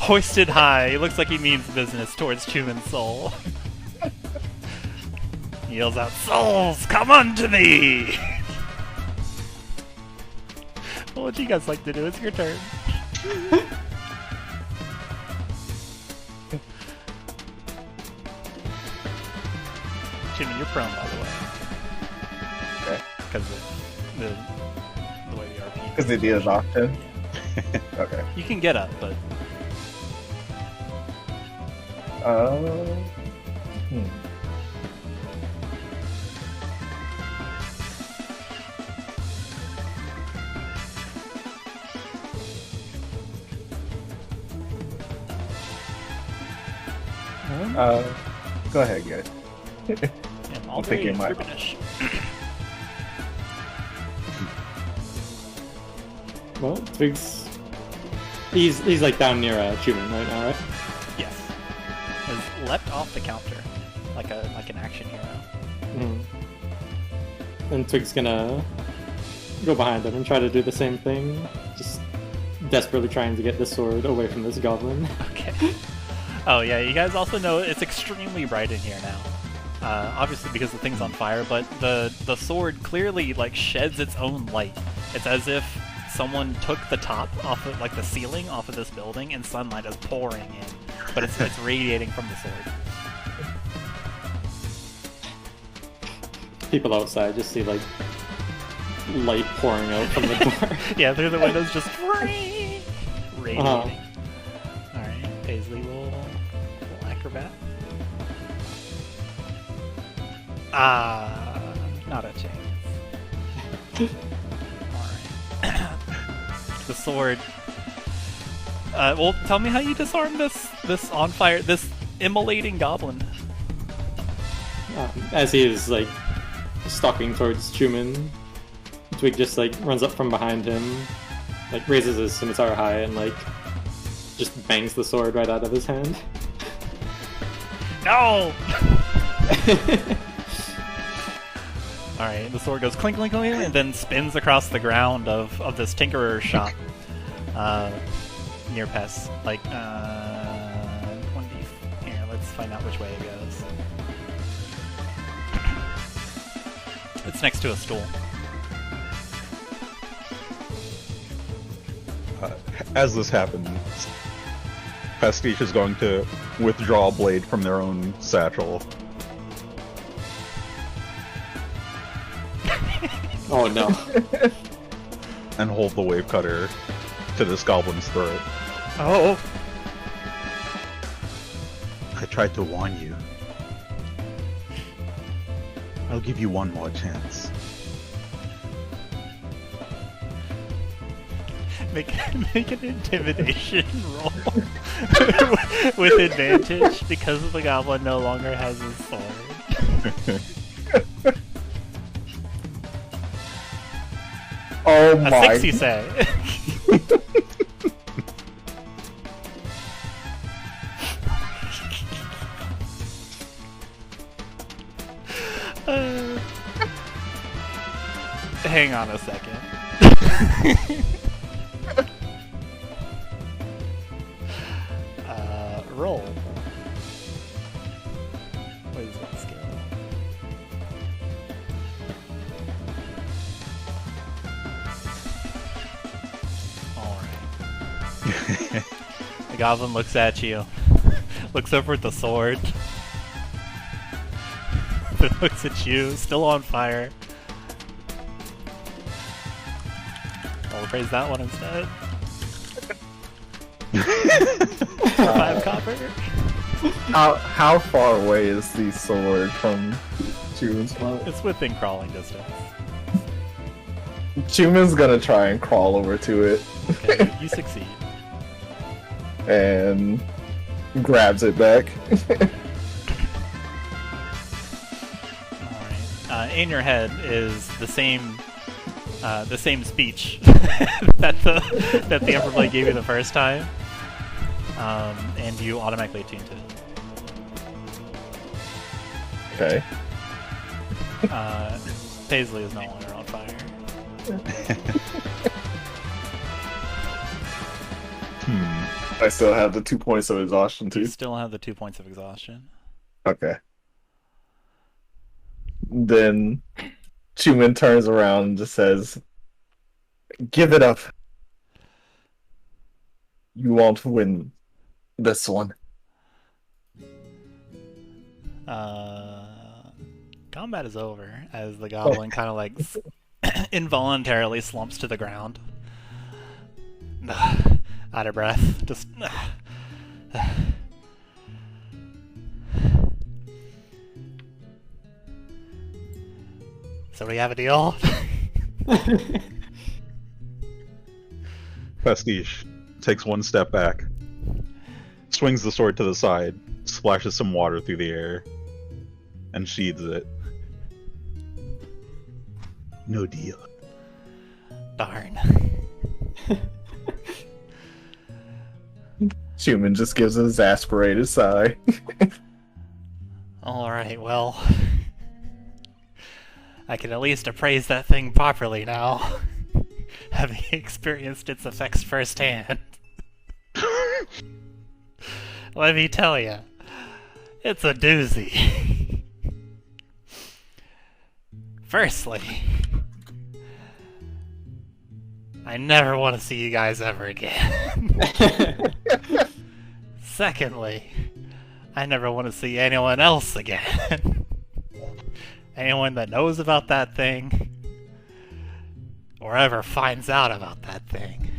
hoisted high. He looks like he means business towards Chuman's soul. He yells out, "Souls, come unto me!" What would you guys like to do? It's your turn. Chuman, you're prone, by the way. Okay. Because of the way the RP. Because it is often. Okay. You can get up, but go ahead, guys. yeah, all thinking very my- Tribunish. Well, Twig's... He's like down near Chuman right now, right? Yes. Has leapt off the counter like an action hero. And Twig's gonna go behind him and try to do the same thing. Just desperately trying to get the sword away from this goblin. Okay. Oh yeah, you guys also know it's extremely bright in here now. Obviously because the thing's on fire, but the sword clearly like sheds its own light. It's as if someone took the top off of like the ceiling off of this building and sunlight is pouring in, but it's radiating from the sword. People outside just see like light pouring out from the door. Yeah, through the windows just radiating. Alright, Paisley will acrobat. Not a chance. Alright. The sword. Well, tell me how you disarm this on fire, this immolating goblin. As he is like stalking towards Chuman, Twig just like runs up from behind him, like raises his scimitar high and like just bangs the sword right out of his hand. No! Alright, the sword goes clink, clink, clink, and then spins across the ground of this tinkerer's shop. Near Pest. Like, 20... Here, let's find out which way it goes. It's next to a stool. As this happens, Pastiche is going to withdraw a blade from their own satchel. Oh no. And hold the wave cutter to this goblin's throat. Oh! I tried to warn you. I'll give you one more chance. Make an intimidation roll with advantage because the goblin no longer has his sword. Oh A my! 6, you say? Hang on a second. Roll. What is that skill? Alright. The goblin looks at you. Looks over at the sword. Then looks at you, still on fire. I'll appraise that one instead. 5 copper. How far away is the sword from Chuman's spot? It's within crawling distance. Chuman's gonna try and crawl over to it. Okay, you succeed. And grabs it back. Alright. In your head is the same speech that the Emberblade gave you the first time. And you automatically attune to it. Okay. Paisley is no longer on fire. I still have the 2 points of exhaustion too. You still have the 2 points of exhaustion. Okay. Then Chuman turns around and just says, "Give it up. You won't win this one." Combat is over as the goblin kind of like involuntarily slumps to the ground. Out of breath. Just. So we have a deal? Pastiche takes one step back, swings the sword to the side, splashes some water through the air, and sheathes it. No deal. Darn. Chuman just gives an exasperated sigh. Alright, well. I can at least appraise that thing properly now, having experienced its effects firsthand. Let me tell you, it's a doozy. Firstly, I never want to see you guys ever again. Secondly, I never want to see anyone else again. Anyone that knows about that thing, or ever finds out about that thing,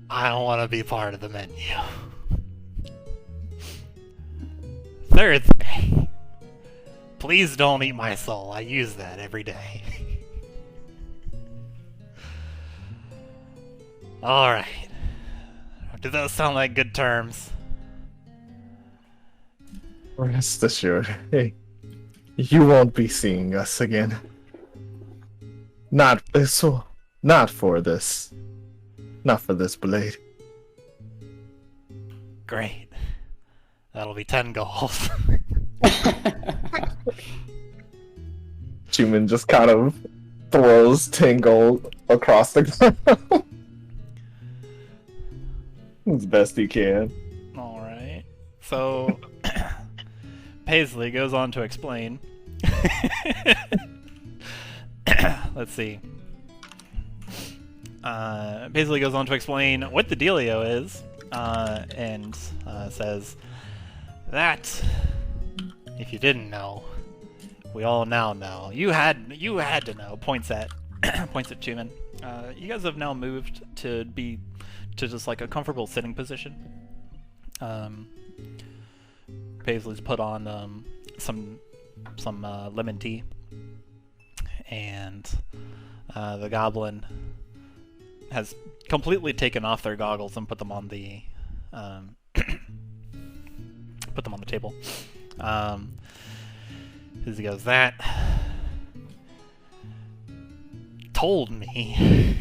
I don't want to be part of the menu. Third thing, please don't eat my soul. I use that every day. Alright. Do those sound like good terms? Rest assured, hey, you won't be seeing us again. Not for this. Not for this blade. Great. That'll be 10 gold. Chuman just kind of throws 10 gold across the ground. As best he can. Alright. So, Paisley goes on to explain. Let's see. Paisley goes on to explain what the dealio is, and says that, if you didn't know, we all now know. You had to know. Points at Chuman. You guys have now moved to just like a comfortable sitting position. Paisley's put on some lemon tea, and the goblin has completely taken off their goggles and put them on the table. As he goes, that told me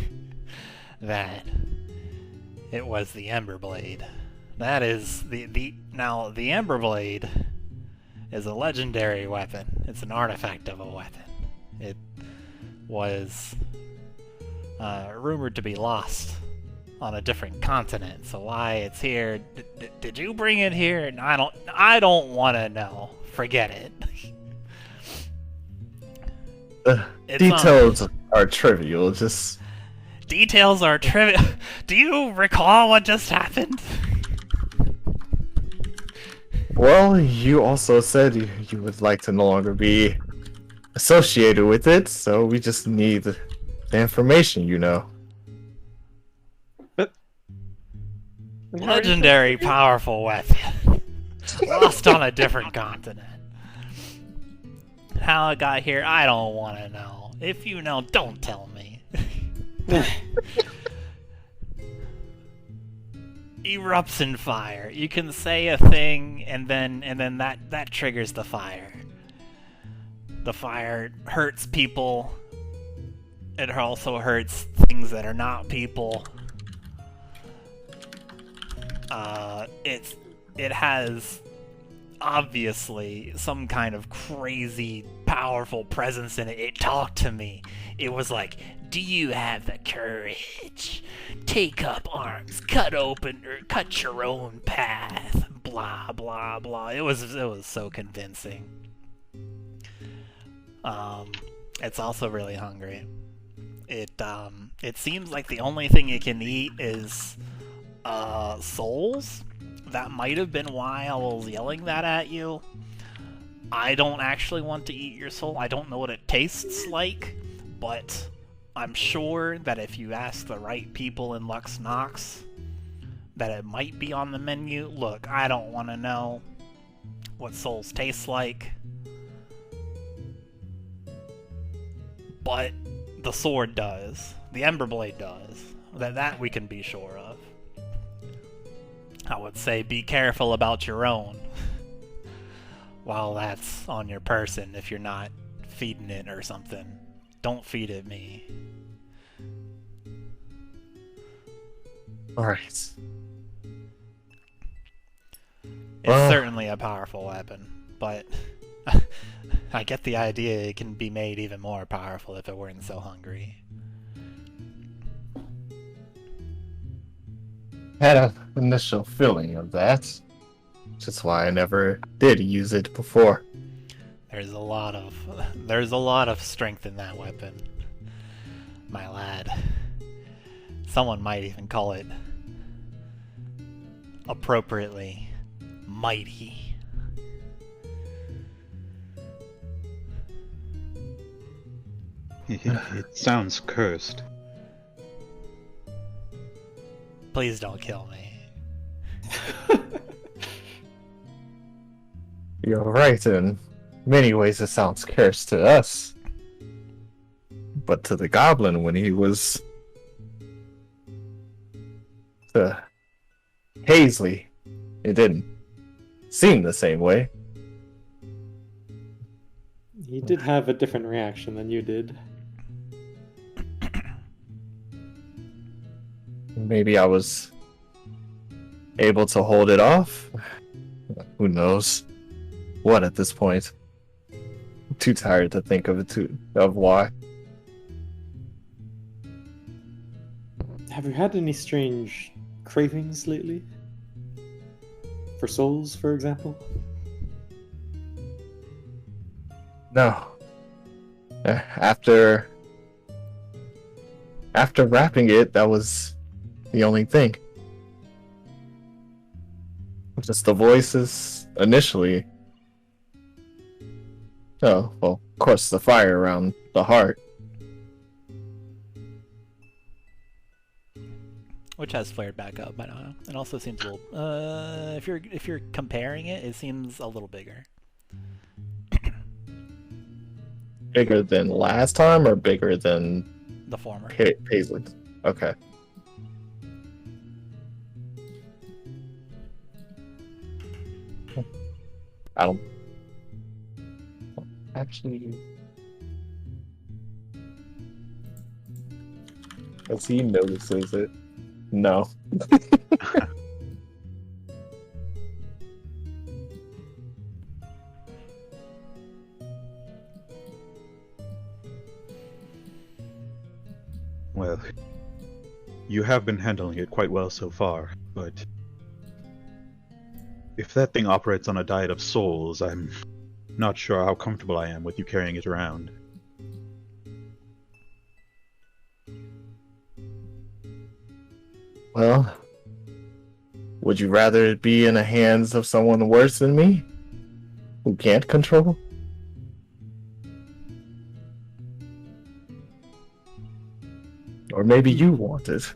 that it was the Emberblade. That is now the Emberblade is a legendary weapon. It's an artifact of a weapon. It was rumored to be lost on a different continent. So why it's here? Did you bring it here? I don't want to know. Forget it. Details are trivial. Details are trivial. Do you recall what just happened? Well, you also said you would like to no longer be associated with it, so we just need the information, you know. Legendary powerful weapon. Lost on a different continent. How it got here, I don't want to know. If you know, don't tell me. Erupts in fire. You can say a thing, and then that triggers the fire. The fire hurts people. It also hurts things that are not people. It has obviously some kind of crazy powerful presence in it. It talked to me. It was like, do you have the courage? Take up arms, cut your own path, blah blah blah. It was so convincing. It's also really hungry. It seems like the only thing it can eat is souls. That might have been why I was yelling that at you. I don't actually want to eat your soul. I don't know what it tastes like, but I'm sure that if you ask the right people in Lux-Nox, that it might be on the menu. Look, I don't want to know what souls taste like, but the sword does. The Emberblade does. That we can be sure of. I would say be careful about your own while that's on your person if you're not feeding it or something. Don't feed it me. Alright. It's Well, certainly a powerful weapon, but I get the idea it can be made even more powerful if it weren't so hungry. had an initial feeling of that. Which is why I never did use it before. There's a lot of strength in that weapon, my lad. Someone might even call it appropriately mighty. It sounds cursed. Please don't kill me. You're right, in many ways it sounds cursed to us. But to the goblin when he was... to Hazley, it didn't seem the same way. He did have a different reaction than you did. Maybe I was able to hold it off? Who knows? What at this point? I'm too tired to think of why. Have you had any strange cravings lately? For souls, for example? No. After wrapping it, that was the only thing. Just the voices initially. Oh, well, of course, the fire around the heart. Which has flared back up, I don't know. It also seems a little if you're comparing it, it seems a little bigger. Bigger than last time or bigger than The former. Paisley? Okay. I don't actually. As he notices it. No. Well, you have been handling it quite well so far, but if that thing operates on a diet of souls, I'm not sure how comfortable I am with you carrying it around. Well, would you rather it be in the hands of someone worse than me? Who can't control? Or maybe you want it.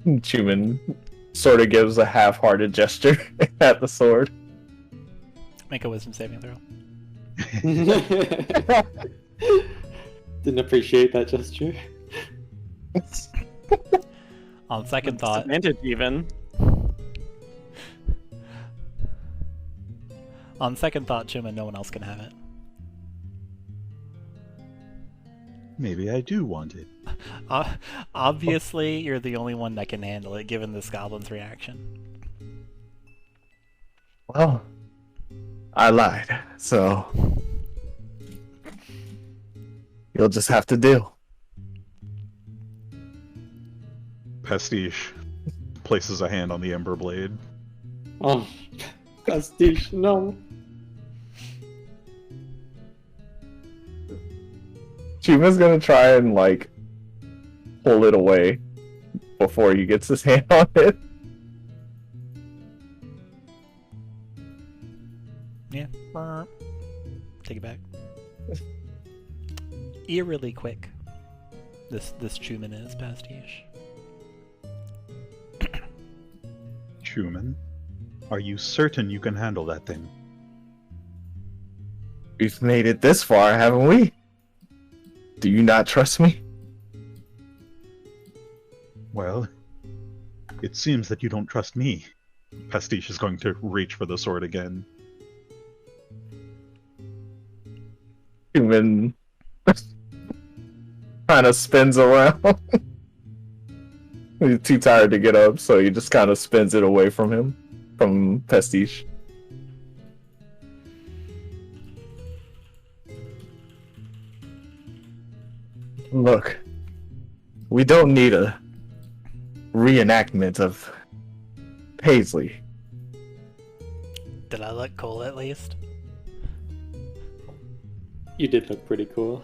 Chuman sort of gives a half-hearted gesture at the sword. Make a wisdom saving throw. Didn't appreciate that gesture. On second thought, Disadvantage even. Chuman, no one else can have it. Maybe I do want it. Obviously, you're the only one that can handle it, given this goblin's reaction. Well, I lied, so you'll just have to deal. Pastiche places a hand on the Emberblade. Oh, Pastiche, no. Chuma's gonna try and, like, pull it away before he gets his hand on it. Yeah. Take it back. Eerily quick. This Chuman is, Pastiche. Chuman, are you certain you can handle that thing? We've made it this far, haven't we? Do you not trust me? Well, it seems that you don't trust me. Pastiche is going to reach for the sword again. Chuman kind of spins around. He's too tired to get up, so he just kind of spins it away from him, from Pastiche. Look, we don't need a reenactment of Paisley. Did I look cool at least? You did look pretty cool.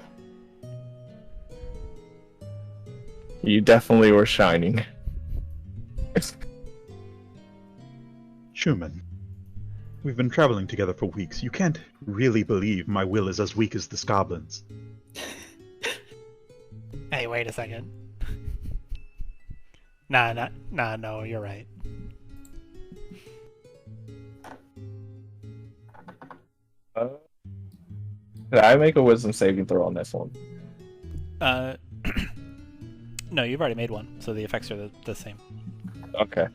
You definitely were shining. Chuman, we've been traveling together for weeks. You can't really believe my will is as weak as this goblin's. Hey, wait a second. No, you're right. Did I make a wisdom saving throw on this one? No, you've already made one, so the effects are the same. Okay.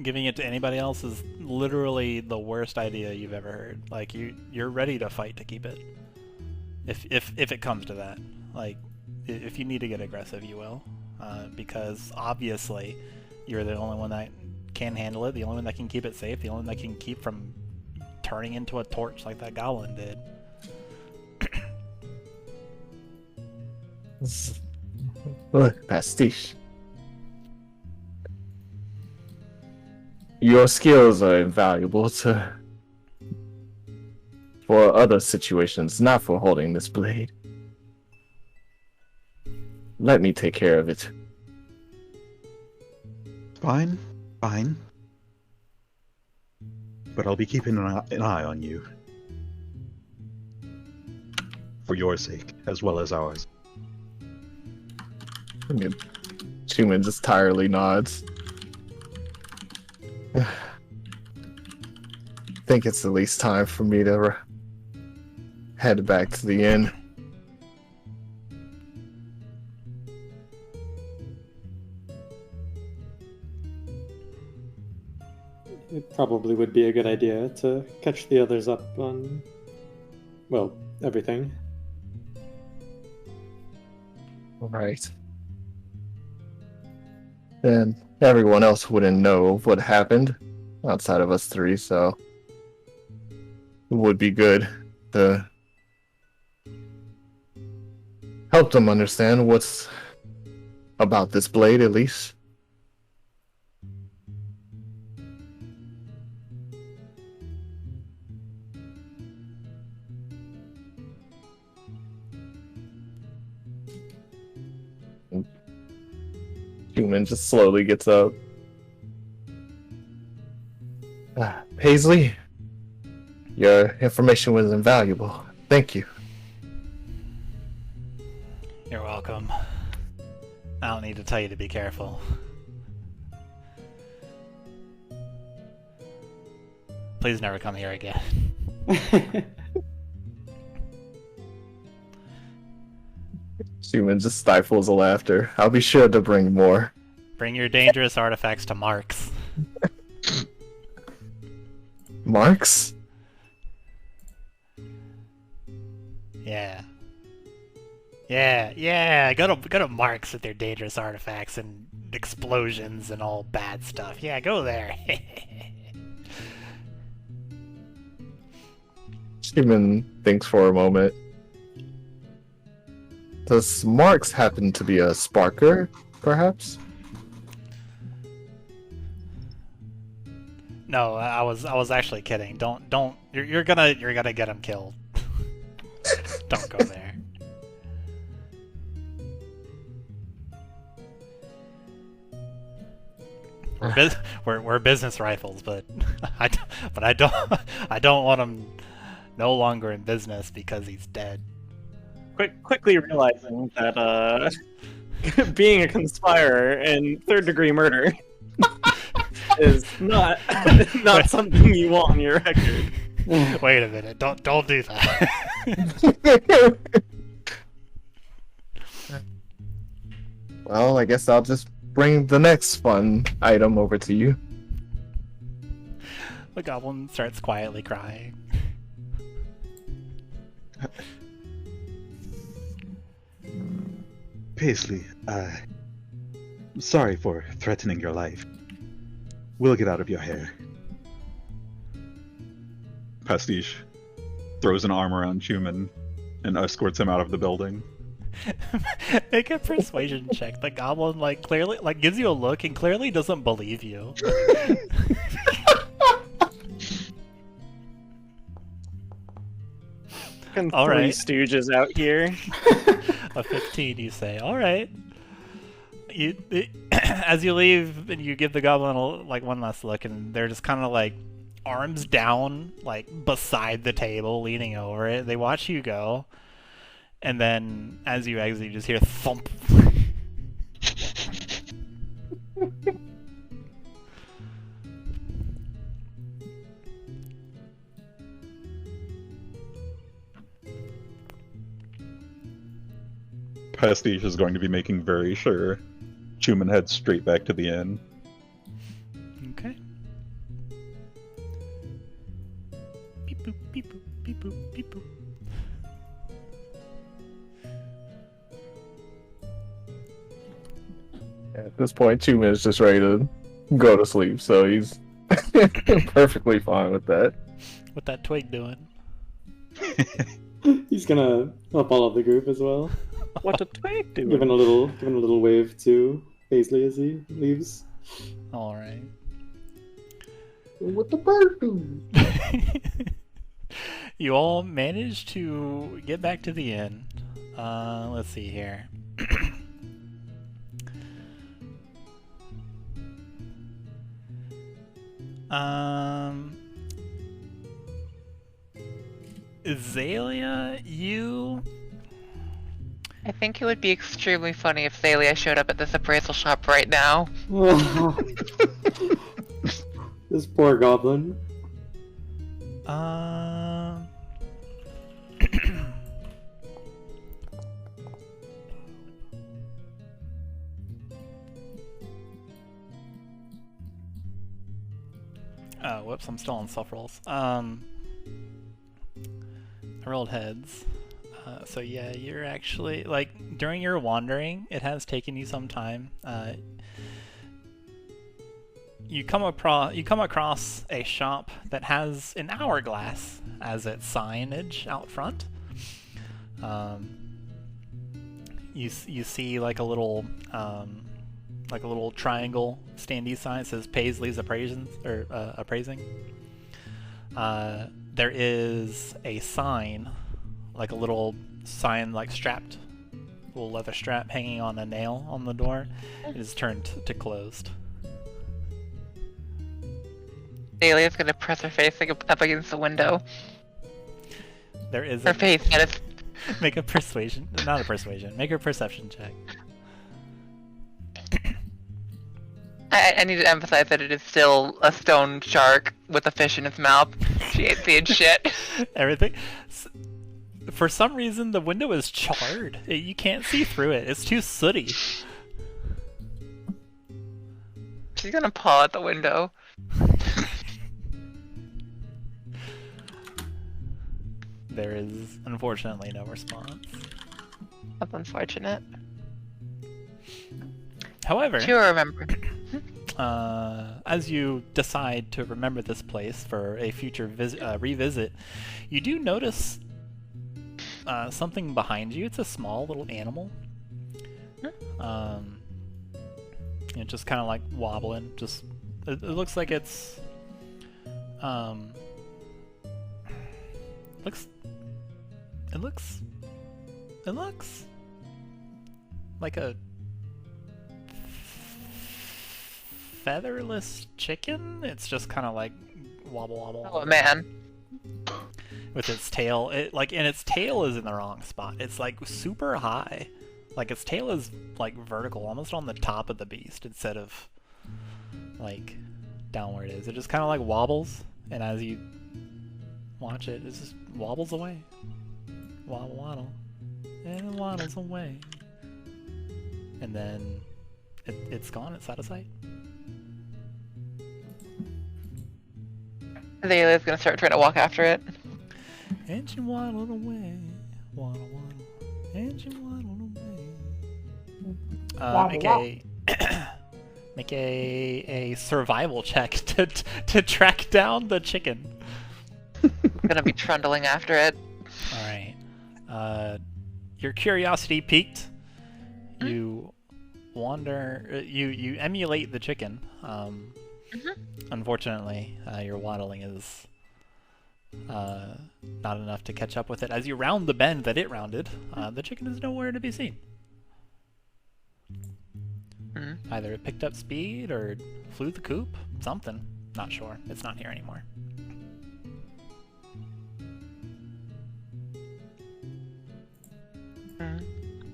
Giving it to anybody else is literally the worst idea you've ever heard. Like, you're ready to fight to keep it. If it comes to that. Like, if you need to get aggressive, you will. Because obviously, you're the only one that can handle it, the only one that can keep it safe, the only one that can keep from turning into a torch like that goblin did. Look, Pastiche. Your skills are invaluable for other situations, not for holding this blade. Let me take care of it. Fine. But I'll be keeping an eye on you. For your sake, as well as ours. Chuman just tiredly nods. I think it's at least time for me to head back to the inn. It probably would be a good idea to catch the others up on, well, everything. Right. Then everyone else wouldn't know what happened outside of us three, so it would be good to help them understand what's about this blade, at least. Chuman just slowly gets up. Paisley, Your information was invaluable. Thank you. You're welcome. I don't need to tell you to be careful. Please never come here again. Chuman just stifles a laughter. I'll be sure to bring more. Bring your dangerous artifacts to Marks. Marks? Yeah. Yeah. Go to Marks with their dangerous artifacts and explosions and all bad stuff. Yeah, go there. Chuman thinks for a moment. Does Marks happen to be a sparker, perhaps? No, I was actually kidding. Don't. You're gonna get him killed. Don't go there. We're business rifles, but I don't want him no longer in business because he's dead. Quickly realizing that being a conspirer and third-degree murder is not something you want on your record. Wait a minute! Don't do that. Well, I guess I'll just bring the next fun item over to you. The goblin starts quietly crying. Paisley, I'm sorry for threatening your life. We'll get out of your hair. Pastiche throws an arm around Chuman and escorts him out of the building. Make a persuasion check. The goblin clearly gives you a look and clearly doesn't believe you. All Three right. stooges out here. A 15, you say. All right. As you leave, and you give the goblin one last look, and they're just kind of arms down, beside the table, leaning over it. They watch you go, and then as you exit, you just hear thump. Pastiche is going to be making very sure Chuman heads straight back to the inn. Okay. Beep boop, beep boop, beep boop, beep boop. At this point, Chuman is just ready to go to sleep, so he's perfectly fine with that. What that Twig doing? He's gonna help all of the group as well. What a Twig doing? Giving a little wave to Paisley as he leaves. All right. What the bird do? You all managed to get back to the inn. Let's see here. Xalia, you... I think it would be extremely funny if Xalia showed up at this appraisal shop right now. This poor goblin. Oh, whoops, I'm still on self rolls. I rolled heads. So yeah, you're actually, during your wandering, it has taken you some time. You come across a shop that has an hourglass as its signage out front. You see a little triangle standee sign that says Paisley's appraising. There is a sign, a little sign, strapped, little leather strap hanging on a nail on the door. It is turned to closed. Azalea's gonna press her face up against the window. There is Her face, and it's Make a persuasion, not a persuasion. Make a perception check. I need to emphasize that it is still a stone shark with a fish in its mouth. She ain't seeing shit. Everything. For some reason, the window is charred. You can't see through it. It's too sooty. She's gonna paw at the window. There is, unfortunately, no response. That's unfortunate. However, She'll remember. as you decide to remember this place for a future revisit, you do notice something behind you. It's a small little animal. It's just kind of like wobbling. Just it looks like it's it looks like a featherless chicken. It's just kind of like wobble wobble. Oh man. With its tail, and its tail is in the wrong spot. It's like super high. Like its tail is like vertical, almost on the top of the beast instead of like down where it is. It just kind of like wobbles, and as you watch it, it just wobbles away. Waddle waddle, and it waddles away. And then it's gone. It's out of sight. Azalea's gonna start trying to walk after it. And she waddled away, waddle waddle, and she waddled away. Make a survival check to track down the chicken. Gonna be trundling after it. All right. Your curiosity piqued. You wander. You emulate the chicken. Unfortunately, your waddling is not enough to catch up with it. As you round the bend that it rounded, the chicken is nowhere to be seen. Either it picked up speed or flew the coop. Something. Not sure. It's not here anymore.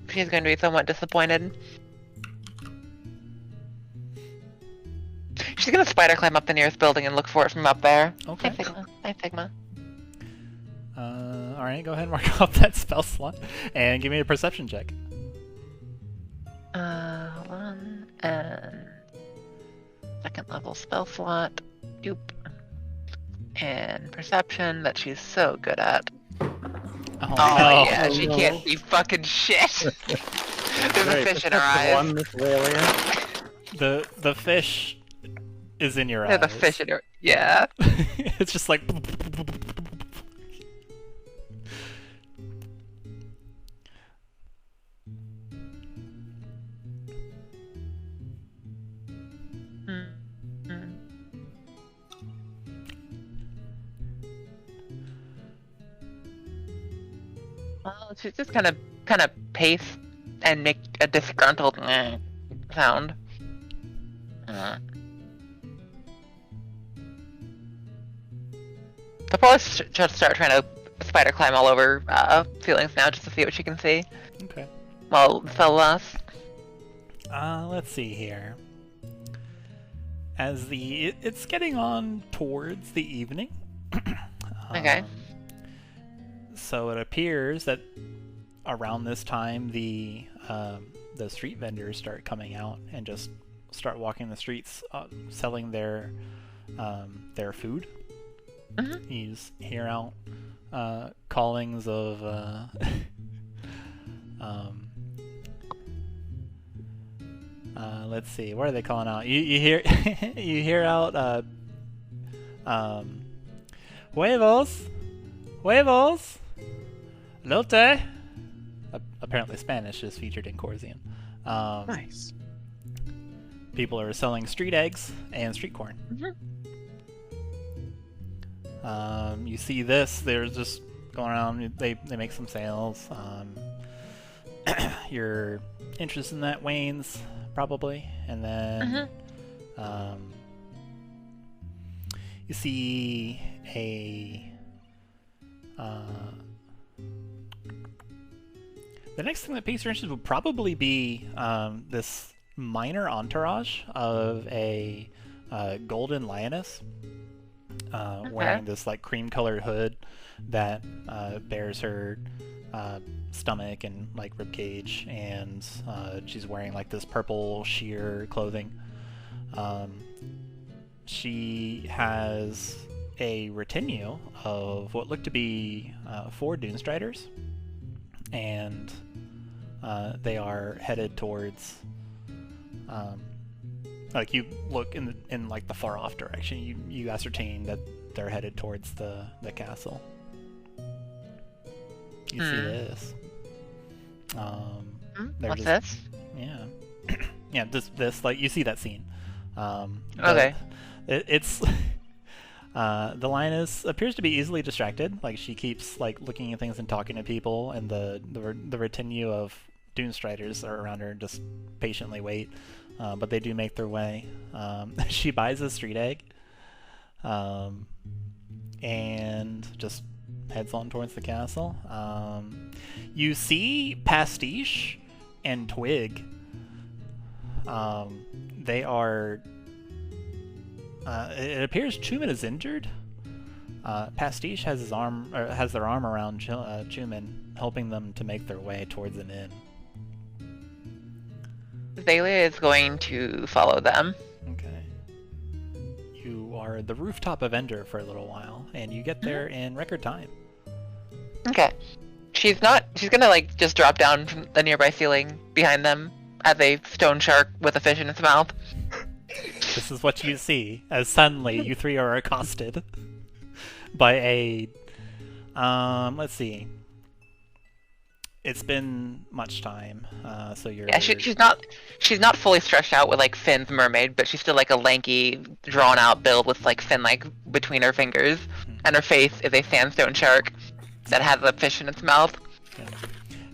She's going to be somewhat disappointed. She's going to spider climb up the nearest building and look for it from up there. Okay. Hi, Figma. Hi, Figma. Alright, go ahead and mark off that spell slot and give me a perception check. Hold on. And second level spell slot. Doop. And perception that she's so good at. Oh, Oh no. yeah, she no. can't see fucking shit. There's a fish in her eyes. One Miss Lelia. The fish is in your There's eyes. a fish in her. Yeah. It's just like. Well, she's just kind of pace and make a disgruntled sound. They'll probably just start trying to spider climb all over ceilings now just to see what she can see. Okay. Well, the spell lasts. Let's see here. As it's getting on towards the evening. Okay. So it appears that around this time the street vendors start coming out and just start walking the streets, selling their food. You just hear out callings of let's see, what are they calling out? You hear you hear out huevos, lote. Apparently Spanish is featured in Khorzaire. Nice. People are selling street eggs and street corn. You see this, they're just going around, they make some sales. Your interest in that wanes, probably. And then you You see a... the next thing that piques your interest would probably be this minor entourage of a golden lioness wearing this like cream-colored hood that bears her stomach and like ribcage, and she's wearing like this purple sheer clothing. She has a retinue of what look to be 4 Dunestriders, and they are headed towards like you look in like the far off direction, you ascertain that they're headed towards the castle. You see this. What's this? Yeah. Yeah, this like you see that scene. Okay. It's the lioness appears to be easily distracted. Like she keeps like looking at things and talking to people, and the retinue of Dunestriders are around her and just patiently wait. But they do make their way. She buys a street egg, and just heads on towards the castle. You see Pastiche and Twig. They are... it appears Chuman is injured. Pastiche has their arm around Chuman, helping them to make their way towards an inn. Xalia is going to follow them. Okay. You are at the rooftop of Ender for a little while, and you get there in record time. Okay. She's gonna like just drop down from the nearby ceiling behind them as a stone shark with a fish in its mouth. This is what you see as suddenly you three are accosted by a let's see. It's been much time, so you're... Yeah, she's not fully stretched out with like Finn's mermaid, but she's still like a lanky, drawn out build with like Finn like between her fingers, and her face is a sandstone shark that has a fish in its mouth.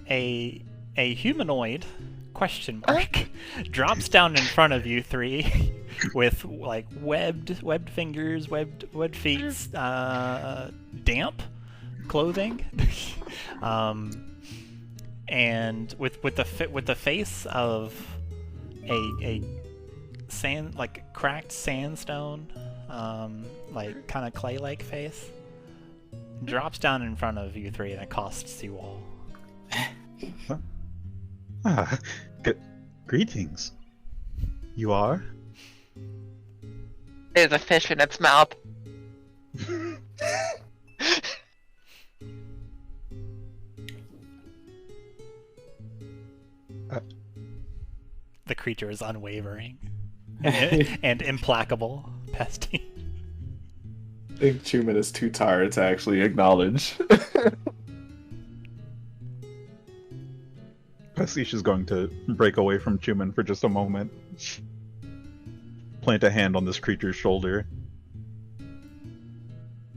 A humanoid question mark drops down in front of you three with like webbed fingers, webbed feet, damp clothing. And with the face of a sand, like cracked sandstone, like kind of clay-like face, drops down in front of you three and accosts you all. Greetings. You are? There's a fish in its mouth. The creature is unwavering and implacable. Pastiche. I think Chuman is too tired to actually acknowledge. Pastiche is going to break away from Chuman for just a moment. Plant a hand on this creature's shoulder.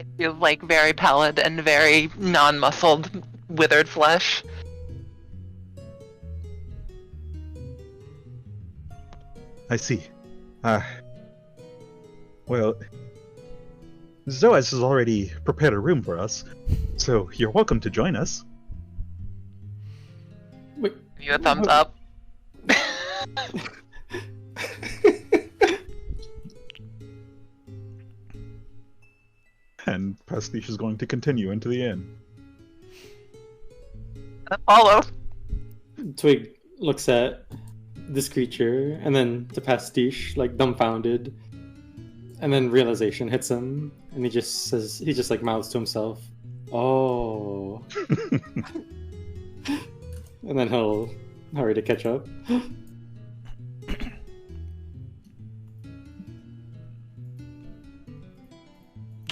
It feels like very pallid and very non-muscled, withered flesh. I see. Well, Zoaz has already prepared a room for us, so you're welcome to join us. Wait, Give you a thumbs up. And Pastiche is going to continue into the inn. Follow. Twig looks at this creature and then to Pastiche, like dumbfounded, and then realization hits him, and he just like mouths to himself, "Oh," and then he'll hurry to catch up.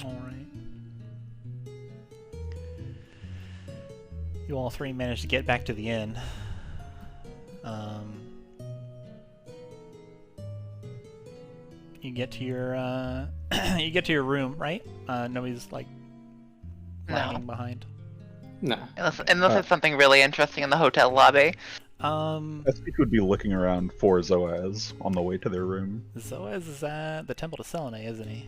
Alright. You all three managed to get back to the inn. You get to your room, right? Nobody's like lagging behind. No. Unless it's something really interesting in the hotel lobby. Pastiche would be looking around for Zoaz on the way to their room. Zoaz is at the Temple to Selene, isn't he?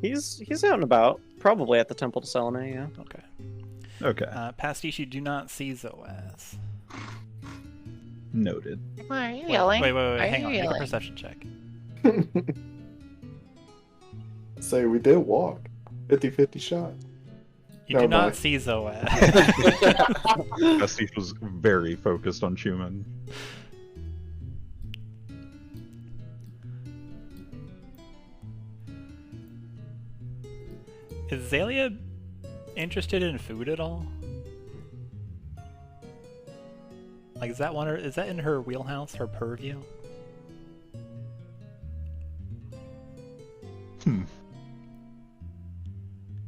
He's out and about, probably at the Temple to Selene. Yeah. Okay. Okay, Pastiche, you do not see Zoaz. noted. Why are you yelling? Wait, Why hang are on. you Make a yelling? perception check. Say we did walk. 50-50 shot. You No, do not bye. see Zoaz. Pastiche was very focused on Chuman. Is Xalia interested in food at all? Like, is that in her wheelhouse, her purview?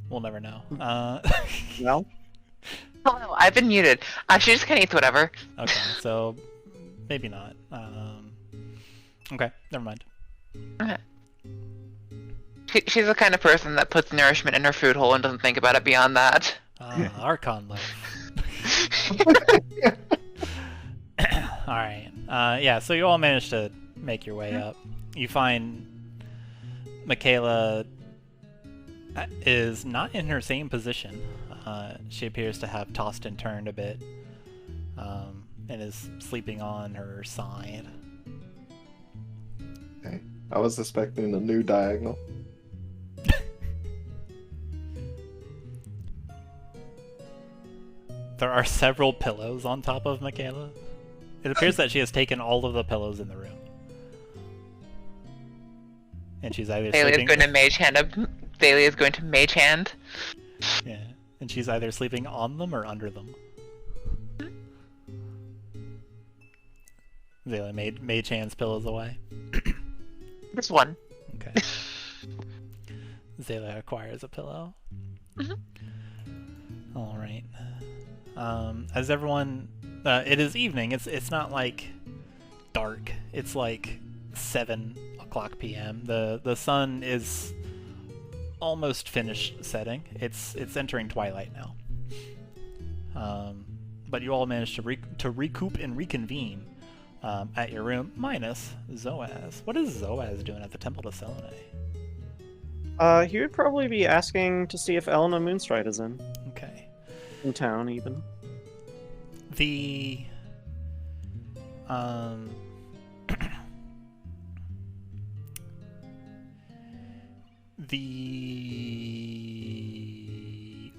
We'll never know. Well, Hello, I've been muted. She just kind of eats whatever. Okay, so maybe not. Okay, never mind. She's the kind of person that puts nourishment in her food hole and doesn't think about it beyond that. Archon life. Alright. Yeah, so you all managed to make your way up. You find Makayla is not in her same position. She appears to have tossed and turned a bit, and is sleeping on her side. Okay. I was expecting a new diagonal. There are several pillows on top of Makayla. It appears that she has taken all of the pillows in the room. And she's either Bailey is sleeping... going to mage hand. Bailey is going to mage hand. Yeah, and she's either sleeping on them or under them. Zayla mage hands pillows away. Just one. Okay. Zayla acquires a pillow. Alright. As everyone... it is evening. It's not like dark. It's like 7 o'clock p.m. The sun is almost finished setting. It's entering twilight now. But you all managed to recoup and reconvene at your room, minus Zoaz. What is Zoaz doing at the Temple to Selene? He would probably be asking to see if Elena Moonstride is in town, even. The the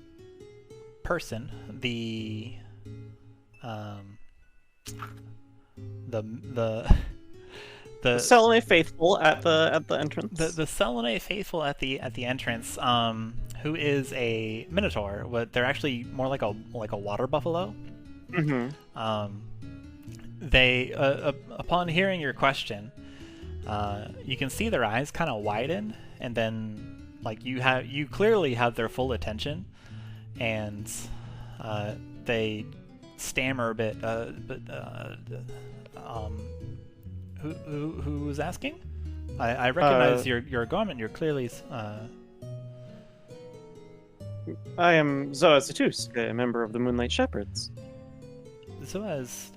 person, the Selene faithful at the entrance. The Selene faithful at the entrance, who is a minotaur, but they're actually more like a water buffalo. Mm-hmm. They upon hearing your question, you can see their eyes kind of widen, and then like you clearly have their full attention, and they stammer a bit. Who's asking? I recognize your garment. You're clearly. I am Zoaz Ituusk, a member of the Moonlight Shepherds. Zoaz,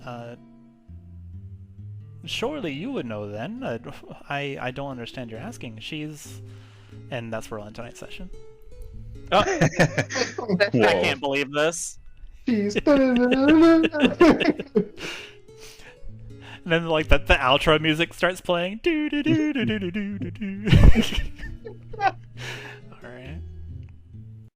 surely you would know then. I don't understand you're asking. She's... And that's where we'll end tonight's session. Oh. I can't believe this. Jeez. And then like the outro music starts playing. Do do do do do do do do.